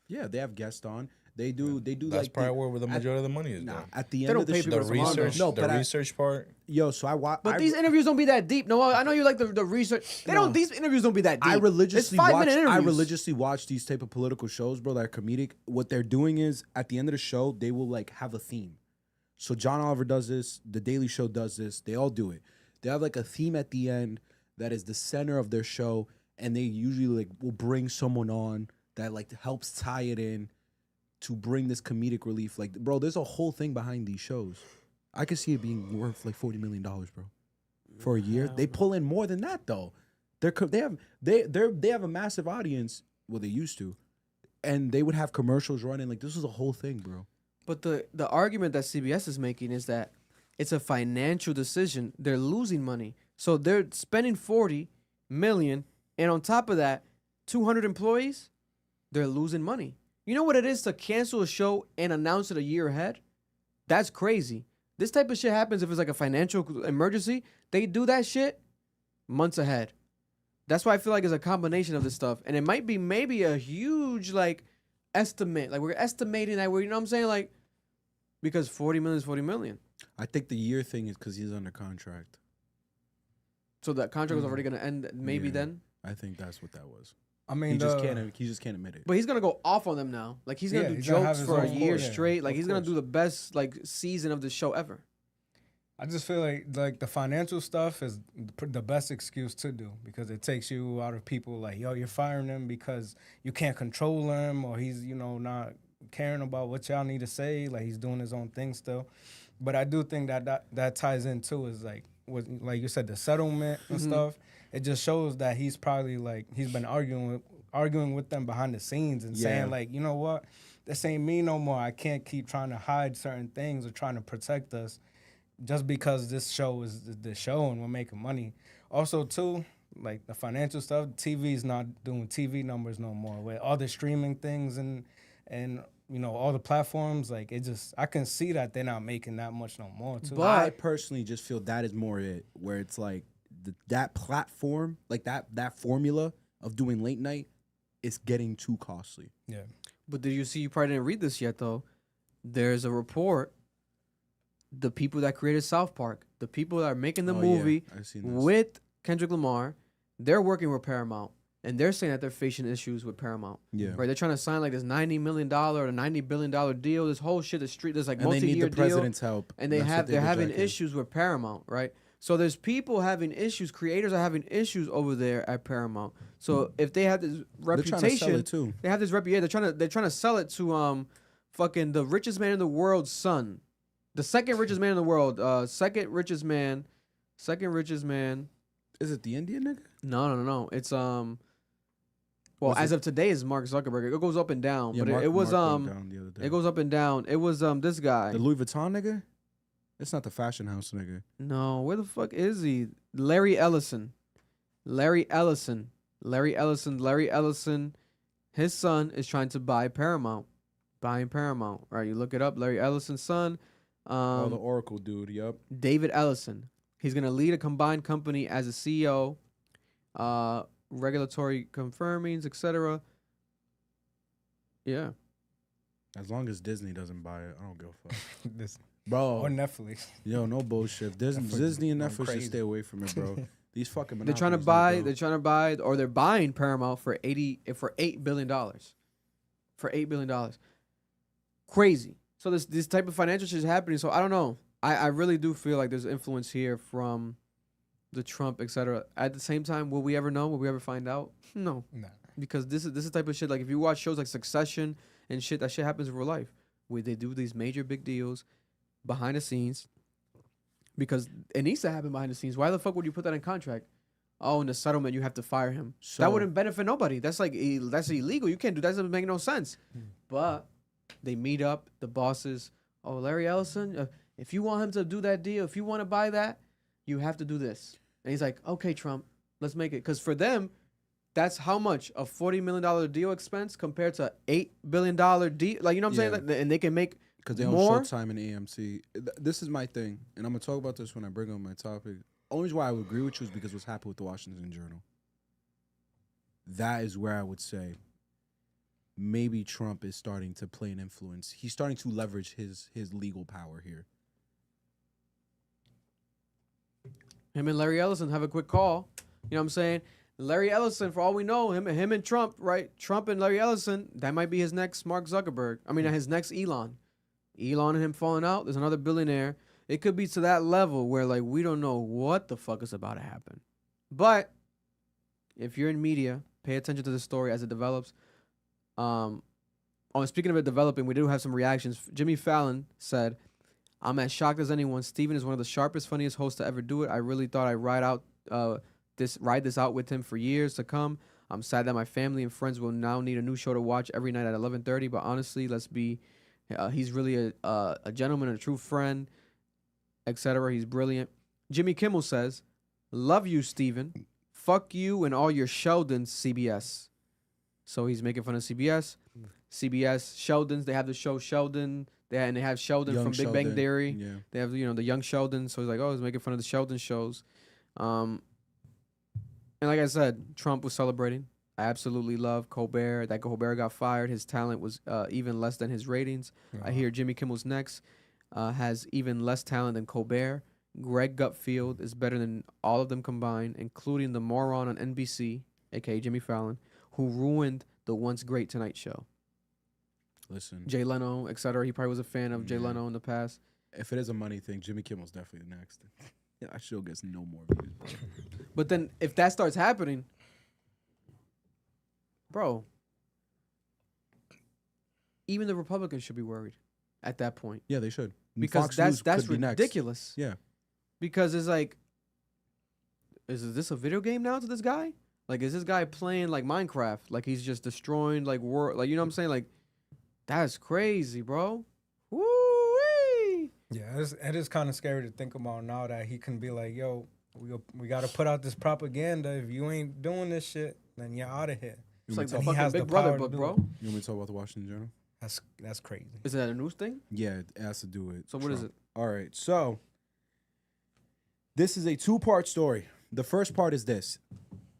Yeah, they have guests on. They do. They do. That's like probably where the majority of the money is Nah, going. at the They end don't of the pay show, The people to come on, though. research, No, the but research part. yo. So I watch. But these interviews don't be that deep. No, I know you like the research. These interviews don't be that deep. I religiously It's 5 watch. minute I interviews. religiously watch these type of political shows, bro, that are comedic. What they're doing is at the end of the show, they will like have a theme. So John Oliver does this. The Daily Show does this. They all do it. They have like a theme at the end that is the center of their show, and they usually like will bring someone on that like helps tie it in to bring this comedic relief. Like, bro, there's a whole thing behind these shows. I could see it being worth like $40 million, bro, for a year. They pull in more than that though. They have a massive audience. Well, they used to, and they would have commercials running. Like, this is a whole thing, bro. But the argument that CBS is making is that it's a financial decision. They're losing money. So they're spending 40 million, and on top of that, 200 employees, they're losing money. You know what it is to cancel a show and announce it a year ahead? That's crazy. This type of shit happens if it's like a financial emergency. They do that shit months ahead. That's why I feel like it's a combination of this stuff. And it might be maybe a huge like estimate. Like we're estimating that you know what I'm saying? Like, because 40 million is 40 million. I think the year thing is because he's under contract. So that contract was already gonna end maybe Yeah. then. I think that's what that was. I mean, He just can't admit it. But he's gonna go off on them now. Like he's gonna Yeah, do he's gonna have jokes his for a own year course. straight. Yeah, Like of he's gonna course. do the best like season of the show ever. I just feel like the financial stuff is the best excuse to do because it takes you out of people like, yo, you're firing him because you can't control him or he's, not caring about what y'all need to say. Like he's doing his own thing still. But I do think that ties in too is like you said, the settlement and stuff. It just shows that he's probably like he's been arguing with them behind the scenes and saying like, you know what, this ain't me no more. I can't keep trying to hide certain things or trying to protect us just because this show is the show and we're making money. Also too, like the financial stuff, TV's not doing TV numbers no more with all the streaming things and all the platforms. Like I can see that they're not making that much no more too. But I personally just feel that is more it, where it's like that platform, like that formula of doing late night is getting too costly. Yeah. But did you see? You probably didn't read this yet, though. There's a report. The people that created South Park, the people that are making the movie I've seen this. with Kendrick Lamar, they're working with Paramount, and they're saying that they're facing issues with Paramount. Yeah. Right? They're trying to sign like this $90 million or $90 billion deal. This whole shit, there's like And they need multi-year the deal, president's help. and That's what they're having projected. issues with Paramount, right? So there's people having issues. Creators are having issues over there at Paramount. So if they have this They're trying to sell reputation, it too. they have this reputation. They're trying to sell it to fucking the richest man in the world's son, the second richest man in the world, second richest man. Is it the Indian nigga? No. It's well, Was as it- of today is Mark Zuckerberg. It goes up and down, but Mark- it was Mark went down the other day. it goes up and down. It was this guy. The Louis Vuitton nigga? It's not the fashion house nigga. No, where the fuck is he? Larry Ellison. His son is trying to buy Paramount. Buying Paramount. Right, you look it up. Larry Ellison's son. Oh, the Oracle dude, yep. David Ellison. He's going to lead a combined company as a CEO, regulatory confirmings, etc. Yeah. As long as Disney doesn't buy it, I don't give a fuck. This Bro, or Netflix. yo, no bullshit. Disney and going Netflix should crazy. stay away from it, bro. These fucking They're trying to buy, or they're buying Paramount for $8 billion. For $8 billion. Crazy. So this type of financial shit is happening. So I don't know. I really do feel like there's influence here from the Trump, etc. At the same time, will we ever know? Will we ever find out? No. Nah. Because this is type of shit. Like if you watch shows like Succession and shit, that shit happens in real life. Where they do these major big deals behind the scenes. Because it needs to happen behind the scenes. Why the fuck would you put that in contract? oh, in the settlement you have to fire him. So- That wouldn't benefit nobody. That's like that's illegal. You can't do that. Doesn't make no sense. But they meet up. The bosses. Oh, Larry Ellison. If you want him to do that deal, if you want to buy that, you have to do this. And he's like, okay, Trump, let's make it. Because for them, that's how much a $40 million deal expense compared to $8 billion deal. Like, you know what I'm saying? Like, and they can make Because they own more. Showtime and AMC. This is my thing, and I'm gonna talk about this when I bring up my topic. Only reason why I would agree with you is because what's happened with the Washington Journal. That is where I would say maybe Trump is starting to play an influence. He's starting to leverage his legal power here. Him and Larry Ellison have a quick call. You know what I'm saying? Larry Ellison, for all we know, him and Trump, right? Trump and Larry Ellison, that might be his next Mark Zuckerberg. I mean, his next Elon. Elon and him falling out. There's another billionaire. It could be to that level where, like, we don't know what the fuck is about to happen. But if you're in media, pay attention to the story as it develops. Speaking of it developing, we do have some reactions. Jimmy Fallon said, I'm as shocked as anyone. Steven is one of the sharpest, funniest hosts to ever do it. I really thought I'd ride this out with him for years to come. I'm sad that my family and friends will now need a new show to watch every night at 11:30. But honestly, he's really a gentleman and a true friend, etc. He's brilliant. Jimmy Kimmel says, love you, Steven. Fuck you and all your Sheldons, CBS. So he's making fun of CBS. CBS, Sheldons, they have the show Sheldon. They have Sheldon Young from Big Sheldon, Bang Theory. yeah. They have, the young Sheldon. So he's like, oh, he's making fun of the Sheldon shows. And like I said, Trump was celebrating. I absolutely love Colbert. That Colbert got fired. His talent was even less than his ratings. I hear Jimmy Kimmel's next has even less talent than Colbert. Greg Gutfield is better than all of them combined, including the moron on NBC, a.k.a. Jimmy Fallon, who ruined the once great Tonight Show. Listen, Jay Leno, etc. He probably was a fan of Jay Leno in the past. if it is a money thing, Jimmy Kimmel's definitely next. That show gets no more views, bro. But then if that starts happening, bro, even the Republicans should be worried at that point. Yeah, they should. Because Fox that's News could be next. ridiculous. Yeah. Because it's like, is this a video game now to this guy? Like, is this guy playing like Minecraft? Like he's just destroying like world, like, you know what I'm saying? Like, that's crazy, bro. Woo-wee. Yeah, it is kind of scary to think about now that he can be like, yo, we got to put out this propaganda. If you ain't doing this shit, then you're out of here. It's like the He fucking has Big the Brother power to book, do bro. it. You want me to talk about the Washington Journal? That's crazy. Is that a news thing? Yeah, it has to do with So what is Trump. it? All right, so this is a two-part story. The first part is this.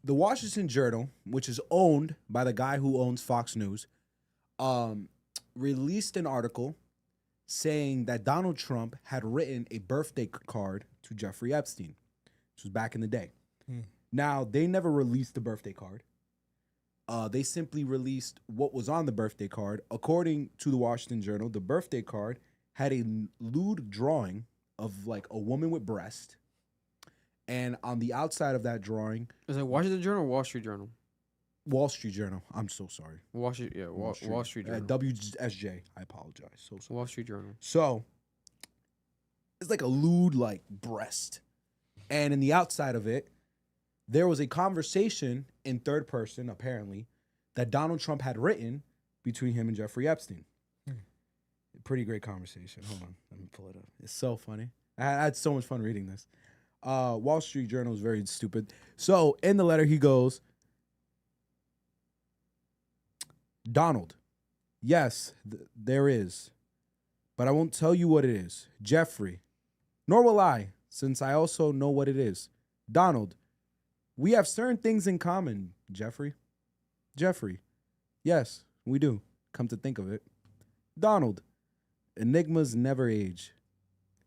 The Washington Journal, which is owned by the guy who owns Fox News, released an article saying that Donald Trump had written a birthday card to Jeffrey Epstein. This was back in the day. Now, they never released the birthday card. They simply released what was on the birthday card. According to the Washington Journal, the birthday card had a lewd drawing of like a woman with breast. And on the outside of that drawing, Is it Washington Journal or Wall Street Journal? Wall Street Journal. I'm so sorry. Wall Street Journal. WSJ. I apologize. So sorry. Wall Street Journal. So it's like a lewd like breast. And in the outside of it, there was a conversation in third person, apparently, that Donald Trump had written between him and Jeffrey Epstein. Pretty great conversation. Hold on. Let me pull it up. It's so funny. I had so much fun reading this. Wall Street Journal is very stupid. So in the letter, he goes, Donald, yes, there is. But I won't tell you what it is. Jeffrey, nor will I, since I also know what it is. Donald, we have certain things in common, Jeffrey. Jeffrey, yes, we do. Come to think of it. Donald, enigmas never age.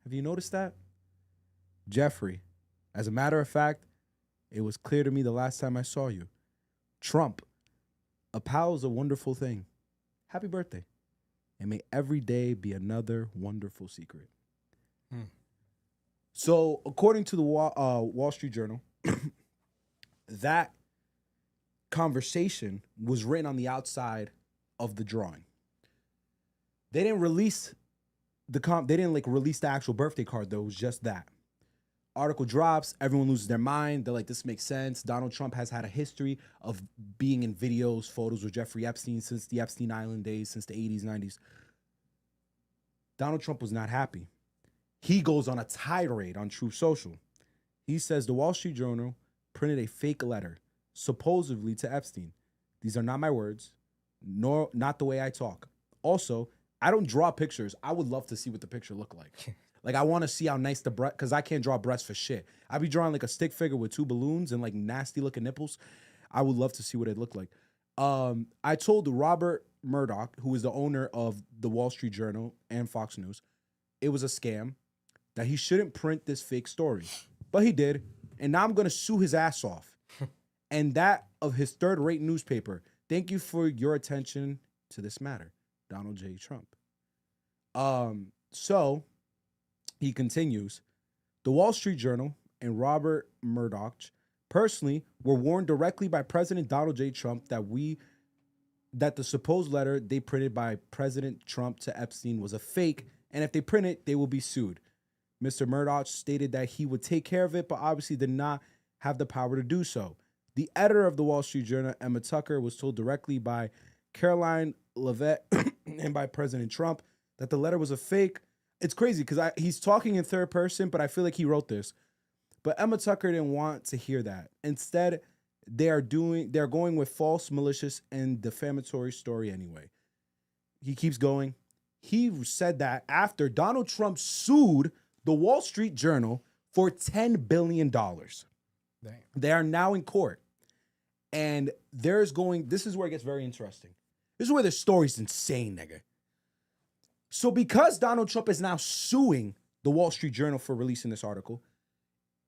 Have you noticed that? Jeffrey, as a matter of fact, it was clear to me the last time I saw you. Trump, a pal is a wonderful thing. Happy birthday. And may every day be another wonderful secret. So, according to the Wall Street Journal, that conversation was written on the outside of the drawing. They didn't release they didn't like release the actual birthday card though. It was just that. Article drops, everyone loses their mind. They're like, this makes sense. Donald Trump has had a history of being in videos, photos with Jeffrey Epstein since the Epstein Island days, since the 80s, 90s. Donald Trump was not happy. He goes on a tirade on Truth Social. He says the Wall Street Journal printed a fake letter, supposedly to Epstein. These are not my words, nor not the way I talk. Also, I don't draw pictures. I would love to see what the picture looked like. Like, I want to see how nice the breast, because I can't draw breasts for shit. I'd be drawing like a stick figure with 2 balloons and like nasty looking nipples. I would love to see what it looked like. I told Robert Murdoch, who is the owner of the Wall Street Journal and Fox News, it was a scam, that he shouldn't print this fake story. But he did. And now I'm going to sue his ass off. And that of his third-rate newspaper. Thank you for your attention to this matter. Donald J. Trump. So he continues, the Wall Street Journal and Robert Murdoch personally were warned directly by President Donald J. Trump that the supposed letter they printed by President Trump to Epstein was a fake, and if they print it, they will be sued. Mr. Murdoch stated that he would take care of it, but obviously did not have the power to do so. The editor of the Wall Street Journal, Emma Tucker, was told directly by Caroline Levitt and by President Trump that the letter was a fake. It's crazy because he's talking in third person, but I feel like he wrote this. But Emma Tucker didn't want to hear that. Instead, they're going with false, malicious, and defamatory story anyway. He keeps going. He said that after Donald Trump sued the Wall Street Journal for $10 billion. Damn. They are now in court. And this is where it gets very interesting. This is where the story's insane, nigga. So because Donald Trump is now suing the Wall Street Journal for releasing this article,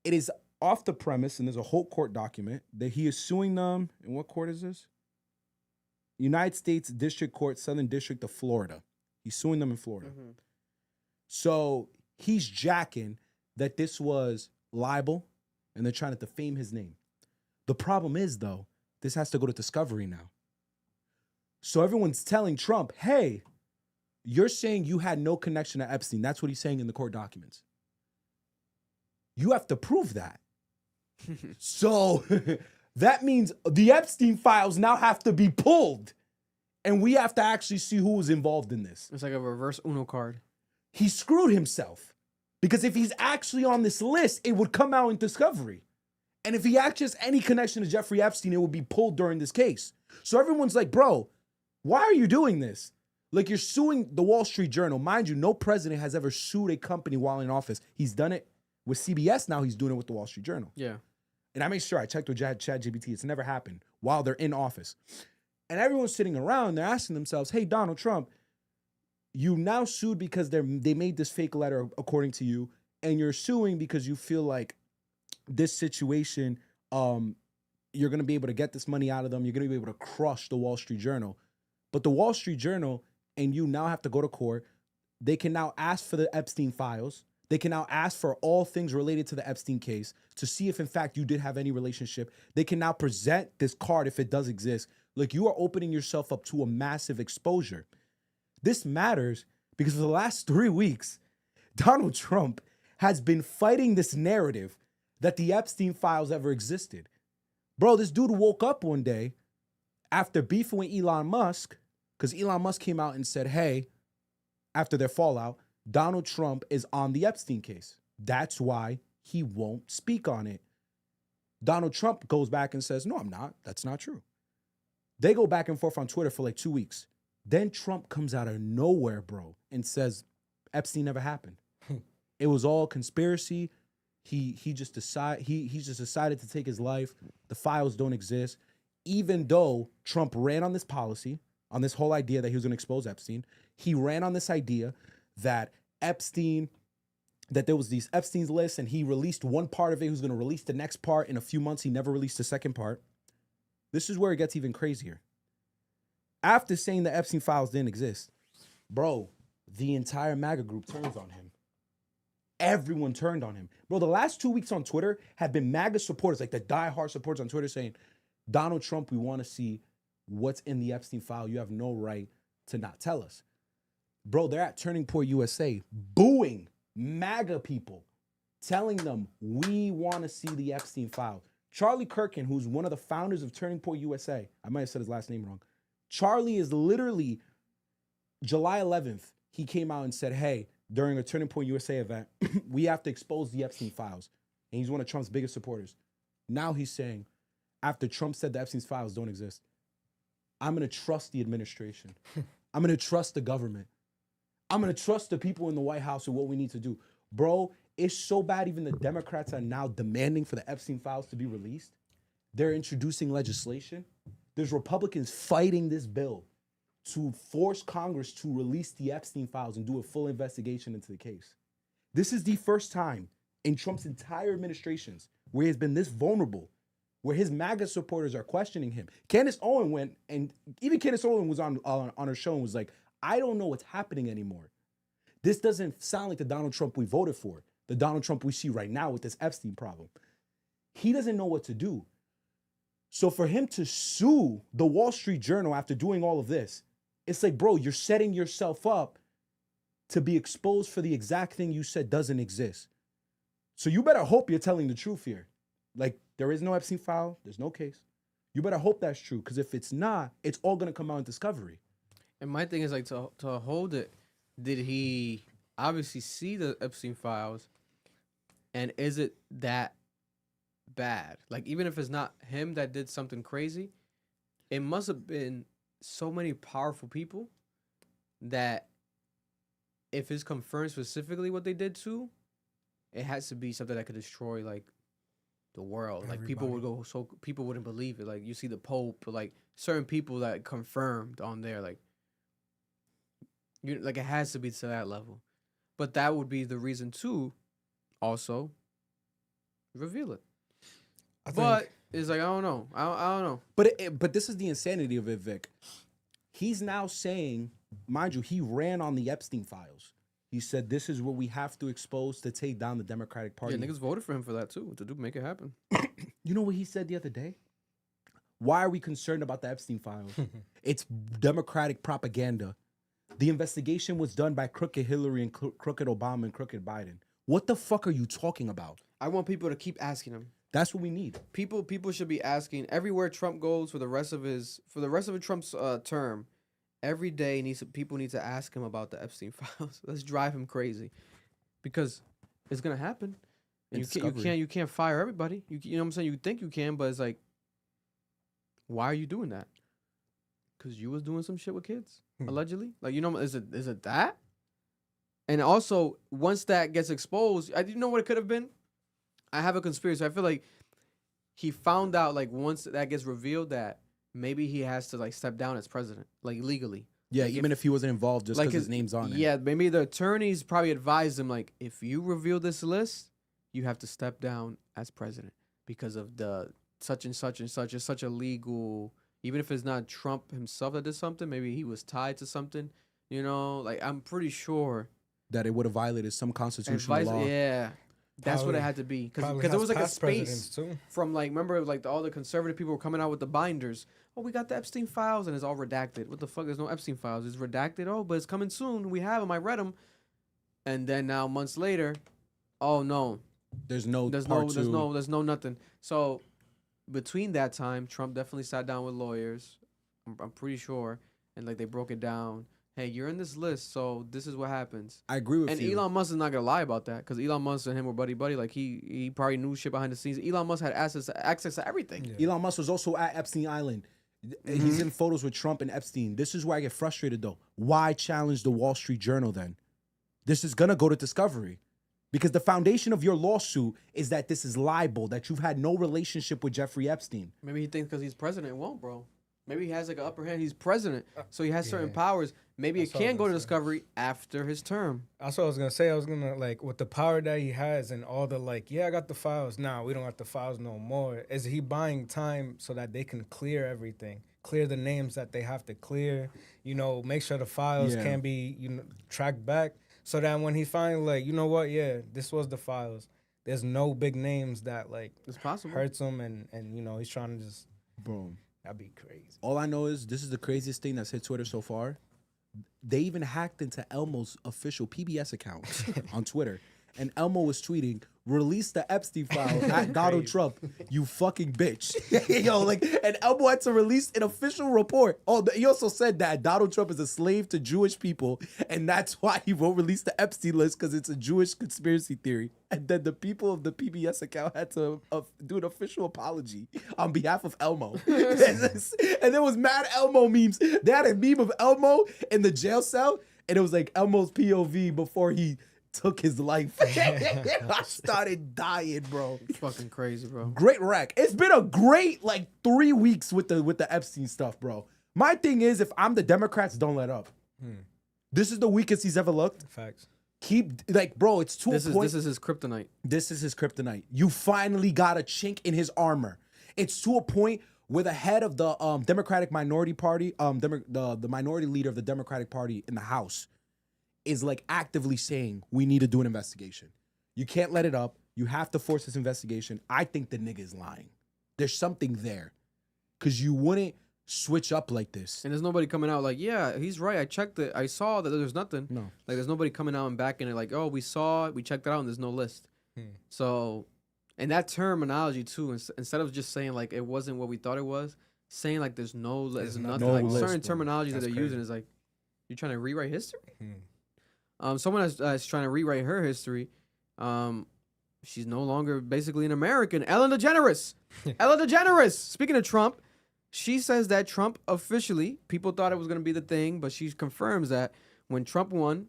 it is off the premise, and there's a whole court document, that he is suing them. And what court is this? United States District Court, Southern District of Florida. He's suing them in Florida. Mm-hmm. So he's jacking that this was libel, and they're trying to defame his name. The problem is, though, this has to go to discovery now. So everyone's telling Trump, hey, you're saying you had no connection to Epstein. That's what he's saying in the court documents. You have to prove that. So that means the Epstein files now have to be pulled. And we have to actually see who was involved in this. It's like a reverse Uno card. He screwed himself. Because if he's actually on this list, it would come out in discovery. And if he actually has any connection to Jeffrey Epstein, it would be pulled during this case. So everyone's like, bro, why are you doing this? Like, you're suing the Wall Street Journal. Mind you, no president has ever sued a company while in office. He's done it with CBS. Now he's doing it with the Wall Street Journal. Yeah. And I made sure I checked with ChatGPT. It's never happened while they're in office. And everyone's sitting around. They're asking themselves, hey, Donald Trump, you now sued because they made this fake letter according to you. And you're suing because you feel like this situation, you're going to be able to get this money out of them. You're going to be able to crush the Wall Street Journal. But the Wall Street Journal and you now have to go to court. They can now ask for the Epstein files. They can now ask for all things related to the Epstein case to see if, in fact, you did have any relationship. They can now present this card if it does exist. Like, you are opening yourself up to a massive exposure. This matters because for the last 3 weeks, Donald Trump has been fighting this narrative that the Epstein files ever existed. Bro, this dude woke up one day after beefing with Elon Musk, because Elon Musk came out and said, hey, after their fallout, Donald Trump is on the Epstein case. That's why he won't speak on it. Donald Trump goes back and says, no, I'm not. That's not true. They go back and forth on Twitter for like 2 weeks. Then Trump comes out of nowhere, bro, and says Epstein never happened. It was all conspiracy. He just decided to take his life. The files don't exist. Even though Trump ran on this policy, on this whole idea that he was going to expose Epstein, he ran on this idea that that there was these Epstein's lists, and he released one part of it. He was going to release the next part in a few months. He never released the second part. This is where it gets even crazier. After saying the Epstein files didn't exist, bro, the entire MAGA group turns on him. Everyone turned on him. Bro, the last 2 weeks on Twitter have been MAGA supporters, like the diehard supporters on Twitter saying, Donald Trump, we want to see what's in the Epstein file. You have no right to not tell us. Bro, they're at Turning Point USA booing MAGA people telling them we want to see the Epstein file. Charlie Kirkin, who's one of the founders of Turning Point USA, I might have said his last name wrong. Charlie is literally, July 11th, he came out and said, hey, during a Turning Point USA event, we have to expose the Epstein files. And he's one of Trump's biggest supporters. Now he's saying, after Trump said the Epstein files don't exist, I'm going to trust the administration. I'm going to trust the government. I'm going to trust the people in the White House with what we need to do. Bro, it's so bad even the Democrats are now demanding for the Epstein files to be released. They're introducing legislation. There's Republicans fighting this bill to force Congress to release the Epstein files and do a full investigation into the case. This is the first time in Trump's entire administrations where he's been this vulnerable, where his MAGA supporters are questioning him. Candace Owen went, and even Candace Owen was on her show and was like, I don't know what's happening anymore. This doesn't sound like the Donald Trump we voted for, the Donald Trump we see right now with this Epstein problem. He doesn't know what to do. So for him to sue the Wall Street Journal after doing all of this, it's like, bro, you're setting yourself up to be exposed for the exact thing you said doesn't exist. So you better hope you're telling the truth here. Like, there is no Epstein file, there's no case. You better hope that's true, because if it's not, it's all gonna come out in discovery. And my thing is like to hold it. Did he obviously see the Epstein files, and is it that bad? Like, even if it's not him that did something crazy, it must have been so many powerful people that if it's confirmed specifically what they did to, it has to be something that could destroy like the world. Like people would go, so people wouldn't believe it. Like you see the Pope, like certain people that confirmed on there, like it has to be to that level. But that would be the reason to also reveal it. But it's like, I don't know. I don't know. But this is the insanity of it, Vic. He's now saying, mind you, he ran on the Epstein files. He said, this is what we have to expose to take down the Democratic Party. Yeah, niggas voted for him for that too, to make it happen. You know what he said the other day? Why are we concerned about the Epstein files? It's Democratic propaganda. The investigation was done by crooked Hillary and crooked Obama and crooked Biden. What the fuck are you talking about? I want people to keep asking him. That's what we need. People should be asking everywhere Trump goes for the rest of Trump's term. Every day people need to ask him about the Epstein files. Let's drive him crazy, because it's gonna happen. And you can't fire everybody. You know what I'm saying? You think you can, but it's like, why are you doing that? Because you was doing some shit with kids, allegedly. Like, you know, is it that? And also, once that gets exposed, you know what it could have been? I have a conspiracy. I feel like he found out, like, once that gets revealed, that maybe he has to like step down as president, like legally. Yeah, like even if he wasn't involved, just because his name's on it. Yeah, maybe the attorneys probably advised him, like, if you reveal this list, you have to step down as president because of the such and such and such. It's such a legal, even if it's not Trump himself that did something, maybe he was tied to something. You know, like, I'm pretty sure that it would have violated some constitutional law. Yeah. That's what it had to be, because there was like a space from, like, remember, like, all the conservative people were coming out with the binders. Oh, we got the Epstein files, and it's all redacted. What the fuck? There's no Epstein files. It's redacted. Oh, but it's coming soon. We have them. I read them. And then now months later, oh no, there's no nothing. So between that time, Trump definitely sat down with lawyers. I'm pretty sure, and like they broke it down. Hey, you're in this list, so this is what happens. I agree with you. And Elon Musk is not gonna lie about that, because Elon Musk and him were buddy. Like he probably knew shit behind the scenes. Elon Musk had access to everything. Yeah. Elon Musk was also at Epstein Island. Mm-hmm. He's in photos with Trump and Epstein. This is where I get frustrated though. Why challenge the Wall Street Journal then? This is gonna go to discovery. Because the foundation of your lawsuit is that this is libel, that you've had no relationship with Jeffrey Epstein. Maybe he thinks because he's president, it won't, bro. Maybe he has like an upper hand. He's president, so he has certain powers. Maybe it can go to discovery after his term. That's what I was gonna say. I was gonna, like, with the power that he has and all the, like, yeah, I got the files. Nah, we don't got the files no more. Is he buying time so that they can clear everything, clear the names that they have to clear? You know, make sure the files can be, you know, tracked back, so that when he finally, like, you know what, this was the files. There's no big names that, like, it's possible, hurts him, and you know, he's trying to just boom. That'd be crazy. All I know is this is the craziest thing that's hit Twitter so far. They even hacked into Elmo's official PBS account on Twitter. And Elmo was tweeting, release the Epstein file at Donald Trump, you fucking bitch. Yo, like, and Elmo had to release an official report. Oh, he also said that Donald Trump is a slave to Jewish people, and that's why he won't release the Epstein list because it's a Jewish conspiracy theory. And then the people of the PBS account had to do an official apology on behalf of Elmo. And there was mad Elmo memes. They had a meme of Elmo in the jail cell, and it was like Elmo's POV before he took his life. I started dying, bro. It's fucking crazy, bro. Great rack. It's been a great like 3 weeks with the Epstein stuff, bro. My thing is, if I'm the Democrats, don't let up. This is the weakest he's ever looked. Facts. Keep like, bro. It's to This a is point. this is his kryptonite. This is his kryptonite. You finally got a chink in his armor. It's to a point where the head of the Democratic Minority Party, the minority leader of the Democratic Party in the House, is like actively saying we need to do an investigation. You can't let it up. You have to force this investigation. I think the nigga is lying. There's something there, because you wouldn't switch up like this. And there's nobody coming out like, yeah, he's right. I checked it. I saw that there's nothing. No. Like, there's nobody coming out and backing it like, oh, we saw it. We checked it out and there's no list. So, and that terminology too, instead of just saying like it wasn't what we thought it was, saying like there's nothing. no Like list, certain bro. terminology that That's they're crazy. using is like, you're trying to rewrite history? Someone that's trying to rewrite her history. She's no longer basically an American. Ellen DeGeneres. Ellen DeGeneres. Speaking of Trump, she says that Trump officially, people thought it was going to be the thing, but she confirms that when Trump won,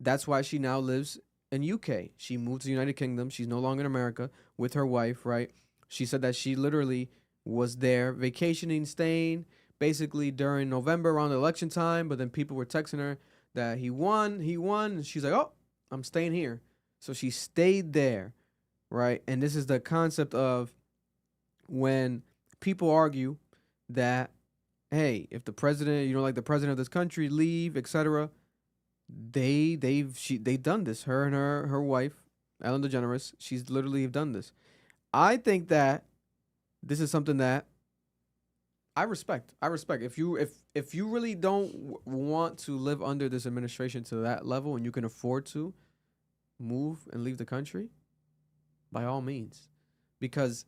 that's why she now lives in UK. She moved to the United Kingdom. She's no longer in America with her wife, right? She said that she literally was there vacationing, staying, basically during November around the election time, but then people were texting her that he won, and she's like, oh, I'm staying here. So she stayed there, right? And this is the concept of when people argue that, hey, if the president, like the president of this country leave, etc., they've done this. Her and her wife, Ellen DeGeneres, she's literally done this. I think that this is something that I respect. If you really don't want to live under this administration to that level and you can afford to move and leave the country, by all means. Because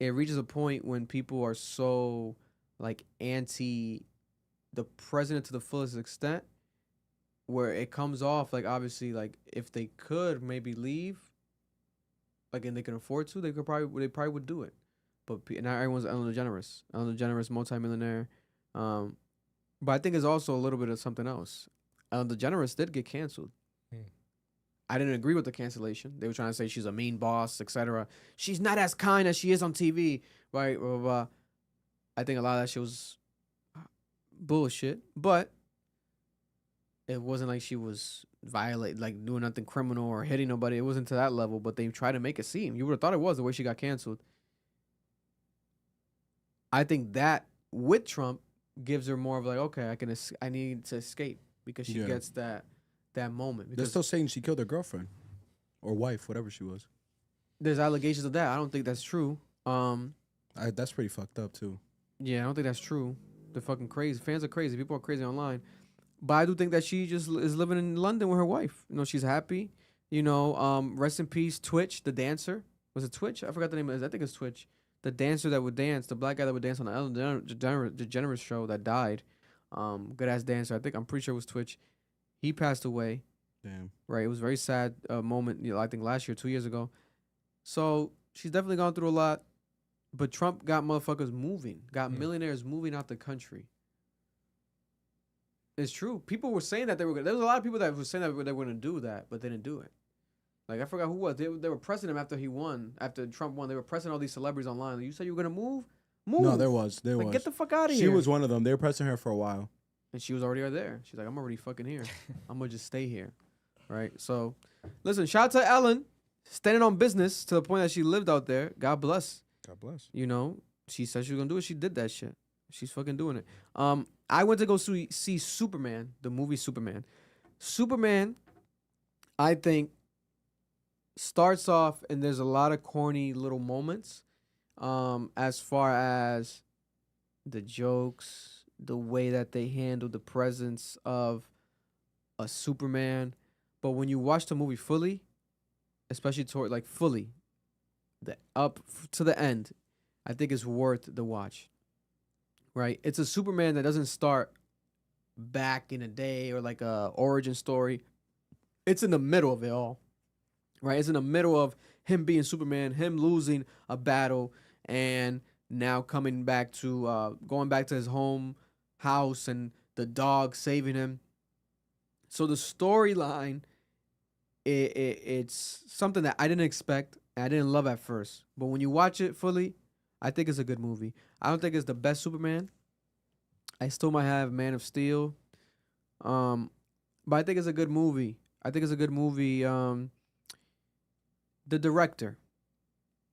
it reaches a point when people are so like anti the president to the fullest extent where it comes off like, obviously, like if they could maybe leave, like, and they can afford to, they probably would do it. But now everyone's Ellen DeGeneres, multimillionaire. But I think it's also a little bit of something else. Ellen DeGeneres did get canceled. I didn't agree with the cancellation. They were trying to say she's a mean boss, etc. She's not as kind as she is on TV, right? Blah, blah, blah. I think a lot of that shit was bullshit. But it wasn't like she was doing nothing criminal or hitting nobody. It wasn't to that level. But they tried to make it seem. You would have thought it was the way she got canceled. I think that with Trump gives her more of like, okay, I need to escape because she gets that moment. They're Because still saying she killed her girlfriend or wife, whatever she was. there's allegations of that. I don't think that's true. That's pretty fucked up too. Yeah, I don't think that's true. They're fucking crazy. Fans are crazy. People are crazy online. But I do think that she just is living in London with her wife. She's happy. Rest in peace, Twitch, the dancer. Was it Twitch? I forgot the name of it. I think it's Twitch. The dancer that would dance, the black guy that would dance on the Ellen DeGeneres show that died. Good ass dancer. I'm pretty sure it was Twitch. He passed away. Damn. Right. It was a very sad moment, I think last year, 2 years ago. So she's definitely gone through a lot. But Trump got motherfuckers moving, got millionaires moving out the country. It's true. People were saying that they were going to. There was a lot of people that were saying that they were going to do that, but they didn't do it. Like, I forgot who was. They were pressing him after he won, after Trump won. They were pressing all these celebrities online. Like, you said you were going to move? Move. No, there was. Like, get the fuck out of here. She was one of them. They were pressing her for a while. And she was already there. She's like, I'm already fucking here. I'm going to just stay here. Right? So, listen, shout out to Ellen, standing on business to the point that she lived out there. God bless. God bless. She said she was going to do it. She did that shit. She's fucking doing it. I went to go see Superman, the movie Superman. Superman, I think, starts off and there's a lot of corny little moments as far as the jokes, the way that they handle the presence of a Superman. But when you watch the movie fully, especially toward like fully, the to the end, I think is worth the watch. Right? It's a Superman that doesn't start back in a day or like a origin story. It's in the middle of it all. Right? It's in the middle of him being Superman, him losing a battle, and now coming back to going back to his home house and the dog saving him. So the storyline, it's something that I didn't expect and I didn't love at first. But when you watch it fully, I think it's a good movie. I don't think it's the best Superman. I still might have Man of Steel. But I think it's a good movie. I think it's a good movie. The director,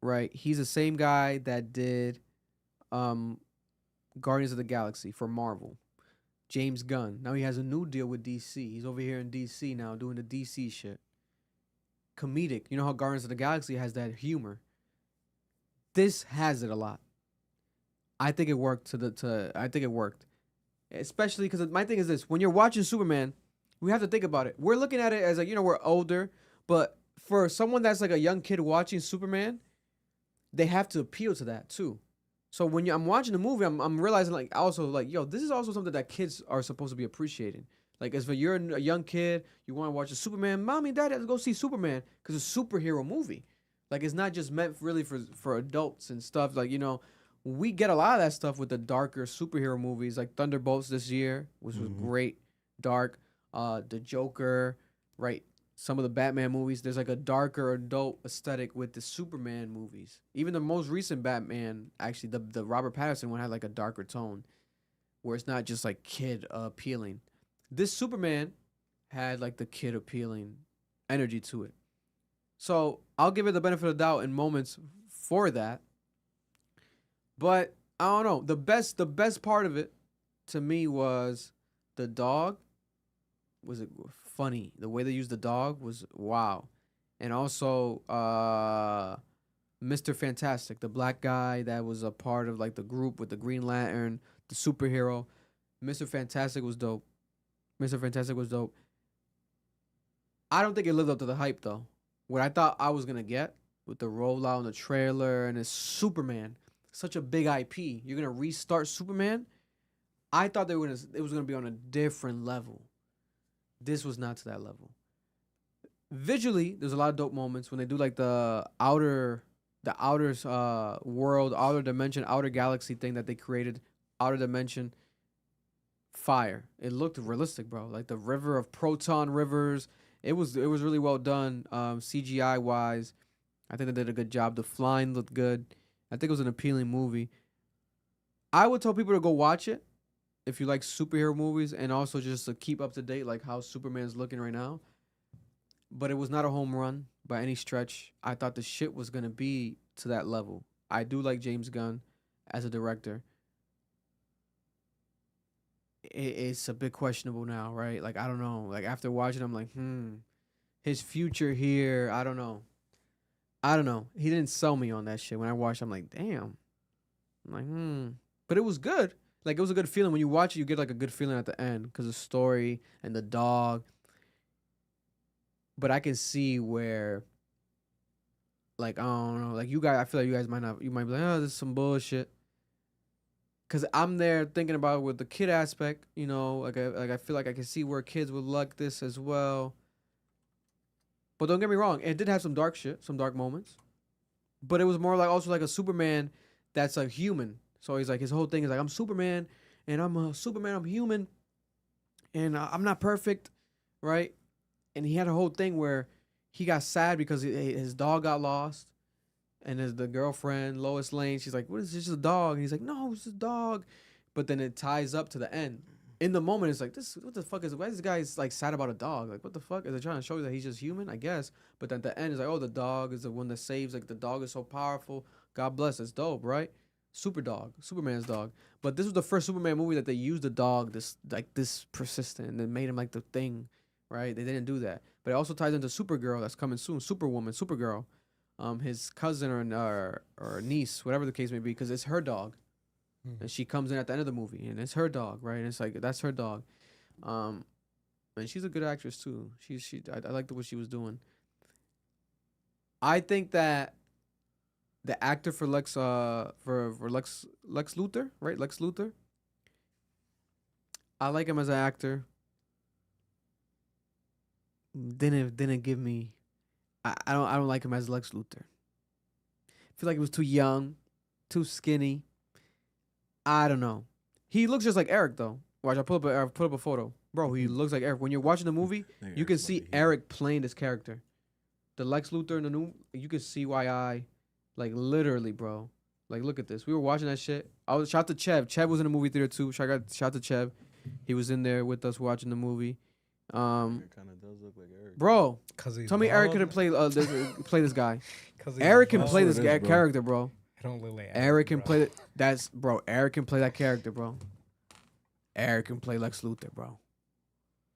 right? He's the same guy that did Guardians of the Galaxy for Marvel. James Gunn. Now he has a new deal with DC. He's over here in DC now doing the DC shit. Comedic. You know how Guardians of the Galaxy has that humor. This has it a lot. I think it worked I think it worked. Especially because my thing is this. When you're watching Superman, we have to think about it. We're looking at it as like, we're older, but for someone that's like a young kid watching Superman, they have to appeal to that too. So when I'm watching the movie, I'm realizing like also like, yo, this is also something that kids are supposed to be appreciating. Like if you're a young kid, you want to watch a Superman, mommy, daddy, let's go see Superman because it's a superhero movie. Like it's not just meant really for adults and stuff. Like, we get a lot of that stuff with the darker superhero movies like Thunderbolts this year, which was great, dark. The Joker, right? Some of the Batman movies, there's like a darker adult aesthetic with the Superman movies. Even the most recent Batman, actually, the Robert Pattinson one had like a darker tone where it's not just like kid appealing. This Superman had like the kid appealing energy to it. So I'll give it the benefit of the doubt in moments for that. But I don't know. The best part of it to me was the dog. Was it funny? The way they used the dog was wow. And also Mr. Fantastic, the black guy that was a part of like the group with the Green Lantern, the superhero. Mr. Fantastic was dope. Mr. Fantastic was dope. I don't think it lived up to the hype though. What I thought I was gonna get with the rollout and the trailer and it's Superman, such a big IP. You're gonna restart Superman. I thought it was gonna be on a different level. This was not to that level. Visually, there's a lot of dope moments when they do like the outer world, outer dimension, outer galaxy thing that they created, outer dimension. Fire. It looked realistic, bro. Like the river of proton rivers. It was really well done, CGI wise. I think they did a good job. The flying looked good. I think it was an appealing movie. I would tell people to go watch it if you like superhero movies and also just to keep up to date like how Superman's looking right now. But it was not a home run by any stretch. I thought the shit was going to be to that level. I do like James Gunn as a director. It's a bit questionable now, right? Like, I don't know. Like, after watching, I'm like, his future here, I don't know. He didn't sell me on that shit. When I watched, I'm like, damn. I'm like, But it was good. Like, it was a good feeling. When you watch it, you get, like, a good feeling at the end because the story and the dog. But I can see where, like, I don't know. Like, you guys, I feel like you guys might not, you might be like, oh, this is some bullshit. Because I'm there thinking about it with the kid aspect, like I feel like I can see where kids would like this as well. But don't get me wrong, it did have some dark shit, some dark moments. But it was more like also like a Superman that's a human. So he's like, his whole thing is like, I'm Superman, and I'm a Superman, I'm human, and I'm not perfect, right? And he had a whole thing where he got sad because his dog got lost. And the girlfriend, Lois Lane, she's like, what is this, just a dog? And he's like, no, it's a dog. But then it ties up to the end. In the moment, it's like, what the fuck is it? Why is this guy like sad about a dog? Like, what the fuck? Is they trying to show you that he's just human? I guess. But then at the end, it's like, oh, the dog is the one that saves. Like, the dog is so powerful. God bless. It's dope, right? Superman's dog. But this was the first Superman movie that they used the dog this persistent and then made him like the thing, right? They didn't do that. But it also ties into Supergirl that's coming soon. Supergirl. His cousin or niece, whatever the case may be, because it's her dog, and she comes in at the end of the movie, and it's her dog, right? And it's like that's her dog, and she's a good actress too. I liked what she was doing. I think that the actor for Lex Luthor, right? Lex Luthor. I like him as an actor. Didn't give me. I don't like him as Lex Luthor. I feel like he was too young, too skinny. I don't know. He looks just like Eric though. Watch, I put up a photo, bro. He looks like Eric. When you're watching the movie, you can see Eric playing this character. The Lex Luthor in the new, you can see why like literally, bro. Like, look at this. We were watching that shit. Shout to Chev. Chev was in the movie theater too. Shout to Chev. He was in there with us watching the movie. It kind of does look like Eric. Bro, Cause tell me Eric couldn't play play this guy. Cause Eric can play this It is, bro. character, bro. It don't look like Eric can bro. play that's bro. Eric can play that character, bro. Eric can play Lex Luthor, bro.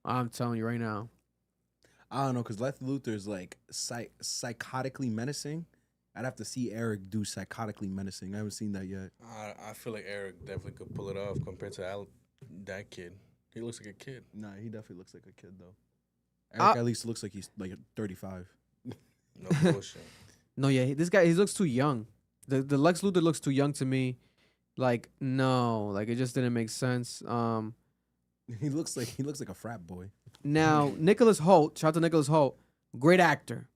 I'm telling you right now. I don't know, because Lex Luthor is like psychotically menacing. I'd have to see Eric do psychotically menacing. I haven't seen that yet. I feel like Eric definitely could pull it off compared to that kid. He looks like a kid. Nah, he definitely looks like a kid though. Eric at least looks like he's like 35. No bullshit. No, yeah, this guy he looks too young. The Lex Luthor looks too young to me. Like no, like it just didn't make sense. He looks like a frat boy. Now Nicholas Hoult, shout out to Nicholas Hoult, great actor,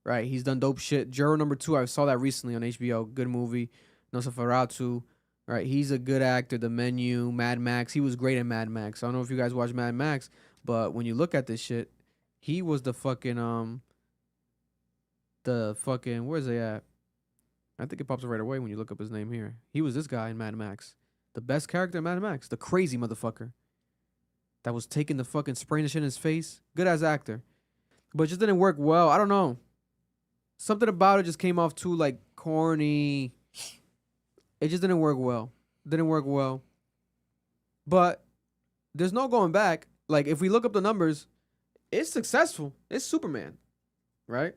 right? He's done dope shit. Juror number 2, I saw that recently on HBO. Good movie. Nosferatu, right? He's a good actor. The Menu, Mad Max. He was great in Mad Max. I don't know if you guys watch Mad Max, but when you look at this shit, he was the fucking where's he at? I think it pops up right away when you look up his name here. He was this guy in Mad Max. The best character in Mad Max. The crazy motherfucker. That was taking the fucking spraying the shit in his face. Good as actor. But it just didn't work well. I don't know. Something about it just came off too like corny. It just didn't work well. Didn't work well. But there's no going back. Like if we look up the numbers, it's successful. It's Superman. Right?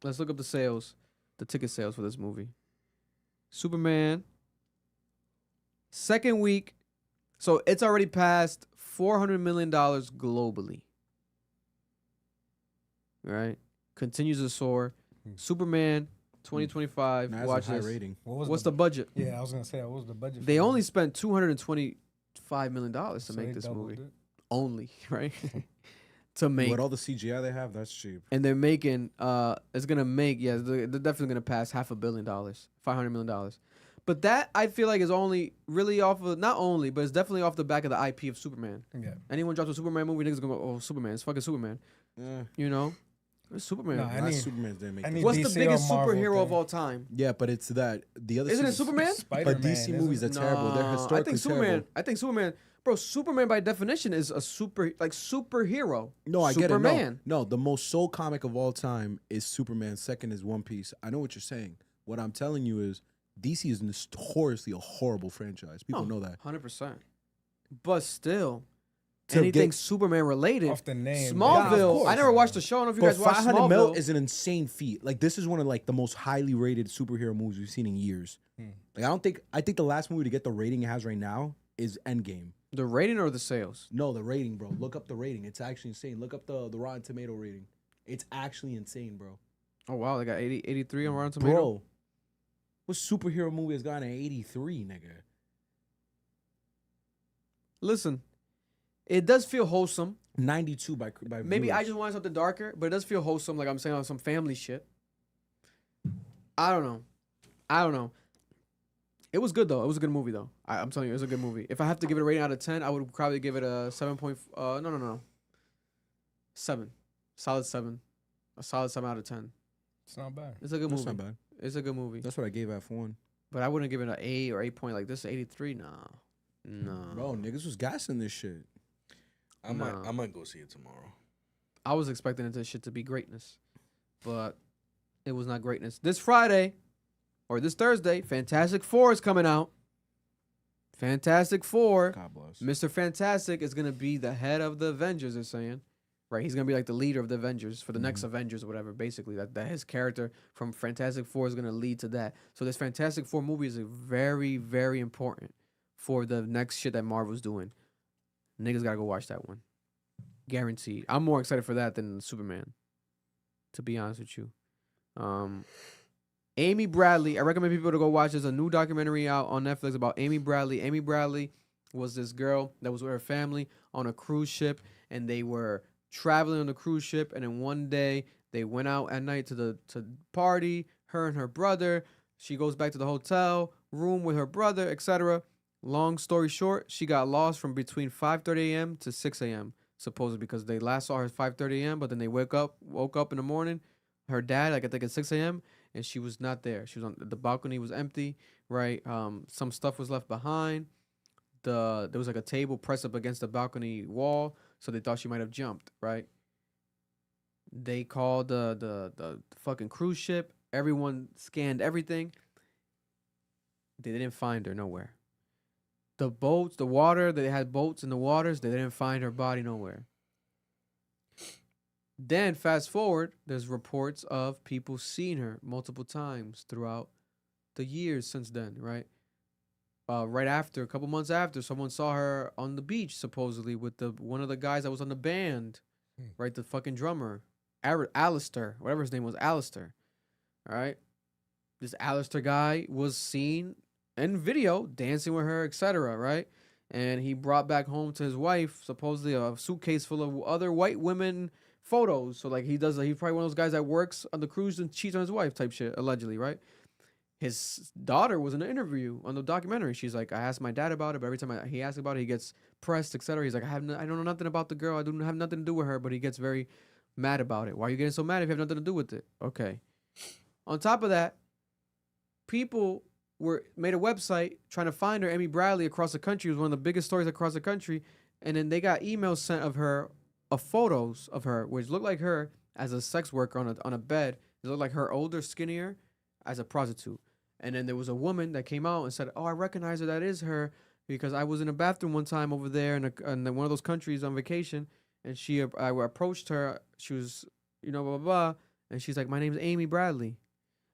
Let's look up the sales. The ticket sales for this movie. Superman. Second week. So it's already passed $400 million globally. Right? Continues to soar. Superman 2025. Nah, that's Watch a high this. rating. What's the budget? Yeah, I was gonna say what was the budget? They for only it? spent $225 million to So make they this doubled movie. it. Only, right? To make. With all the CGI they have, that's cheap. And they're making, it's going to make, they're definitely going to pass $500 million, $500 million. But that, I feel like, is only really off of, not only, but it's definitely off the back of the IP of Superman. Yeah. Anyone drops a Superman movie, niggas going to go, oh, Superman. It's fucking Superman. Yeah. You know? It's Superman. Nah, I Last need- Superman didn't make I that. need What's DC the biggest or Marvel superhero of thing. all time? Yeah, but it's that the other. Isn't it super- Superman? Spider-Man, But DC isn't movies it? are terrible. They're Nah, historically I think Superman, bro, Superman by definition is a superhero. No, I get it. Superman. No, the most soul comic of all time is Superman. Second is One Piece. I know what you're saying. What I'm telling you is DC is notoriously a horrible franchise. People know that. 100%. But still, To anything get- Superman related. Off the name. Smallville. Yeah, of course. I never watched the show. I don't know if you For guys watched 500 mil Smallville. is an insane feat. Like this is one of like the most highly rated superhero movies we've seen in years. Like I think the last movie to get the rating it has right now is Endgame. The rating or the sales? No, the rating, bro. Look up the rating. It's actually insane. Look up the Rotten Tomato rating. It's actually insane, bro. Oh, wow. They got 83 on Rotten Tomatoes. Bro, what superhero movie has gotten an 83, nigga? Listen, it does feel wholesome. 92 by Maybe I viewers. just wanted something darker, but it does feel wholesome, like I'm saying on some family shit. I don't know. It was good, though. It was a good movie, though. I'm telling you, it was a good movie. If I have to give it a rating out of 10, I would probably give it a 7. No. 7. Solid 7. A solid 7 out of 10. It's not bad. It's a good That's movie. not bad. It's a good movie. That's what I gave F1. But I wouldn't give it an 8 or 8 point like this. 83, nah. No. Bro, niggas was gassing this shit. I Nah. might go see it tomorrow. I was expecting this shit to be greatness, but it was not greatness. This Friday, or this Thursday, Fantastic Four is coming out. Fantastic Four. God bless. Mr. Fantastic is going to be the head of the Avengers, they're saying. Right? He's going to be like the leader of the Avengers for the next Avengers or whatever, basically. That his character from Fantastic Four is going to lead to that. So this Fantastic Four movie is very, very important for the next shit that Marvel's doing. Niggas got to go watch that one. Guaranteed. I'm more excited for that than Superman, to be honest with you. Amy Bradley. I recommend people to go watch. There's a new documentary out on Netflix about Amy Bradley. Amy Bradley was this girl that was with her family on a cruise ship, and they were traveling on the cruise ship. And then one day they went out at night to party. Her and her brother. She goes back to the hotel room with her brother, etc. Long story short, she got lost from between 5:30 a.m. to 6 a.m. supposedly because they last saw her at 5:30 a.m. But then they woke up in the morning. Her dad, like I think at 6 a.m. and she was not there. She was on the balcony was empty, right? Some stuff was left behind. There was like a table pressed up against the balcony wall, so they thought she might have jumped, right? They called the fucking cruise ship. Everyone scanned everything. They didn't find her nowhere. The boats, the water, they had boats in the waters. They didn't find her body nowhere. Then fast forward, there's reports of people seeing her multiple times throughout the years since then, right? Right after, a couple months after, someone saw her on the beach supposedly with one of the guys that was on the band, right? The fucking drummer, Alistair, whatever his name was, Alistair. All right, this Alistair guy was seen in video dancing with her, etc. Right, and he brought back home to his wife supposedly a suitcase full of other white women photos. So like he's probably one of those guys that works on the cruise and cheats on his wife type shit, allegedly, right? His daughter was in an interview on the documentary. She's like, I asked my dad about it, but every time he asks about it, he gets pressed, etc. He's like, I don't know nothing about the girl. I don't have nothing to do with her, but he gets very mad about it. Why are you getting so mad if you have nothing to do with it? Okay. On top of that, people made a website trying to find her. Amy Bradley across the country. It was one of the biggest stories across the country. And then they got emails sent of her, of photos of her, which looked like her as a sex worker on a bed. It looked like her older, skinnier, as a prostitute. And then there was a woman that came out and said, oh, I recognize her. That is her. Because I was in a bathroom one time over there in one of those countries on vacation. And I approached her. She was, blah, blah, blah. And she's like, my name's Amy Bradley.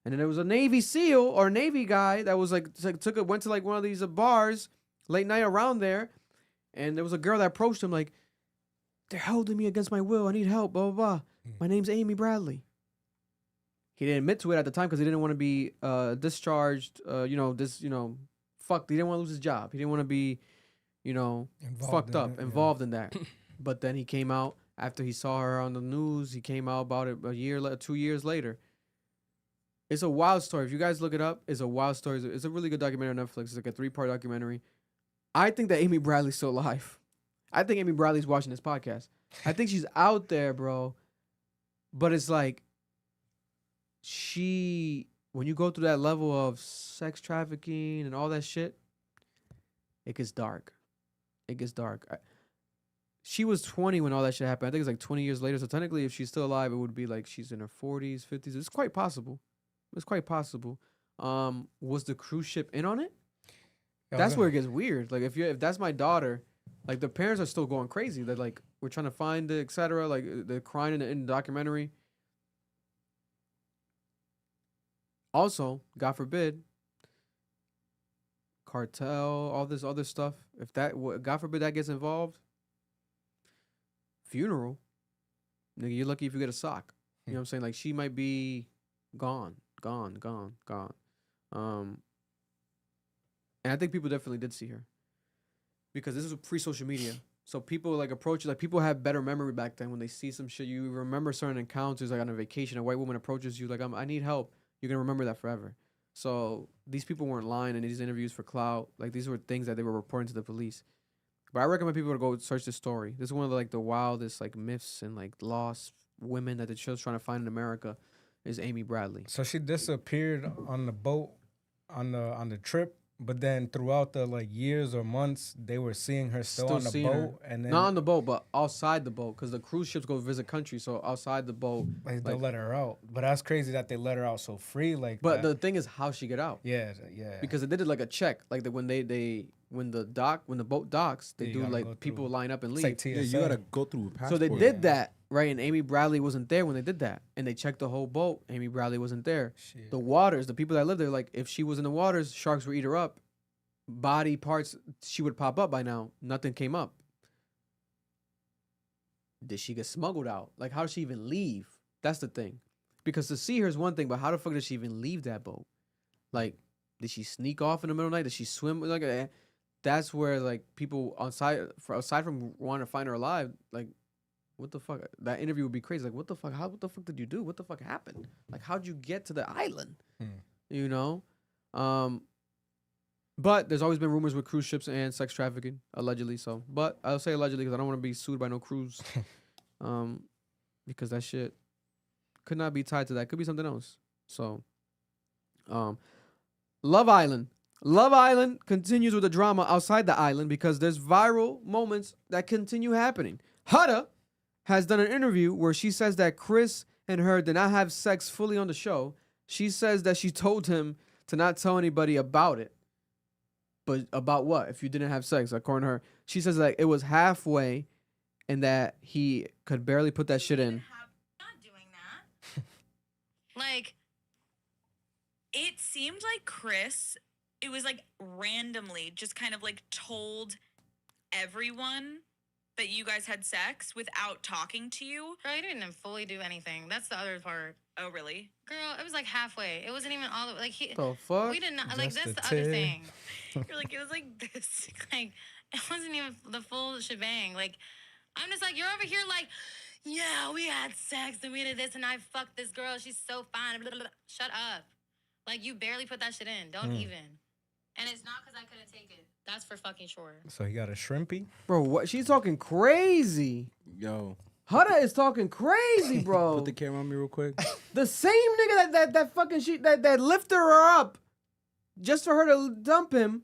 And then there was a Navy SEAL or Navy guy that was went to like one of these bars late night around there. And there was a girl that approached him like, they're holding me against my will. I need help, blah, blah, blah. My name's Amy Bradley. He didn't admit to it at the time because he didn't want to be discharged, fucked. He didn't want to lose his job. He didn't want to be, involved in that. But then he came out after he saw her on the news. He came out about it 2 years later. It's a wild story. If you guys look it up, it's a wild story. It's a really good documentary on Netflix. It's like a 3-part documentary. I think that Amy Bradley's still alive. I think Amy Bradley's watching this podcast. I think she's out there, bro. But it's like, when you go through that level of sex trafficking and all that shit, it gets dark. It gets dark. She was 20 when all that shit happened. I think it's like 20 years later. So technically, if she's still alive, it would be like she's in her 40s, 50s. It's quite possible. It's quite possible. Was the cruise ship in on it? That's where it gets weird. Like if that's my daughter, like the parents are still going crazy. They're like, we're trying to find it, etc. Like they're crying in the documentary. Also, God forbid, cartel, all this other stuff. If God forbid that gets involved, funeral, nigga, you're lucky if you get a sock. You know what I'm saying? Like she might be gone. And I think people definitely did see her because this was pre-social media. So people like approach you, like people have better memory back then when they see some shit. You remember certain encounters, like on a vacation, a white woman approaches you like, I need help. You're going to remember that forever. So these people weren't lying in these interviews for clout. Like these were things that they were reporting to the police. But I recommend people to go search this story. This is one of the wildest like myths and like lost women that the show's trying to find in America is Amy Bradley. So she disappeared on the boat on the trip, but then throughout the years or months, they were seeing her still on the boat, and then not on the boat, but outside the boat, because the cruise ships go visit countries. So outside the boat, they let her out. But that's crazy that they let her out so free, But the thing is, how she get out? Yeah. Because they did like a check, like when the boat docks, they do like people line up and leave. It's like TSA. Yeah, you gotta go through a passport. So they did that, right? And Amy Bradley wasn't there when they did that, and they checked the whole boat. Amy Bradley wasn't there. Shit. The waters, the people that lived there, like if she was in the waters, sharks would eat her up. Body parts, she would pop up by now. Nothing came up. Did she get smuggled out? Like, how did she even leave? That's the thing. Because to see her is one thing, but how the fuck did she even leave that boat? Like, did she sneak off in the middle of the night? Did she swim? Like, that's where like people aside from wanting to find her alive, like, what the fuck? That interview would be crazy. Like, what the fuck? What the fuck did you do? What the fuck happened? Like, how'd you get to the island? You know, but there's always been rumors with cruise ships and sex trafficking, allegedly. So, but I'll say allegedly because I don't want to be sued by no cruise, because that shit could not be tied to that. Could be something else. So, Love Island. Love Island continues with the drama outside the island because there's viral moments that continue happening. Huda has done an interview where she says that Chris and her did not have sex fully on the show. She says that she told him to not tell anybody about it. But about what? If you didn't have sex, according to her. She says that it was halfway and that he could barely put that shit in. Not doing that. Like, it seemed like Chris, it was like randomly just kind of like told everyone that you guys had sex without talking to you. Girl, you didn't fully do anything. That's the other part. Oh, really? Girl, it was like halfway. It wasn't even all the, like he. The fuck? We did not like. Just That's a the other tip. thing. You're like, it was like this. Like it wasn't even the full shebang. Like I'm just like you're over here like, yeah, we had sex and we did this and I fucked this girl. She's so fine. Blah, blah, blah. Shut up. Like you barely put that shit in. Don't even. And it's not because I couldn't take it. That's for fucking sure. So he got a shrimpy. Bro, what? She's talking crazy. Yo, Huda is talking crazy, bro. put the camera on me real quick. The same nigga that fucking that lifted her up just for her to dump him.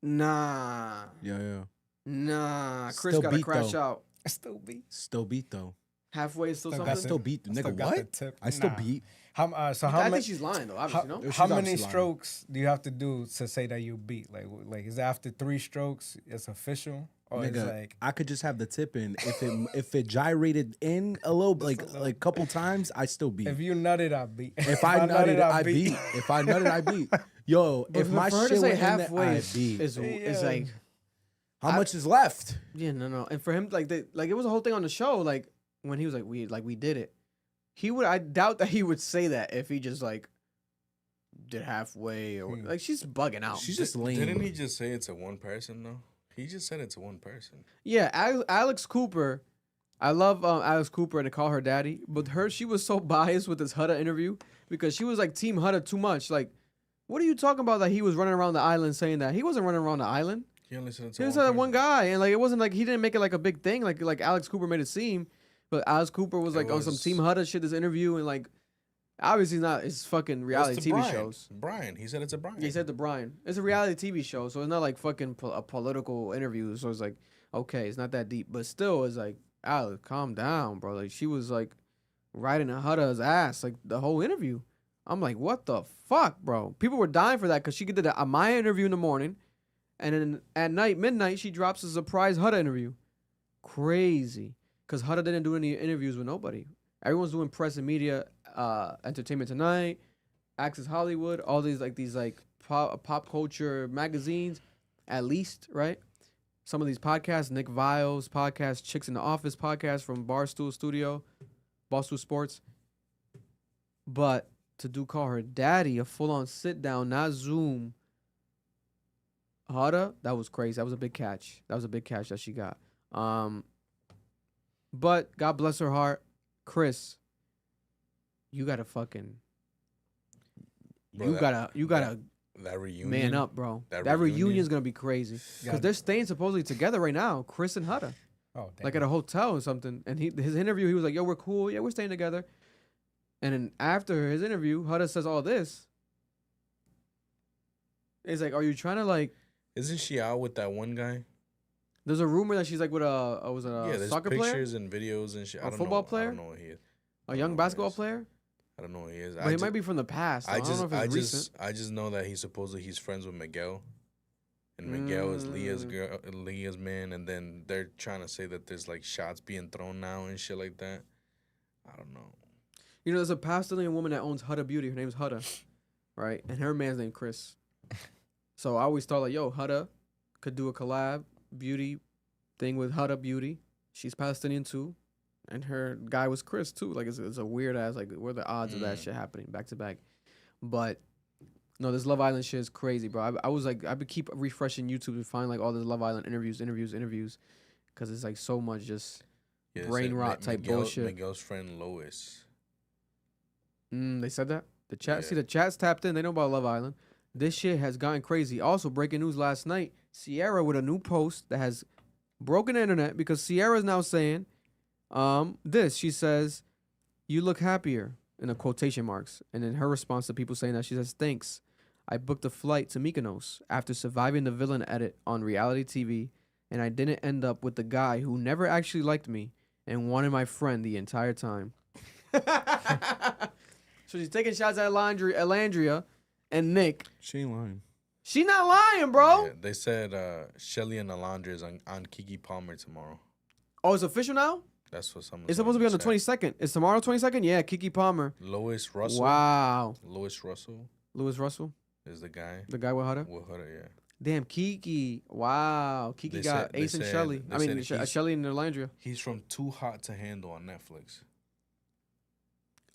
Nah. Yeah. Nah. Chris Still gotta beat, crash though. out. Still beat. Still beat though. Halfway is still Still something. got Still beat, Still nigga. got the What? tip. I still Nah. beat. How I many? think she's lying though, obviously, no? She's How many obviously lying. strokes do you have to do to say that you beat? Like is it after 3 strokes it's official, or is Nigga, like I could just have the tip in. If it gyrated in a little, like couple times, I still beat. if you nutted, I beat. If I nutted, I beat. If I nutted, I beat. Yo, if for my her to shit say went in there, halfway I is beat. is like, How much is left? yeah, no. And for him, like it was a whole thing on the show, like when he was like, we did it. I doubt that he would say that if he just like did halfway or like she's bugging out. She's just lame. Didn't he just say it's a one person though? He just said it's a one person. Yeah, Alex Cooper. I love Alex Cooper and to call her daddy, but she was so biased with this Huda interview because she was like Team Huda too much. Like, what are you talking about that he was running around the island saying that? He wasn't running around the island. He only said it's He a was one that person. one guy, and like it wasn't like he didn't make it like a big thing, like Alex Cooper made it seem. But Alex Cooper was like on some was- Team Huda shit. This interview and like, obviously not. It's fucking It's reality to TV Brian. shows. Brian. He said it's a Brian. He said to Brian, it's a reality TV show, so it's not like fucking a political interview. So it's like, okay, it's not that deep, but still, it's like, Alex, calm down, bro. Like she was like riding a Huda's ass like the whole interview. I'm like, what the fuck, bro? People were dying for that because she did a Maya interview in the morning, and then at night, midnight, she drops a surprise Huda interview. Crazy, because Huda didn't do any interviews with nobody. Everyone's doing press and media, Entertainment Tonight, Access Hollywood, all these pop culture magazines, at least, right? Some of these podcasts, Nick Viles podcast, Chicks in the Office podcast from Barstool Sports. But to call her daddy, a full-on sit-down, not Zoom, Huda, that was crazy. That was a big catch. That she got. But God bless her heart, Chris, you gotta fucking, Bro, you gotta that reunion. man up, bro. that That reunion. reunion's gonna be crazy because they're staying supposedly together right now, Chris and Huda, oh damn. like at a hotel or something. And his interview, he was like, "Yo, we're cool. Yeah, we're staying together." And then after his interview, Huda says all this. It's like, are you trying to like? Isn't she out with that one guy? There's a rumor that she's like with a Yeah, there's soccer player, pictures and videos and shit. A I don't football know. player? I don't know what he is. a young basketball player. I don't know what he is. But he might be from the past. I don't know if it's recent. I just know that he's friends with Miguel, and Miguel is Leah's girl, Leah's man, and then they're trying to say that there's like shots being thrown now and shit like that. I don't know. You know, there's a Palestinian woman that owns Huda Beauty. Her name's Huda, right? And her man's named Chris. So I always thought like, yo, Huda could do a collab beauty thing with Huda Beauty. She's Palestinian too. and her guy was Chris too. Like it's a weird ass. Like what are the odds of that shit happening back to back? But no, this Love Island shit is crazy, bro. I was like, I would keep refreshing YouTube to find like all this Love Island interviews, because it's like so much just Yeah, brain rot type bullshit. Miguel's friend Lois. They said that the chat. Yeah. See, the chat's tapped in. They know about Love Island. This shit has gotten crazy. Also, breaking news last night: Cierra with a new post that has broken the internet because Cierra is now saying, this. She says, "You look happier," in the quotation marks, and in her response to people saying that, she says, "Thanks. I booked a flight to Mykonos after surviving the villain edit on reality TV, and I didn't end up with the guy who never actually liked me and wanted my friend the entire time." So she's taking shots at Alandria and Nick. She ain't lying. She not lying, bro. Yeah, they said Shelly and Alondra is on Kiki Palmer tomorrow. Oh, it's official now? That's what someone. It's supposed to be on the 22nd. Is tomorrow 22nd? Yeah, Kiki Palmer. Lois Russell. Wow. Lois Russell Lewis Russell, is the guy. the guy with Huda. With her, yeah. Damn, Kiki. Wow. Kiki They got said- they Ace and said- Shelly. they I mean, said he's- Shelly and Alandria. He's from Too Hot to Handle on Netflix.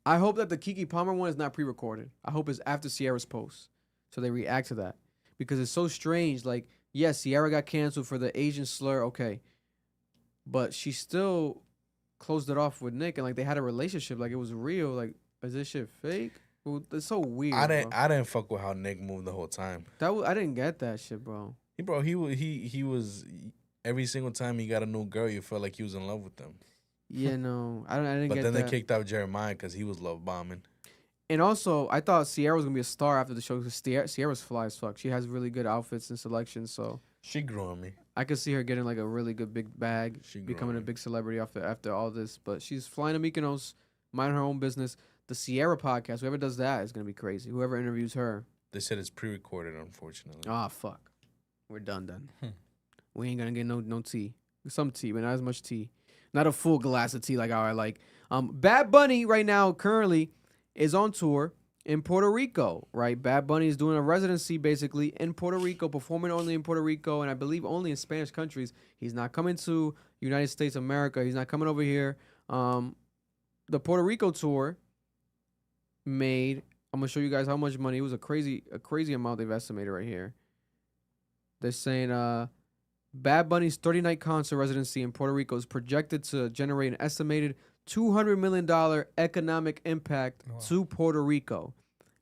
I hope that the Kiki Palmer one is not pre-recorded. I hope it's after Sierra's post, so they react to that, because it's so strange. Like, yes, Sierra got canceled for the Asian slur, okay, but she still closed it off with Nick, and like they had a relationship, like it was real. Like, is this shit fake? Well, it's so weird. I didn't. Bro. I didn't fuck with how Nick moved the whole time. I didn't get that shit, bro. He was every single time he got a new girl, you felt like he was in love with them. Yeah, no, I didn't But get then that. they kicked out Jeremiah because he was love bombing. And also, I thought Sierra was gonna be a star after the show because Sierra's fly as fuck. She has really good outfits and selections, so She grew on me. I could see her getting like a really good big bag, She grew becoming on a me. big celebrity after all this. But she's flying to Mykonos, minding her own business. The Sierra podcast, whoever does that is gonna be crazy. Whoever interviews her, They said it's pre-recorded, unfortunately. ah fuck, we're done. We ain't gonna get no tea. Some tea, but not as much tea. Not a full glass of tea like how I like. Bad Bunny right now currently is on tour in Puerto Rico, right? Bad Bunny is doing a residency basically in Puerto Rico, performing only in Puerto Rico, and I believe only in Spanish countries. He's not coming to United States of America. He's not coming over here. The Puerto Rico tour made, I'm gonna show you guys how much money. It was a crazy amount they've estimated right here. They're saying Bad Bunny's 30-night concert residency in Puerto Rico is projected to generate an estimated $200 million economic impact to Puerto Rico,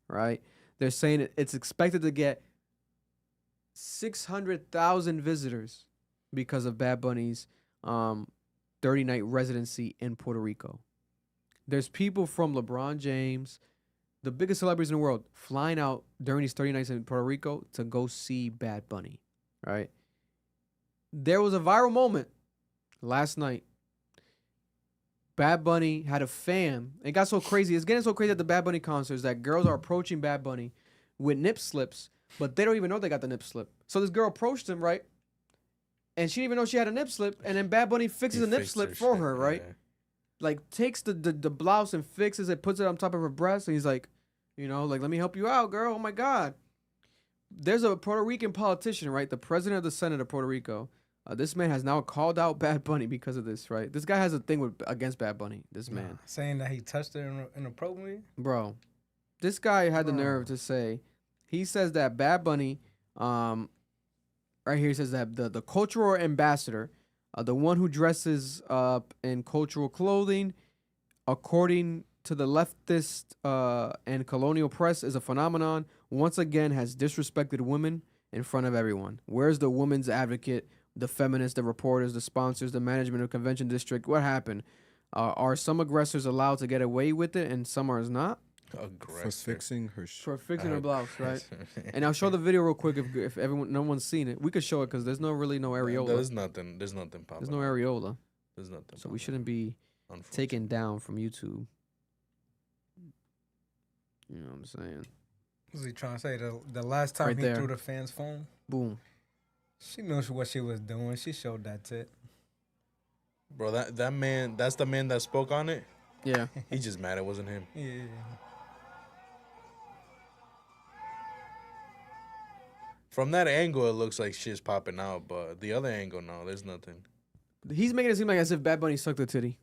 right? They're saying it's expected to get 600,000 visitors because of Bad Bunny's 30-night residency in Puerto Rico. There's people from LeBron James, the biggest celebrities in the world, flying out during these 30 nights in Puerto Rico to go see Bad Bunny, right? There was a viral moment last night. Bad Bunny had a fan. It got so crazy. It's getting so crazy at the Bad Bunny concerts that girls are approaching Bad Bunny with nip slips, but they don't even know they got the nip slip. So this girl approached him, right? And she didn't even know she had a nip slip. And then Bad Bunny fixes a nip slip for her, right? Yeah. Like takes the blouse and fixes it, puts it on top of her breast, and he's like, you know, like, let me help you out, girl. Oh my God. There's a Puerto Rican politician, right? The president of the Senate of Puerto Rico. This man has now called out Bad Bunny because of this, right? This guy has a thing against Bad Bunny, this man. Saying that he touched her inappropriately? Bro, this guy had the nerve to say, he says that Bad Bunny, right here, he says that the cultural ambassador, the one who dresses up in cultural clothing, according to the leftist and colonial press, is a phenomenon, once again has disrespected women in front of everyone. Where's the woman's advocate, the feminists, the reporters, the sponsors, the management of convention district? What happened? Are some aggressors allowed to get away with it and some are not? For fixing her For fixing her blouse, right? And I'll show the video real quick if no one's seen it. We could show it because there's really no areola. There's nothing popping. There's no areola. There's nothing. So we shouldn't be taken down from YouTube. You know what I'm saying? Was he trying to say the last time Right he there. threw the fan's phone? Boom. She knew what she was doing. She showed that tit. Bro, that man, that's the man that spoke on it. Yeah. He just mad it wasn't him. Yeah. From that angle, it looks like shit's popping out, but the other angle, no, there's nothing. He's making it seem like as if Bad Bunny sucked a titty.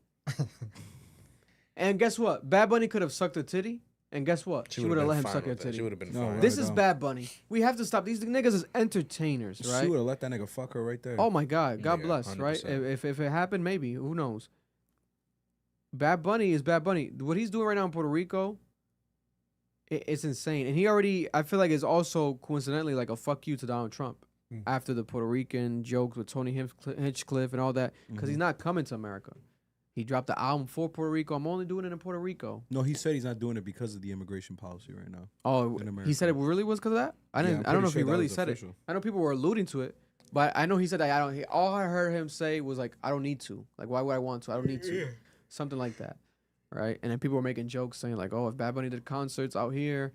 And guess what? Bad Bunny could have sucked a titty. And guess what? She would have let him suck her titty. She would have been No, fine. right. This is on. Bad Bunny. We have to stop. These niggas is entertainers, right? She would have let that nigga fuck her right there. Oh my God. God Yeah, bless, right? 100%. If it happened, maybe. Who knows? Bad Bunny is Bad Bunny. What he's doing right now in Puerto Rico, it's insane. And he already, I feel like, is also coincidentally like a fuck you to Donald Trump after the Puerto Rican jokes with Tony Hinchcliffe and all that, because he's not coming to America. He dropped the album for Puerto Rico. I'm only doing it in Puerto Rico. No, he said he's not doing it because of the immigration policy right now. Oh, In America. he said it really was because of that? I didn't. I'm I don't know pretty if he sure that really was said it. official. I know people were alluding to it, but I know he said that I don't. All I heard him say was like, "I don't need to. Like, why would I want to? I don't need to." Something like that, right? And then people were making jokes saying like, "Oh, if Bad Bunny did concerts out here,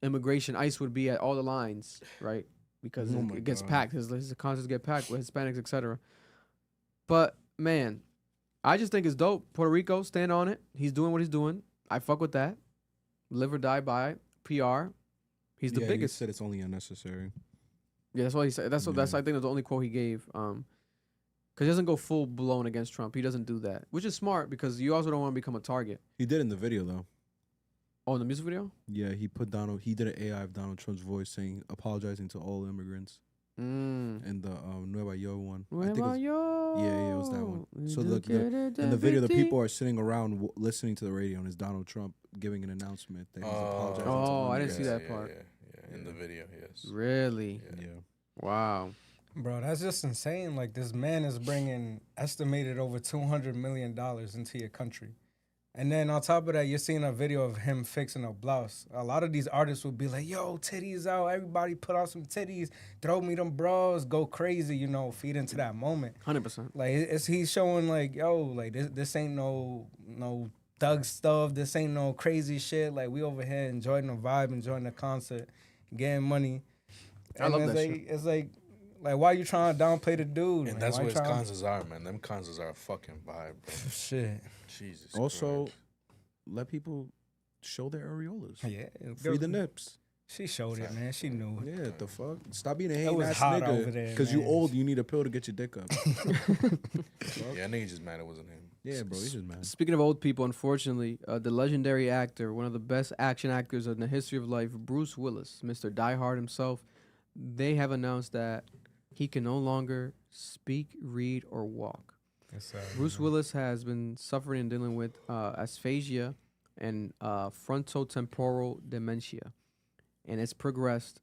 immigration ICE would be at all the lines, right? Because Oh my it gets God. packed. His concerts get packed with Hispanics, etc." But man, I just think it's dope. Puerto Rico, stand on it. He's doing what he's doing. I fuck with that. Live or die by it. PR. He's the Yeah, biggest. He said it's only unnecessary. Yeah, that's what he said. That's what that's Yeah. I think that's the only quote he gave. Because he doesn't go full blown against Trump. He doesn't do that, which is smart because you also don't want to become a target. He did in the video though. Oh, in the music video. Yeah, he put Donald. He did an AI of Donald Trump's voice saying apologizing to all immigrants. And the Nueva Yo one. I think it was, yeah, it was that one. So in the video, the people are sitting around listening to the radio, and it's Donald Trump giving an announcement that he's apologizing. to Oh, all I didn't see immigrants. that part. Yeah. In the video, yes. Really? Yeah. Yeah. Wow. Bro, that's just insane. Like, this man is bringing estimated over $200 million into your country. And then on top of that, you're seeing a video of him fixing a blouse. A lot of these artists will be like, yo, titties out. Everybody put out some titties. Throw me them bras. Go crazy, you know, feed into that moment. 100%. Like, he's showing like, yo, like this ain't no thug stuff. This ain't no crazy shit. Like, we over here enjoying the vibe, enjoying the concert, getting money. I love it's that like, shit. It's like why you trying to downplay the dude? And man? that's Why what you his tryna- concerts are, man. Them concerts are a fucking vibe, bro. Shit. Jesus Also, Christ. let people show their areolas. Yeah. Free the nips. She showed it, man. She knew it. Yeah, the fuck. Stop being a It hating was ass hot over nigga. there, Because you man. old, you need a pill to get your dick up. Yeah, nigga just mad it wasn't him. Yeah, bro, he's just mad. Speaking of old people, unfortunately, the legendary actor, one of the best action actors in the history of life, Bruce Willis, Mr. Die Hard himself, they have announced that he can no longer speak, read, or walk. Bruce Willis has been suffering and dealing with aphasia and frontotemporal dementia. And it's progressed.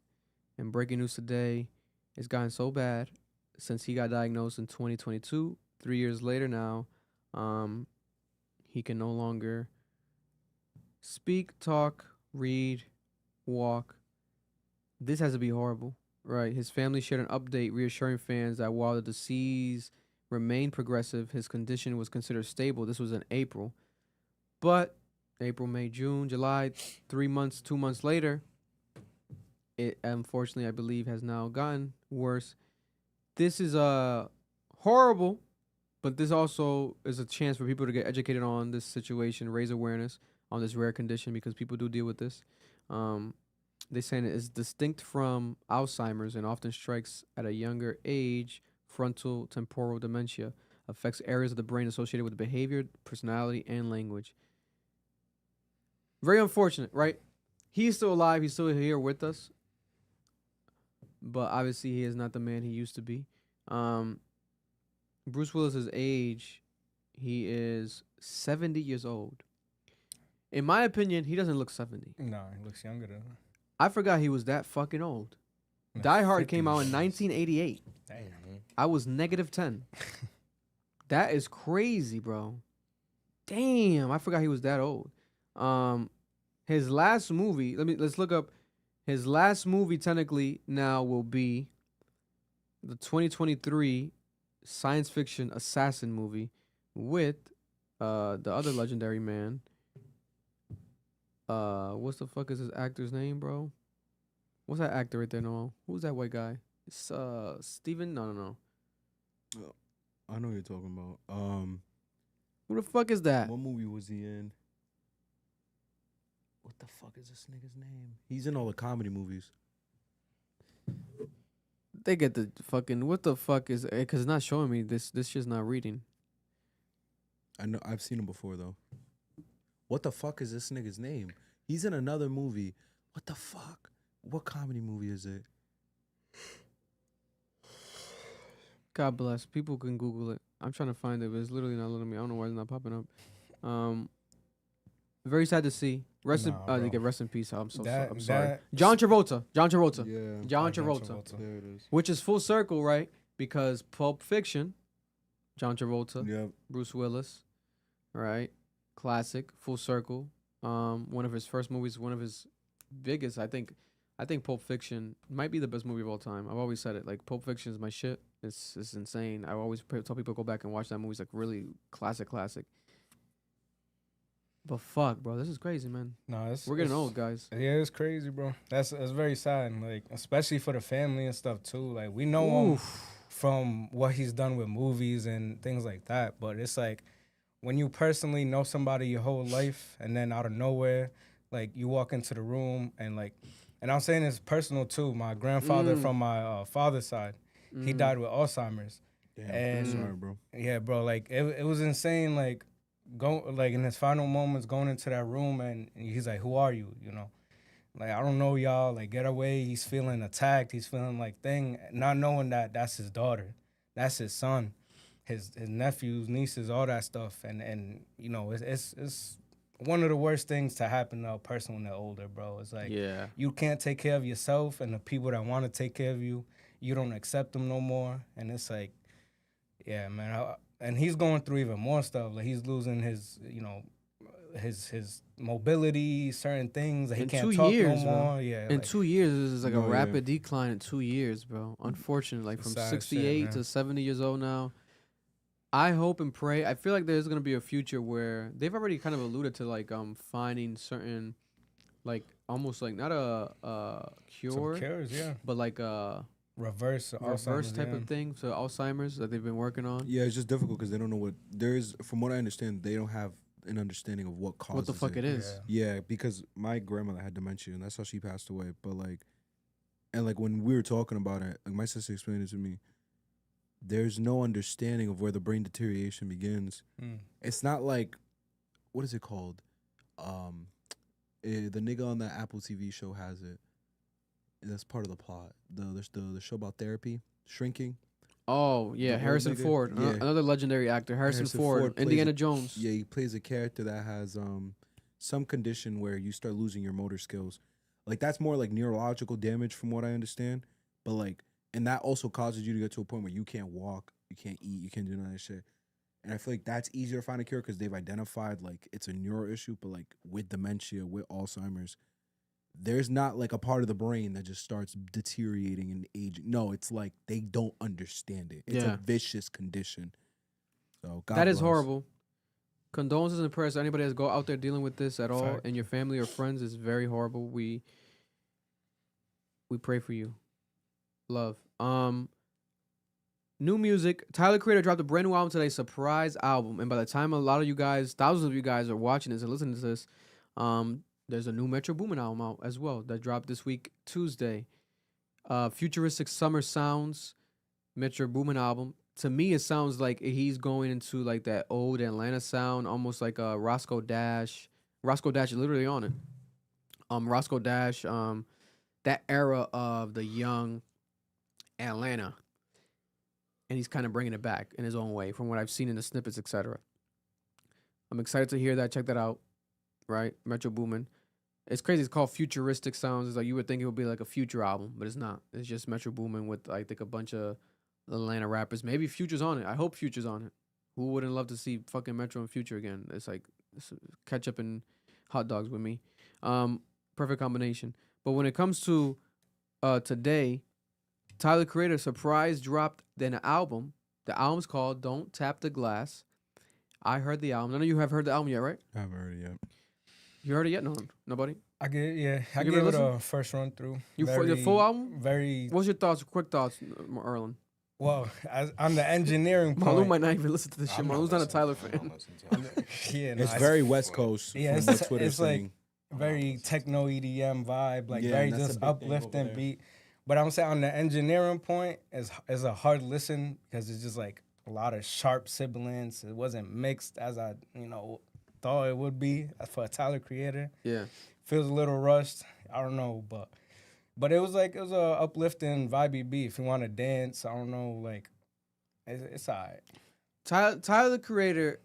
And breaking news today, it's gotten so bad since he got diagnosed in 2022. 3 years later now, he can no longer speak, talk, read, walk. This has to be horrible, right? His family shared an update reassuring fans that while the disease remained progressive, his condition was considered stable. This was in April. But April, May, June, July, 2 months later, it unfortunately, I believe, has now gotten worse. This is horrible, but this also is a chance for people to get educated on this situation, raise awareness on this rare condition because people do deal with this. They're saying it is distinct from Alzheimer's and often strikes at a younger age. Frontal temporal dementia affects areas of the brain associated with behavior, personality, and language. Very unfortunate, right? He's still alive. He's still here with us. But obviously, he is not the man he used to be. Bruce Willis's age, he is 70 years old. In my opinion, he doesn't look 70. No, he looks younger than her. I forgot he was that fucking old. Die Hard came out in 1988. Damn. I was -10. That is crazy, bro. Damn, I forgot he was that old. His last movie, let's look up. His last movie technically now will be the 2023 science fiction assassin movie with the other legendary man. What's the fuck is his actor's name, bro? What's that actor right there, Noel? Who's that white guy? It's Steven? No. I know what you're talking about. Who the fuck is that? What movie was he in? What the fuck is this nigga's name? He's in all the comedy movies. They get the fucking what the fuck is? Because it's not showing me this. This shit's not reading. I know. I've seen him before though. What the fuck is this nigga's name? He's in another movie. What the fuck? What comedy movie is it? God bless. People can Google it. I'm trying to find it, but it's literally not letting me. I don't know why it's not popping up. Very sad to see. Rest in peace. I'm sorry. John Travolta. Yeah. John Travolta. There it is. Which is full circle, right? Because Pulp Fiction, John Travolta, Yep. Bruce Willis, right? Classic, full circle. One of his first movies, one of his biggest. I think Pulp Fiction might be the best movie of all time. I've always said it. Like Pulp Fiction is my shit. It's insane. I always tell people go back and watch that movie. It's like really classic. But fuck, bro, this is crazy, man. No, We're getting old, guys. Yeah, it's crazy, bro. It's very sad, like especially for the family and stuff too. Like we know him from what he's done with movies and things like that. But it's like when you personally know somebody your whole life, and then out of nowhere, like you walk into the room and I'm saying it's personal too. My grandfather from my father's side, he died with Alzheimer's. Damn, and I'm sorry, bro. Yeah, bro. Like it was insane. Like in his final moments, going into that room, and he's like, "Who are you?" You know, like I don't know y'all. Like get away. He's feeling attacked. He's feeling like not knowing that that's his daughter, that's his son, his nephews, nieces, all that stuff. And you know, it's one of the worst things to happen to a person when they're older, bro. It's like you can't take care of yourself, and the people that want to take care of you, you don't accept them no more. And it's like, yeah, man. And he's going through even more stuff. Like he's losing his, you know, his mobility, certain things. Like he can't talk no more. Yeah. In 2 years, this is like a rapid decline in 2 years, bro. Unfortunately, like from 68 to 70 years old now. I hope and pray. I feel like there's gonna be a future where they've already kind of alluded to like finding certain, like almost like not a cure, some cures, yeah, but like a reverse type of thing. So Alzheimer's that they've been working on. Yeah, it's just difficult because they don't know what there is. From what I understand, they don't have an understanding of what causes what the fuck it is. Yeah, because my grandmother had dementia and that's how she passed away. But like, and like when we were talking about it, like my sister explained it to me. There's no understanding of where the brain deterioration begins. It's not like, what is it called? The nigga on that Apple TV show has it. That's part of the plot. The show about therapy, shrinking. Oh yeah, Harrison Ford, another legendary actor. Harrison Ford, Indiana Jones. Yeah, he plays a character that has some condition where you start losing your motor skills. Like that's more like neurological damage, from what I understand. But like. And that also causes you to get to a point where you can't walk, you can't eat, you can't do none of that shit. And I feel like that's easier to find a cure because they've identified like it's a neuro issue, but like with dementia, with Alzheimer's, there's not like a part of the brain that just starts deteriorating and aging. No, it's like they don't understand it. It's a vicious condition. So God that is bless. horrible. Condolences and prayers to anybody that's go out there dealing with this at all, and your family or friends is very horrible. We pray for you. Love. New music. Tyler Creator dropped a brand new album today, surprise album. And by the time a lot of you guys, thousands of you guys are watching this and listening to this, there's a new Metro Boomin album out as well that dropped this week, Tuesday. Futuristic Summer Sounds, Metro Boomin album. To me, it sounds like he's going into like that old Atlanta sound, almost like a Roscoe Dash. Roscoe Dash is literally on it. Roscoe Dash, that era of the young Atlanta, and he's kind of bringing it back in his own way from what I've seen in the snippets, etc. I'm excited to hear that. Check that out. Right, Metro Boomin. It's crazy. It's called Futuristic Sounds. It's like you would think it would be like a Future album, but it's not. It's just Metro Boomin with I think a bunch of Atlanta rappers. Maybe Future's on it. I hope Future's on it. Who wouldn't love to see fucking Metro and Future again? It's like ketchup and hot dogs with me. Perfect combination. But when it comes to today, Tyler Creator surprise dropped an album. The album's called Don't Tap the Glass. I heard the album. None of you have heard the album yet, right? I haven't heard it yet. You heard it yet? No, nobody? I gave it a first run through. The full album? Very. What's your thoughts, quick thoughts, Erlen? Well, on the engineering point. Malou might not even listen to this shit. Malou's not a Tyler fan. It's very West Coast. Yeah, it's like very techno EDM vibe, like very just uplifting beat. But I'm saying on the engineering point, is a hard listen because it's just like a lot of Sharp siblings. It wasn't mixed as I, thought it would be for a Tyler Creator. Yeah. Feels a little rushed. I don't know, but it was a uplifting vibey beat. If you want to dance, I don't know, like it's alright. Tyler the Creator,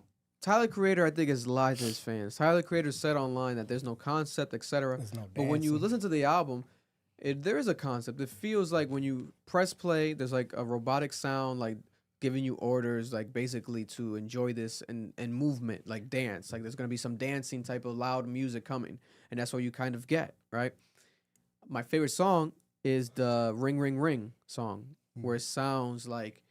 I think, has lied to his fans. Tyler the Creator said online that there's no concept, etc. There's no But when you dancing. listen to the album, there is a concept. It feels like when you press play, there's like a robotic sound, like giving you orders, like basically to enjoy this and movement, like dance. Like there's gonna be some dancing type of loud music coming, and that's what you kind of get, right? My favorite song is the Ring Ring Ring song, where it sounds like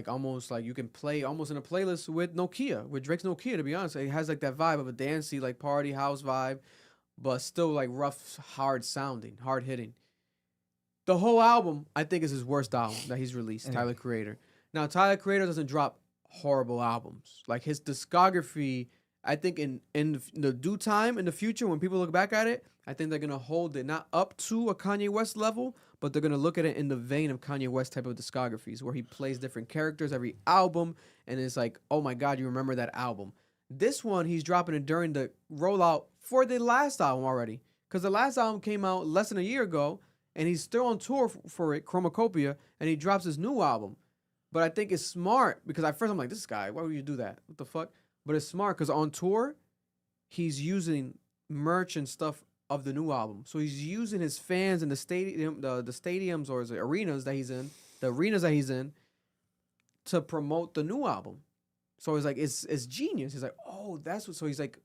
almost like you can play almost in a playlist with Nokia, with Drake's Nokia, to be honest. It has like that vibe of a dancey, like party house vibe, but still like rough, hard sounding, hard hitting. The whole album, I think, is his worst album that he's released, Tyler Creator. Now, Tyler Creator doesn't drop horrible albums. Like his discography, I think in the due time, in the future, when people look back at it, I think they're going to hold it not up to a Kanye West level, but they're going to look at it in the vein of Kanye West type of discographies, where he plays different characters every album, and it's like, oh my God, you remember that album. This one, he's dropping it during the rollout for the last album already, because the last album came out less than a year ago, and he's still on tour for it, Chromacopia, and he drops his new album. But I think it's smart, because at first I'm like, this guy, why would you do that? What the fuck? But it's smart, because on tour, he's using merch and stuff of the new album. So he's using his fans in the stadium, the stadiums or the arenas that he's in, to promote the new album. So it's like it's genius. He's like, oh, that's what. So he's like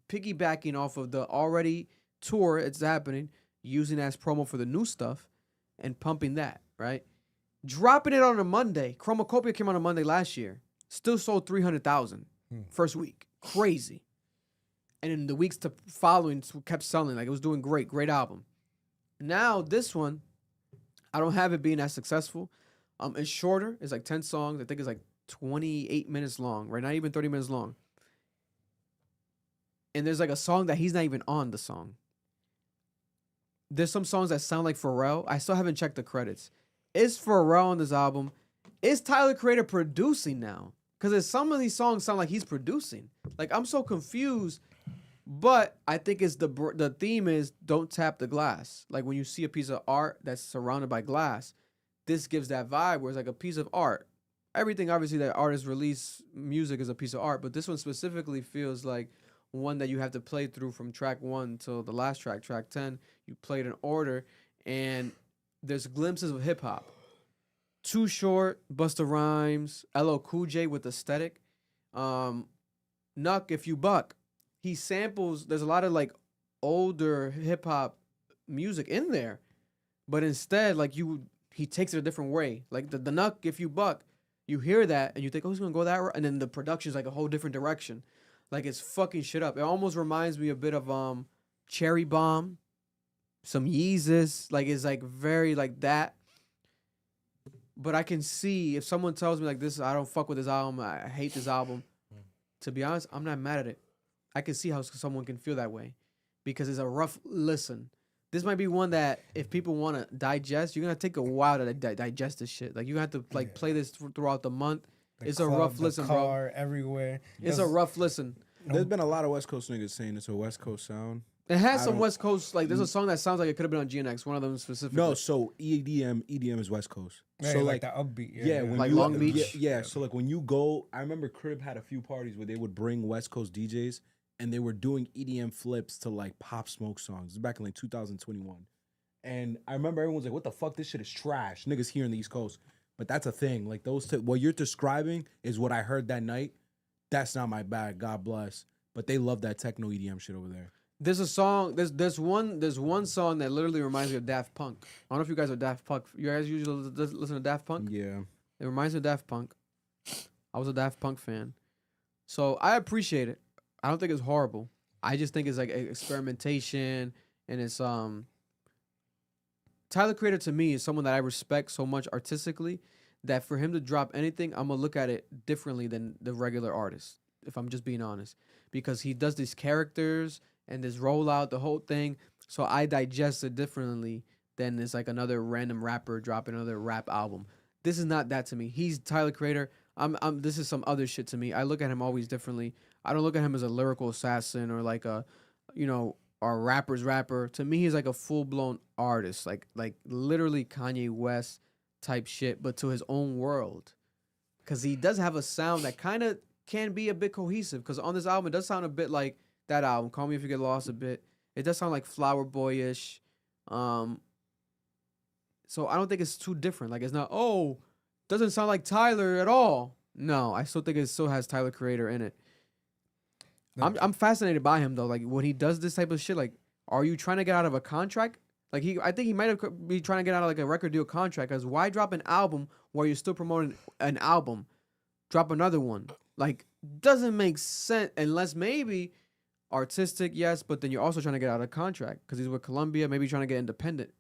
piggybacking off of the already tour it's happening, using as promo for the new stuff, and pumping that, right? Dropping it on a Monday. Chromacopia came on a Monday last year. Still sold 300,000 first week. Crazy. And in the weeks to following, kept selling. Like, it was doing great. Great album. Now, this one, I don't have it being as successful. It's shorter. It's like 10 songs. I think it's like 28 minutes long, right? Not even 30 minutes long. And there's like a song that he's not even on the song. There's some songs that sound like Pharrell. I still haven't checked the credits. Is Pharrell on this album? Is Tyler Creator producing now? Because some of these songs sound like he's producing. Like, I'm so confused. But I think it's the theme is don't tap the glass. Like, when you see a piece of art that's surrounded by glass, this gives that vibe where it's like a piece of art. Everything, obviously, that artists release music is a piece of art, but this one specifically feels like one that you have to play through from track 1 till the last track, track 10. You play it in order, and there's glimpses of hip-hop. Too Short, Busta Rhymes, LL Cool J with Aesthetic. Nuck If You Buck. He samples, there's a lot of like older hip-hop music in there, but instead, like, he takes it a different way. Like the Nuck If You Buck, you hear that and you think, oh, he's gonna go that route, and then the production's like a whole different direction. Like, it's fucking shit up. It almost reminds me a bit of Cherry Bomb, some Yeezus. Like, it's like very like that. But I can see if someone tells me like this, I don't fuck with this album, I hate this album. To be honest, I'm not mad at it. I can see how someone can feel that way, because it's a rough listen. This might be one that if people want to digest, you're gonna take a while to digest this shit. Like, you have to like play this throughout the month. It's a rough listen, bro. Everywhere. It's a rough listen. There's been a lot of West Coast niggas saying it's a West Coast sound. It has some West Coast, like, there's a song that sounds like it could have been on GNX, one of them specifically. No, so EDM is West Coast. Yeah, so like the upbeat. Yeah, when like you, Long Beach. Yeah, so like when you go, I remember Crib had a few parties where they would bring West Coast DJs and they were doing EDM flips to like Pop Smoke songs. This is back in like 2021. And I remember everyone's like, what the fuck? This shit is trash. Niggas here in the East Coast. But that's a thing. Like, what you're describing is what I heard that night. That's not my bag. God bless. But they love that techno EDM shit over there. There's a song. There's one song that literally reminds me of Daft Punk. I don't know if you guys are Daft Punk. You guys usually listen to Daft Punk? Yeah. It reminds me of Daft Punk. I was a Daft Punk fan, so I appreciate it. I don't think it's horrible. I just think it's like experimentation, and it's Tyler Creator to me is someone that I respect so much artistically that for him to drop anything, I'm gonna look at it differently than the regular artist, if I'm just being honest, because he does these characters and this rollout, the whole thing. So I digest it differently than it's like another random rapper dropping another rap album. This is not that to me. He's Tyler Creator. This is some other shit to me. I look at him always differently. I don't look at him as a lyrical assassin or like a, or rapper's rapper. To me, he's like a full blown artist, like literally Kanye West type shit, but to his own world. Cause he does have a sound that kind of can be a bit cohesive. Cause on this album, it does sound a bit like that album. Call Me If You Get Lost a bit. It does sound like Flower Boy-ish. So I don't think it's too different. Like it's not, doesn't sound like Tyler at all. No, I still think it still has Tyler Creator in it. I'm fascinated by him though. Like when he does this type of shit, like, are you trying to get out of a contract? Like I think he might have be trying to get out of like a record deal contract. Cause why drop an album while you're still promoting an album? Drop another one. Like doesn't make sense unless maybe artistic, yes, but then you're also trying to get out of a contract because he's with Columbia. Maybe trying to get independent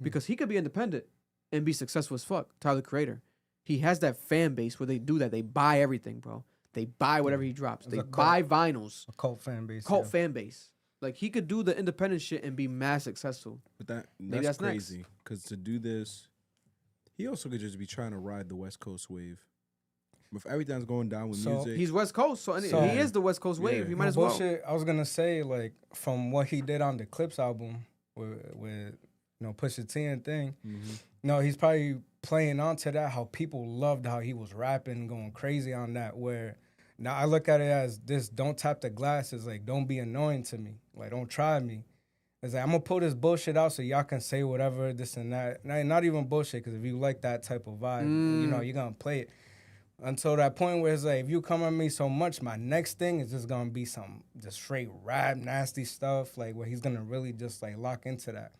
because he could be independent and be successful as fuck. Tyler Creator, he has that fan base where they do that. They buy everything, bro. They buy whatever he drops. They buy vinyls. A cult fan base. Fan base. Like he could do the independent shit and be mass successful. But that's crazy because to do this, he also could just be trying to ride the West Coast wave. If everything's going down with music, he's West Coast, so he is the West Coast wave. He might as well. Bullshit, I was gonna say like from what he did on the Clips album with Pusha T and thing. Mm-hmm. No, he's probably playing onto that. How people loved how he was rapping, going crazy on that. Where now I look at it as this: don't tap the glass. It's like don't be annoying to me. Like don't try me. It's like I'm gonna pull this bullshit out so y'all can say whatever this and that. Not even bullshit because if you like that type of vibe, you're gonna play it. Until that point where it's like, if you come at me so much, my next thing is just gonna be some just straight rap, nasty stuff, like where he's gonna really just like lock into that.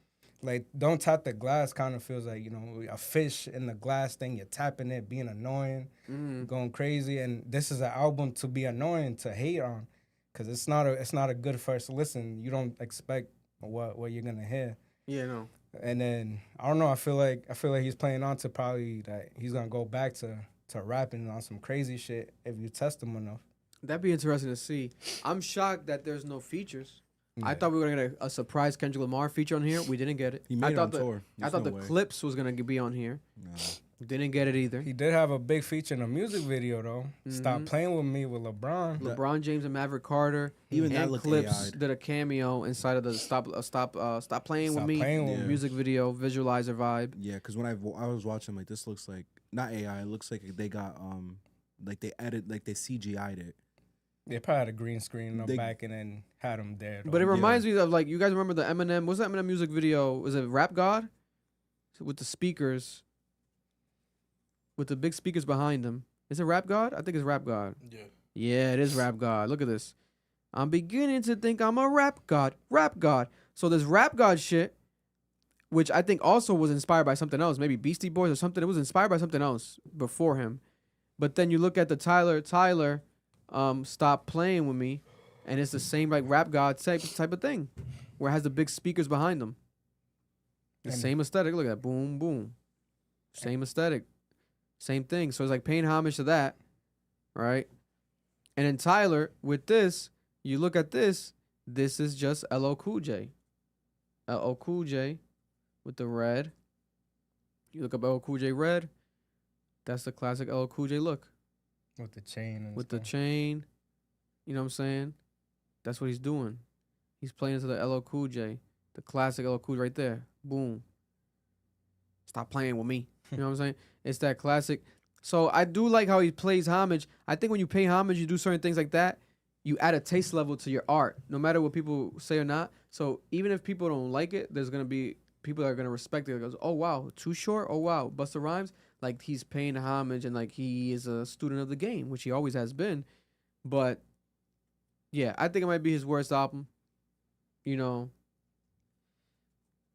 Like, don't tap the glass kind of feels like, a fish in the glass thing, you're tapping it, being annoying, going crazy. And this is an album to be annoying, to hate on, because it's not a good first listen. You don't expect what you're gonna hear. Yeah, no. And then I don't know, I feel like he's playing on to probably that he's gonna go back to rapping on some crazy shit if you test him enough. That'd be interesting to see. I'm shocked that there's no features. Yeah. I thought we were gonna get a surprise Kendrick Lamar feature on here. We didn't get it. He made it on tour. I thought the Clips was gonna be on here. No. Didn't get it either. He did have a big feature in a music video though. Stop Playing With Me with LeBron. LeBron James and Maverick Carter. Even that and looked Clips AI'd. did a cameo inside of the Stop Playing With Me Playing With Me. music video, visualizer vibe. Yeah, because when I was watching, like, this looks like not AI. It looks like they got like they CGI'd it. They probably had a green screen in the back and then had him there. Though. But it reminds me of, like, you guys remember the Eminem? What's that Eminem music video? Was it Rap God? With the speakers. With the big speakers behind him. Is it Rap God? I think it's Rap God. Yeah. Yeah, it is Rap God. Look at this. I'm beginning to think I'm a rap god. Rap God. So this Rap God shit, which I think also was inspired by something else. Maybe Beastie Boys or something. It was inspired by something else before him. But then you look at the Tyler, Stop Playing With Me, and it's the same like Rap God type of thing, where it has the big speakers behind them. The same aesthetic. Look at that. Boom, boom. Same aesthetic. Same thing. So it's like paying homage to that, right? And then Tyler, with this, you look at this, this is just LL Cool J. LL Cool J with the red. You look up LL Cool J red, that's the classic LL Cool J look. With the chain. And with stuff. the chain. You know what I'm saying? That's what he's doing. He's playing into the LL Cool J. The classic LL Cool J right there. Boom. Stop playing with me. You know what I'm saying? It's that classic. So I do like how he plays homage. I think when you pay homage, you do certain things like that, you add a taste level to your art, no matter what people say or not. So even if people don't like it, there's going to be people that are going to respect it. It goes, oh, wow, Too Short? Oh, wow, Busta Rhymes? Like, he's paying homage and, like, he is a student of the game, which he always has been. But, yeah, I think it might be his worst album, And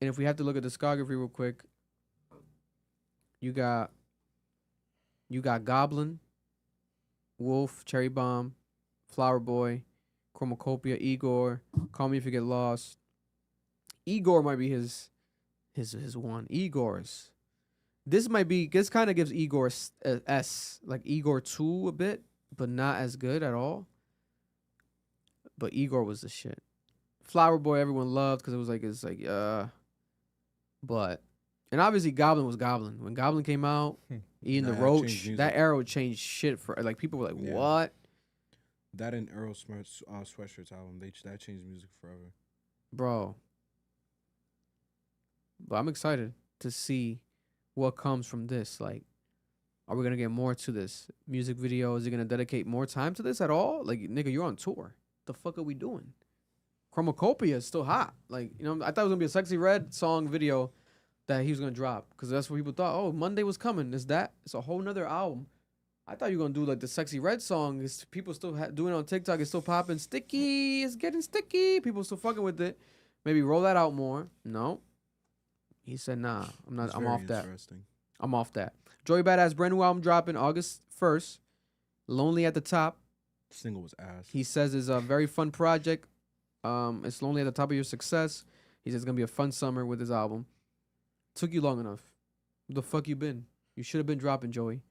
if we have to look at discography real quick, you got Goblin, Wolf, Cherry Bomb, Flower Boy, Chromacopia, Igor, Call Me If You Get Lost. Igor might be his one. Igor's. This kind of gives Igor S, like Igor 2 a bit, but not as good at all. But Igor was the shit. Flower Boy everyone loved because but, and obviously Goblin was Goblin. When Goblin came out, Eating the Nah, that roach. changed music. That era changed shit for like people were like, Yeah. what, That and Earl Sweatshirt's album, that changed music forever. bro? But I'm excited to see what comes from this. Like, are we gonna get more to this music video? Is he gonna dedicate more time to this at all? Like, nigga, you're on tour. The fuck are we doing? Chromacopia is still hot. Like, you know, I thought it was gonna be a Sexy Red song video that he was gonna drop because that's what people thought. Oh, Monday was coming. Is that? It's a whole nother album. I thought you were gonna do like the Sexy Red song. Is people still doing it on TikTok? It's still popping. Sticky. It's getting sticky. People still fucking with it. Maybe roll that out more. No. He said, nah, I'm not. It's I'm very off that. interesting. I'm off that. Joey Badass brand new album dropping August 1st. Lonely at the Top. Single was ass. He says it's a very fun project. It's lonely at the top of your success. He says it's gonna be a fun summer with his album. Took you long enough. Where the fuck you been? You should have been dropping, Joey.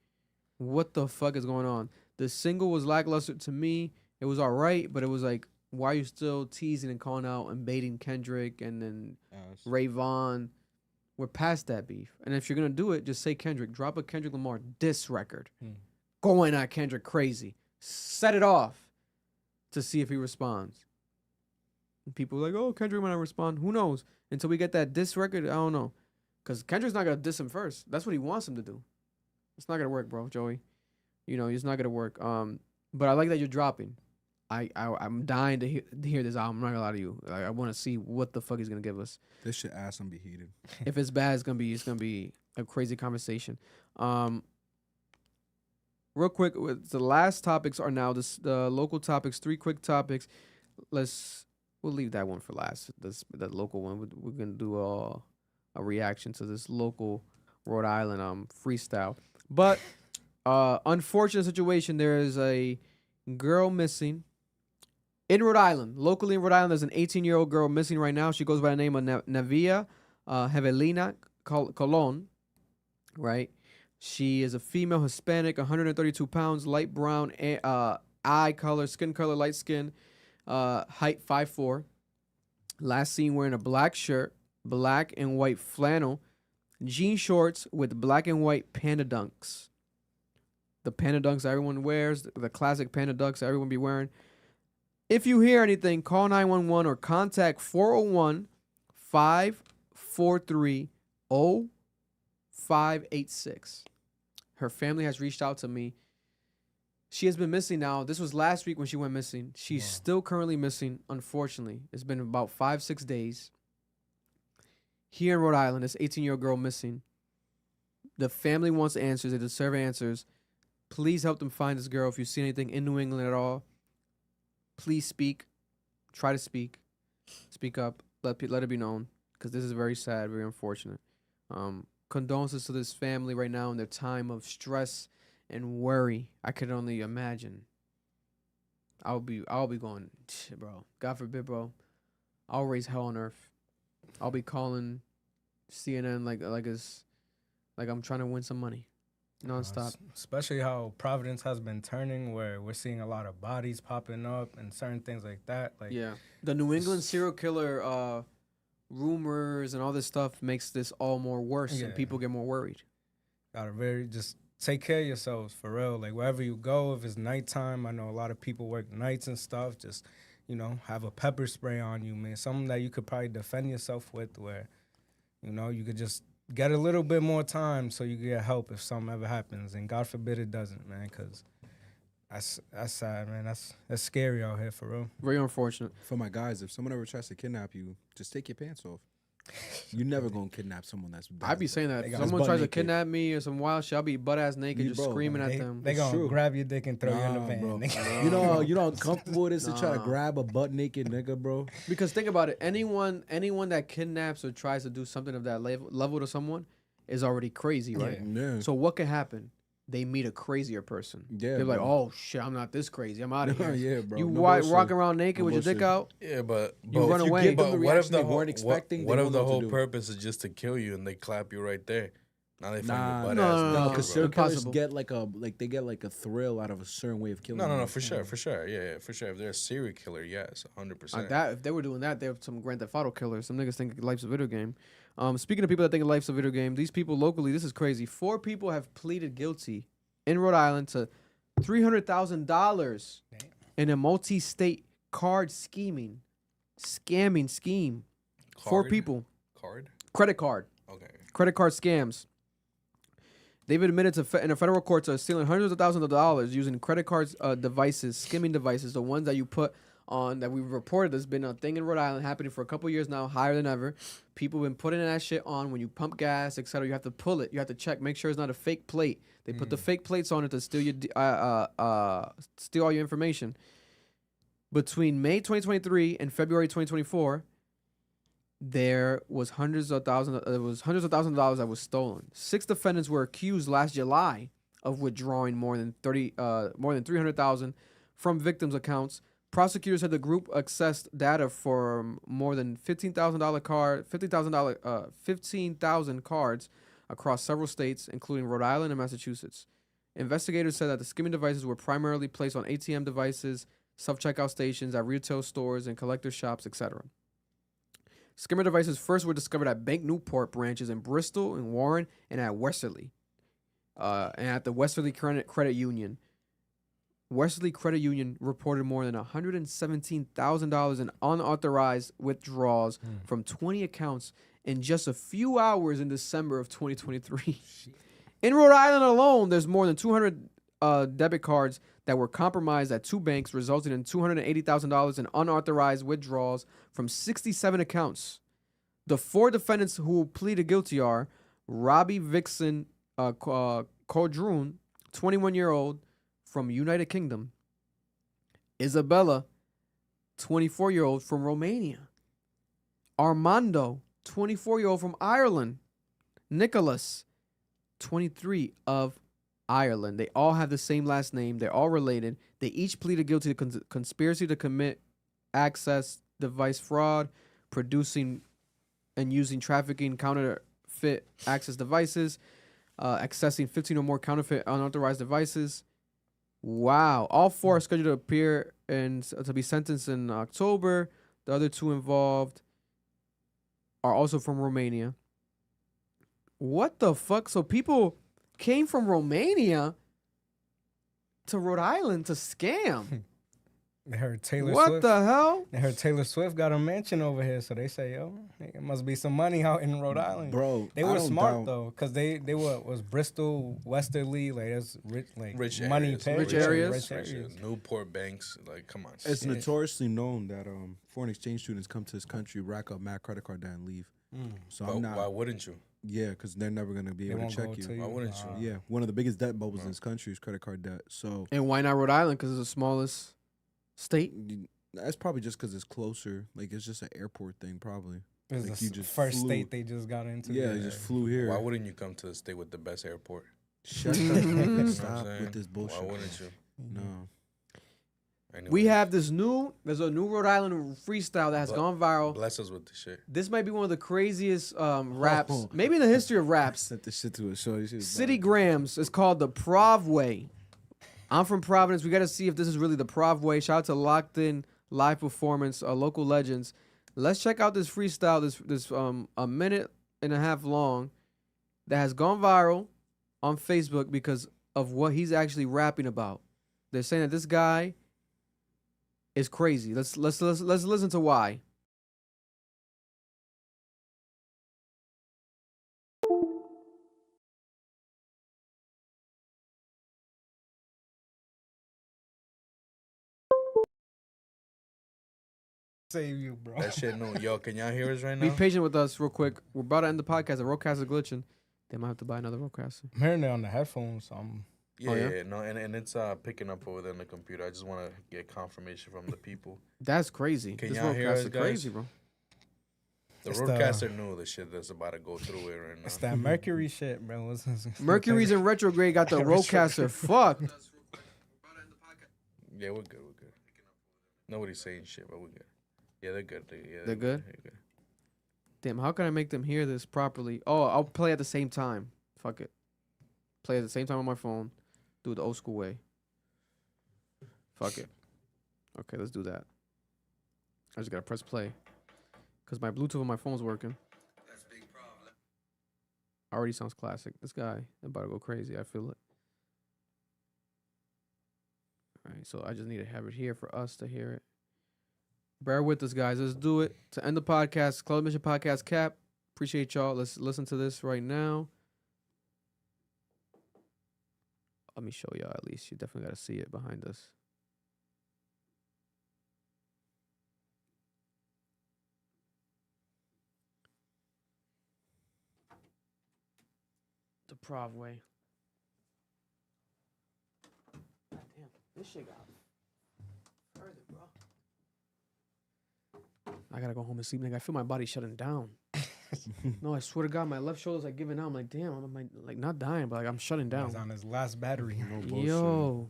What the fuck is going on? The single was lackluster to me. It was all right, but it was like, why are you still teasing and calling out and baiting Kendrick and then Ass. Ray Vaughn? We're past that beef. And if you're gonna do it, just say Kendrick. Drop a Kendrick Lamar diss record. Going at Kendrick crazy. Set it off to see if he responds. And people are like, oh, Kendrick might not respond. Who knows? Until we get that diss record, I don't know. Because Kendrick's not gonna diss him first. That's what he wants him to do. It's not gonna work, bro, Joey. You know, it's not gonna work. But I like that you're dropping. I'm dying to hear this album. I'm not gonna lie to you. Like, I want to see what the fuck he's gonna give us. This shit ass gonna be heated. If it's bad, it's gonna be a crazy conversation. Real quick, the last topics are now the local topics. 3 quick topics. We'll leave that one for last. The local one. We're gonna do a reaction to this local Rhode Island freestyle. But unfortunate situation. There is a girl missing in Rhode Island. Locally in Rhode Island, there's an 18-year-old girl missing right now. She goes by the name of Navia Hevelina Colon. Right. She is a female, Hispanic, 132 pounds, light brown, eye color, skin color, light skin, height 5'4". Last seen wearing a black shirt, black and white flannel, jean shorts with black and white panda dunks. The panda dunks everyone wears, the classic panda dunks everyone be wearing. If you hear anything, call 911 or contact 401-543-0586. Her family has reached out to me. She has been missing now. This was last week when she went missing. She's still currently missing, unfortunately. It's been about 5-6 days. Here in Rhode Island, this 18-year-old girl missing. The family wants answers. They deserve answers. Please help them find this girl. If you see anything in New England at all, please speak. Try to speak. Speak up. Let it be known, because this is very sad, very unfortunate. Condolences to this family right now in their time of stress and worry. I could only imagine. I'll be going, shit, bro. God forbid, bro. I'll raise hell on earth. I'll be calling CNN like I'm trying to win some money, nonstop. Especially how Providence has been turning, where we're seeing a lot of bodies popping up and certain things like that. Like, yeah, the New England serial killer rumors and all this stuff makes this all more worse, and people get more worried. Gotta just take care of yourselves, for real. Like, wherever you go, if it's nighttime, I know a lot of people work nights and stuff. Just, have a pepper spray on you, man. Something that you could probably defend yourself with, where, you could just get a little bit more time so you can get help if something ever happens. And God forbid it doesn't, man, because that's sad, man. That's scary out here, for real. Very unfortunate. For my guys, if someone ever tries to kidnap you, just take your pants off. You're never gonna kidnap someone that's. I'd be saying that. If That's someone butt tries to naked. kidnap me or some wild shit, I'll be butt ass naked, just screaming at them. They gonna true. grab your dick and throw you in the Nah, van. bro. nigga. You know how uncomfortable it is to try to Nah. grab a butt naked nigga, bro. Because think about it, anyone that kidnaps or tries to do something of that level to someone is already crazy, right? Yeah. So what could happen? They meet a crazier person. Yeah, They're like, bro. oh shit, I'm not this crazy. I'm out of here. Yeah, bro. You No walking bullshit. around naked No with your dick bullshit. out. Yeah, but You run if away. give them the what if reaction the they whole weren't expecting, what they if won't the know what to whole do. purpose is just to kill you and they clap you right there? Now they find Nah, your butt no, ass. no, No, no, naked, because bro. serial killers Impossible. get they get like a thrill out of a certain way of killing. No, them. for sure. Yeah, for sure. If they're a serial killer, yes, 100%. That if they were doing that, they're some Grand Theft Auto killers. Some niggas think life's a video game. Speaking of people that think life's a video game, these people locally, this is crazy. 4 people have pleaded guilty in Rhode Island to $300,000 in a multi-state scamming scheme. 4 people. Credit card scams. They've admitted to in a federal court to stealing hundreds of thousands of dollars using credit cards devices, skimming devices, the ones that you put on that we've reported has been a thing in Rhode Island happening for a couple years now, higher than ever. People have been putting that shit on when you pump gas, etc. You have to pull it. You have to check, make sure it's not a fake plate. They put the fake plates on it to steal steal all your information. Between May 2023 and February 2024, there was hundreds of thousands of dollars that was stolen. 6 defendants were accused last July of withdrawing more than $300,000 from victims' accounts. Prosecutors said the group accessed data for more than $15,000 cards across several states, including Rhode Island and Massachusetts. Investigators said that the skimming devices were primarily placed on ATM devices, self-checkout stations, at retail stores and collector shops, etc. Skimmer devices first were discovered at Bank Newport branches in Bristol and Warren and at Westerly, and at the Westerly Credit Union. Westerly Credit Union reported more than $117,000 in unauthorized withdrawals from 20 accounts in just a few hours in December of 2023. In Rhode Island alone, there's more than 200 debit cards that were compromised at 2 banks, resulting in $280,000 in unauthorized withdrawals from 67 accounts. The 4 defendants who pleaded guilty are Robbie Vixen Cordrune, 21-year-old from United Kingdom; Isabella, 24-year-old from Romania; Armando, 24-year-old from Ireland; Nicholas, 23 of Ireland. They all have the same last name. They're all related. They each pleaded guilty to conspiracy to commit access device fraud, producing and using trafficking counterfeit access devices, accessing 15 or more counterfeit unauthorized devices. Wow. All 4 are scheduled to appear and to be sentenced in October. The other 2 involved are also from Romania. What the fuck? So people came from Romania to Rhode Island to scam. They heard Taylor What Swift. the hell? They heard Taylor Swift got a mansion over here, so they say, yo, it must be some money out in Rhode Island. Bro, They I were don't smart doubt- though, cause they was Bristol, Westerly, like that's rich, like Rich money areas, paid, rich areas. rich areas. Newport banks, like, come on. It's Yeah. notoriously known that foreign exchange students come to this country, rack up mad credit card debt, and leave. So But I'm not. why wouldn't you? Yeah, because they're never gonna be They able won't to go check to you. you. Why wouldn't you? Yeah, one of the biggest debt bubbles in this country is credit card debt. So And why not Rhode Island? Because it's the smallest state. that's probably just because it's closer. Like it's just an airport thing, probably. It was Like, the you just first flew. state they just got into. Yeah, you just flew here. Why wouldn't you come to the state with the best airport? Shut You know up. what I'm Stop saying? with this bullshit. Why wouldn't you? No. Anyway, We have there's a new Rhode Island freestyle that has gone viral. bless us with the shit. This might be one of the craziest raps, maybe in the history of raps. Sent this shit to a show. City Grams is called the Prov Way. I'm from Providence. We got to see if this is really the Prov Way. Shout out to Locked In live performance, local legends. Let's check out this freestyle. This a minute and a half long that has gone viral on Facebook because of what he's actually rapping about. They're saying that this guy is crazy. Let's listen to why. Save you, bro. That shit, no. Yo, can y'all hear us right Be now? patient with us real quick. We're about to end the podcast. The roadcaster glitching. They might have to buy another roadcaster. I'm hearing it on the headphones. So I'm Yeah, Oh, yeah? yeah, no, and it's picking up over there on the computer. I just want to get confirmation from the people. That's crazy. Can This y'all hear us, roadcaster guys? crazy, bro. The It's the- roadcaster knew the shit that's about to go through it right now. it's that Mercury shit, bro. Mercury's in retrograde. Got the roadcaster fucked. Yeah, we're good. We're good. Nobody's saying shit, but we're good. Yeah, they're good. They're good? They're good. Damn, how can I make them hear this properly? Oh, I'll play at the same time. Fuck it. Play at the same time on my phone. Do it the old school way. Fuck it. Okay, let's do that. I just gotta press play. Cause my Bluetooth on my phone's working. Already sounds classic. This guy about to go crazy. I feel it. All right, so I just need to have it here for us to hear it. Bear with us, guys. Let's do it. To end the podcast, Club Mission Podcast Cap. Appreciate y'all. Let's listen to this right now. Let me show y'all at least. You definitely got to see it behind us. The Prov way. God damn, this shit got further, bro. I gotta go home and sleep, nigga. I feel my body shutting down. No, I swear to God, my left shoulder's like giving out. I'm like, damn, I'm like not dying, but like I'm shutting down. He's on his last battery. No bullshit. Yo,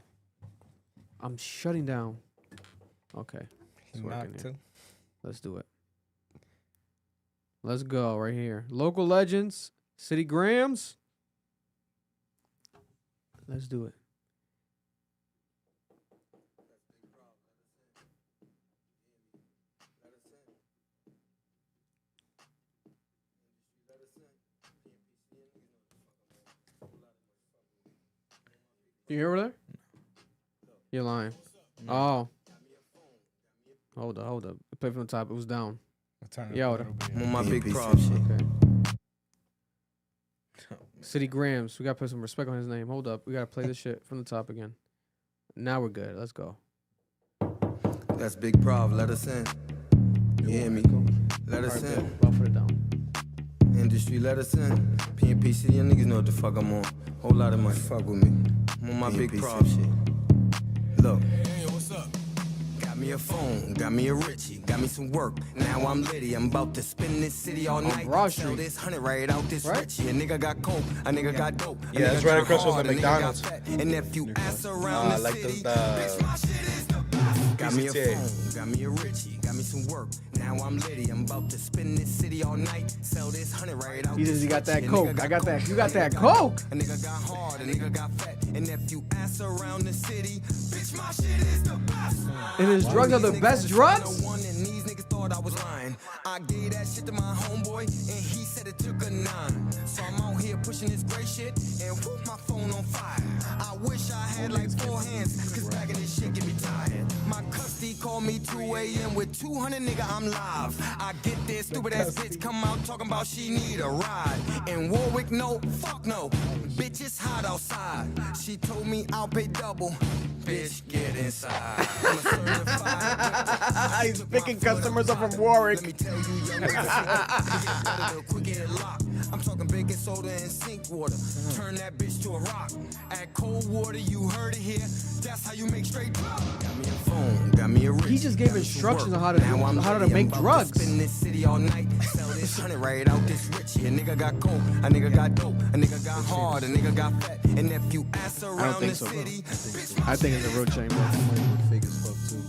I'm shutting down. Okay, He's it's working knocked here. too. Let's do it. Let's go right here. Local legends, City Grams. Let's do it. You hear over there? You're lying. Oh. Hold up. Play from the top. It was down. I'll turn it Yo, up a little bit. I'm on my big prop shit. Okay. City Grams. We gotta put some respect on his name. Hold up. We gotta play this shit from the top again. Now we're good. Let's go. That's big prop. Let us in. You hear me? Let us Alright, in. good. I'll put it down. Industry, let us in. PNP City, your niggas know what the fuck I'm on. Whole lot of money. Fuck with me. I'm on my big prop shit. Look. Hey, what's up? Got me a phone, got me a Richie, got me some work. Now I'm litty. I'm about to spin this city all night. Broad Sell Street. this 100 right out this Right? Richie. A nigga got coke, a nigga got dope. a Yeah, nigga it's right got across from hard, the a nigga got McDonald's. fat. And if you ask around the like city, the bitch, my shit is the best. Got me a PCTA. phone, got me a Richie, got me some work. Now I'm litty. I'm about to spin this city all night. Sell this 100 right out He this says he got that Richie. A coke. nigga I got that. coke, You a got nigga that got coke. A nigga got hard, a nigga got fat. And if you ask around the city, bitch, my shit is the best. And his drugs are the best drugs? And these niggas thought I was lying. I gave that shit to my homeboy, and he said it took a 9. So I'm out here pushing this gray shit, and whoop, my phone on fire. I wish I had like 4 hands, cause back in this shit get me tired. My custody called me 2 a.m. with 200, nigga, I'm live. I get this stupid ass bitch come out talking about she need a ride. And Warwick, no, fuck no. Bitch, it's hot outside. She told me I'll pay double. Bitch, get inside. I'm a certified. He's picking customers up from Warwick. Let me tell you, young niggas, quick get it locked. I'm talking baking soda and sink water. Turn that bitch to a rock. Add cold water, you heard it here. That's how you make straight drop. Got me a phone, got me a Richie, He just gave got me some instructions work. on how to do- Now I'm how to ready, make I'm about drugs. Spin this city all night. Sell this 100 right out this Richie. A nigga got coke, a nigga got dope, a nigga got hard, a nigga got fat. And if you ask around think the so, bro. city, bitch, I think it's a real chain, bro. Fake as fuck too.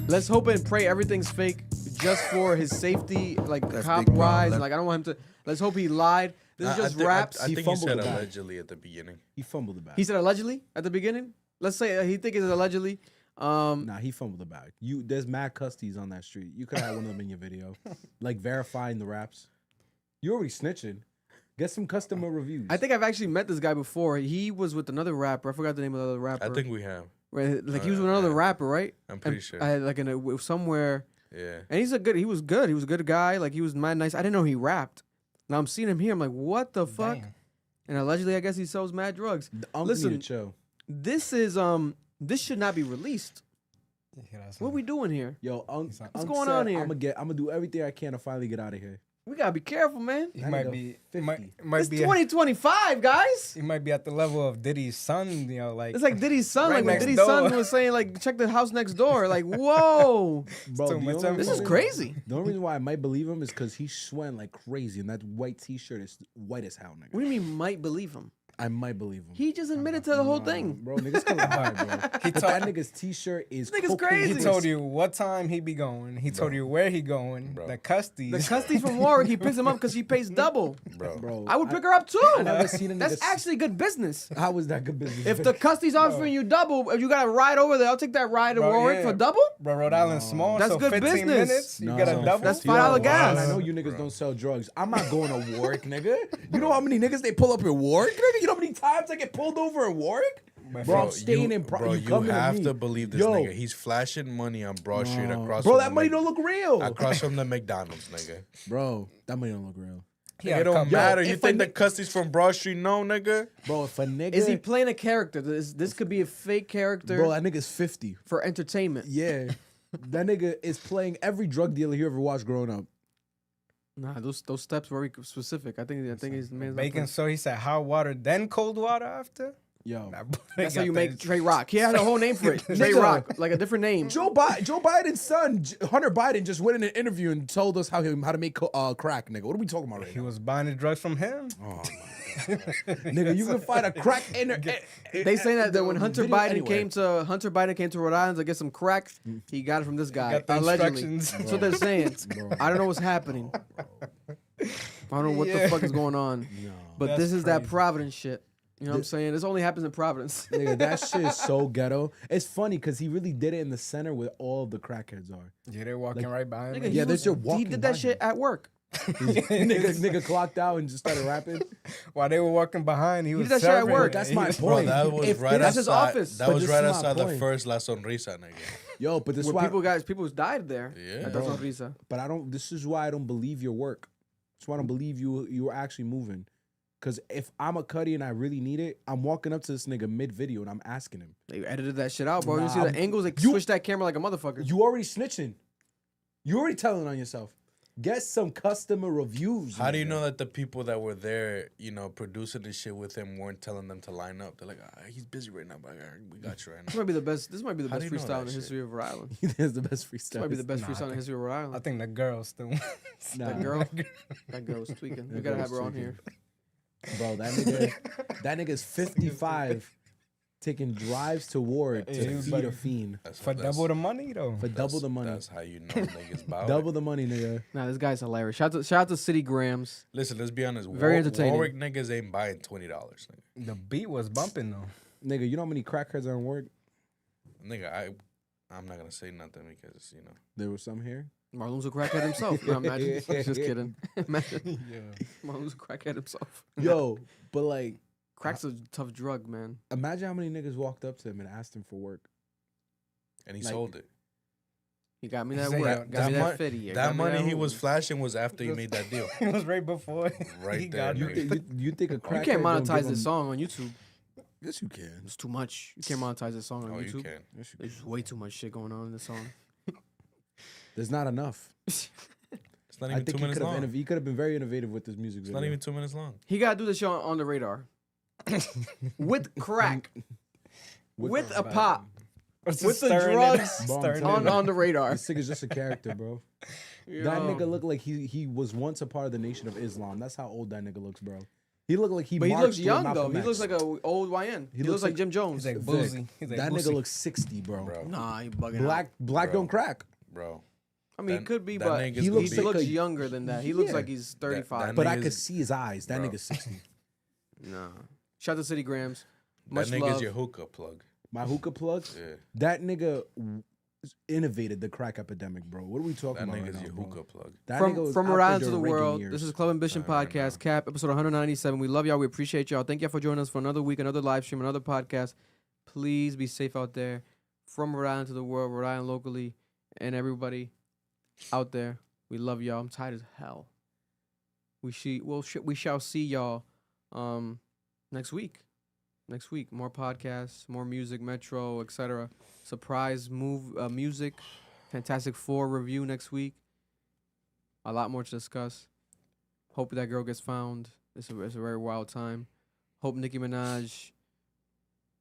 Let's hope and pray everything's fake just for his safety, like That's cop big wise. problem. Like I don't want him to. Let's hope he lied. This is just raps. I He think he fumbled said the bag. allegedly at the beginning. He fumbled the bag. He said allegedly at the beginning. Let's say he think it's allegedly. Nah, he fumbled the bag. There's mad custies on that street. You could have had one of them in your video, like verifying the raps. You already snitching. Get some customer reviews. I think I've actually met this guy before. He was with another rapper. I forgot the name of the other rapper. I think we have. Right, like he was with another rapper, right? I'm pretty And sure. I had like in a somewhere. Yeah. And he was good. He was a good guy. Like he was mad nice. I didn't know he rapped. Now I'm seeing him here. I'm like, what the fuck? Damn. And allegedly, I guess he sells mad drugs. Listen, Listen, chill. this is this should not be released. Yeah, that's What are we doing here? Yo, What's going on here? I'm gonna do everything I can to finally get out of here. We gotta be careful, man. He That might nigga be. 50. Might It's be. 2025, guys. He might be at the level of Diddy's son. You know, like It's like Diddy's son. Right Like when next Diddy's door. son was saying, like, check the house next door. Like, whoa, Bro, too the much only of this is reason- crazy. The only reason why I might believe him is because he's sweating like crazy, and that white T-shirt is white as hell, nigga. What do you mean might believe him? I might believe him. He just admitted to the whole thing. Bro, niggas can lie, bro. But that nigga's t-shirt is Nigga's cocaine. crazy. He told you what time he be going. He told you where he going. Bro. The custies. The customs from Warwick, he picks him up because he pays double. Bro. I would pick her up too. I never seen a nigga. That's actually good business. How was that good business? If the customs offering you double, if you got to ride over there, I'll take that ride to Bro, Warwick yeah. for double. Bro, Rhode Island's small, That's so good 15 business. minutes, you No. get a double. That's $5 gas. I know you niggas don't sell drugs. I'm not going to Warwick, nigga. You know how many niggas they pull up in Warwick, nigga? You know how many times I get pulled over in Warwick? Bro, I'm staying in. Bro, you coming have me. to believe this Yo. nigga. He's flashing money on Broad Street across. Bro, from that the money Mc- don't look real. across from the McDonald's, nigga. Bro, that money don't look real. Yeah, It don't come- matter. Yo, You if think a the customs from Broad Street? No, nigga. Bro, if a nigga Is he playing a character? This could be a fake character Bro, that nigga's 50. for entertainment. Yeah. That nigga is playing every drug dealer you ever watched growing up. Nah, those steps were very specific. I think he's the man's Bacon, so he said hot water, then cold water after? Yo. Nah, boy, That's how got you that make shit. Trey Rock. He had a whole name for it. Trey Nigga. Rock, like a different name. Joe Biden's son, Hunter Biden, just went in an interview and told us how to make crack, nigga. What are we talking about right He now? was buying the drugs from him. Oh my God. Nigga, you can find a crack in They say that when Hunter video Biden anywhere. came to Rhode Island to get some crack, he got it from this guy. Got the Allegedly. instructions. That's what they're saying. Bro. I don't know what's happening. I don't know what the Yeah. fuck is going on. But That's this is that crazy. Providence shit. You know what I'm saying? This only happens in Providence. Nigga, that shit is so ghetto. It's funny because he really did it in the center where all the crackheads are. Yeah, they're walking right behind Nigga, him. he Yeah, they're just he walking did by that shit him. at work. nigga clocked out and just started rapping. While they were walking behind, he was did that shit at serving. work. That's He my was- point. Bro, that was If right that's his outside. office. That But was this right is my outside the point. first La Sonrisa, nigga. Yo, but this is Where why people died there. Yeah. At the Sonrisa. but I don't this is why I don't believe your work. That's why I don't believe you were actually moving. Cause if I'm a cutty and I really need it, I'm walking up to this nigga mid-video and I'm asking him. They edited that shit out, bro. You Nah, see the angles? They you- switched that camera like a motherfucker. You already snitching. You already telling on yourself. Get some customer reviews. How do you nigga. know that the people that were there, producing this shit with him, weren't telling them to line up? They're like, he's busy right now, but we got you right This now. might be the best. This might be the How best do you know freestyle in that the history of Rhode Island. That's the best This freestyle. might be the best Nah, freestyle in the history of Rhode I Island. think the girl still. That girl, that girl's tweaking. We That gotta girl's have her on tweaking. here. Bro, that nigga's 55 taking drives to Ward Yeah, he to was feed like- a fiend. For double the money, though. For double the money. That's how you know niggas bow. Double the money, nigga. Nah, this guy's hilarious. Shout out to City Grams. Listen, let's be honest. Very entertaining. Warwick niggas ain't buying $20, nigga. The beat was bumping, though. Nigga, you know how many crackheads are in Ward? Nigga, I'm not gonna say nothing because There was some here. Marlon's a crackhead himself. No, imagine. Just kidding. Imagine. Marlon's a crackhead himself. Yo, but like, Crack's a tough drug, man. imagine how many niggas walked up to him and asked him for work. and he Like- sold it. He got me that Say work. that Got me that mon- fitty. That money he was flashing was after he made that deal. It was right before. Right he there, got nigga. it. You think a crackhead You can't don't monetize give this him- song on YouTube. Yes, you can. It's too much. You can't monetize this song on Oh, YouTube. you can. Yes, you can. There's way too much shit going on in this song. There's not enough. It's not I even think 2 he minutes could have long. he could have been very innovative with this music It's video. not even 2 minutes long. He gotta do the show on the radar. With crack. With a pop. With the Stirring it drugs up, Bro, I'm stirring it telling up. on the radar. This nigga's just a character, bro. That Yo. nigga looked like he was once a part of the Nation of Islam. That's how old that nigga looks, bro. He looked like he. But he marched looks with young though. Malcolm He X. looks like a old YN. He, looks like Jim Jones. He's like Vic, boozy. He's like that boozy. nigga looks 60, bro. Bro. Nah, he bugging Black out. Bro. don't crack. Bro. I mean, he that- could be, that but nigga's he gonna looks, be- like a- younger than that. He looks Yeah. like he's 35. that But I nigga's- could see his eyes. That Bro. nigga's 60. Nah. Shout out to City Grams. That Much nigga's love. your hookah plug. My hookah plug. Yeah. That nigga innovated the crack epidemic, bro. What are we talking That about right nigga's now, your bro? hookah plug. That nigga was From out Rhode there Island to the during world. Reagan This years. is Club Ambition I know. Podcast, Cap, episode 197. We love y'all. We appreciate y'all. Thank y'all for joining us for another week, another live stream, another podcast. Please be safe out there. From Rhode Island to the world, Rhode Island locally, and everybody out there. We love y'all. I'm tired as hell. We shall see y'all next week. Next week, more podcasts, more music, Metro, etc. Surprise music, Fantastic Four review next week. A lot more to discuss. Hope that girl gets found. It's a very wild time. Hope Nicki Minaj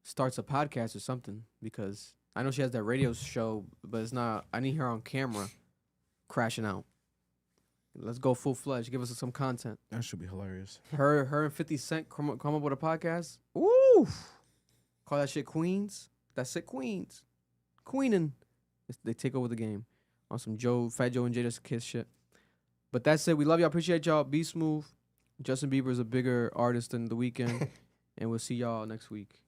starts a podcast or something, because I know she has that radio show, but it's not. I need her on camera crashing out. Let's go full fledged. Give us some content. That should be hilarious. Her and 50 Cent come up with a podcast. Ooh. Call that shit Queens. That's it, Queens. Queenin'. They take over the game on some Fat Joe and Jada's Kiss shit. But that's it. We love y'all. Appreciate y'all. Be smooth. Justin Bieber is a bigger artist than The Weeknd. And we'll see y'all next week.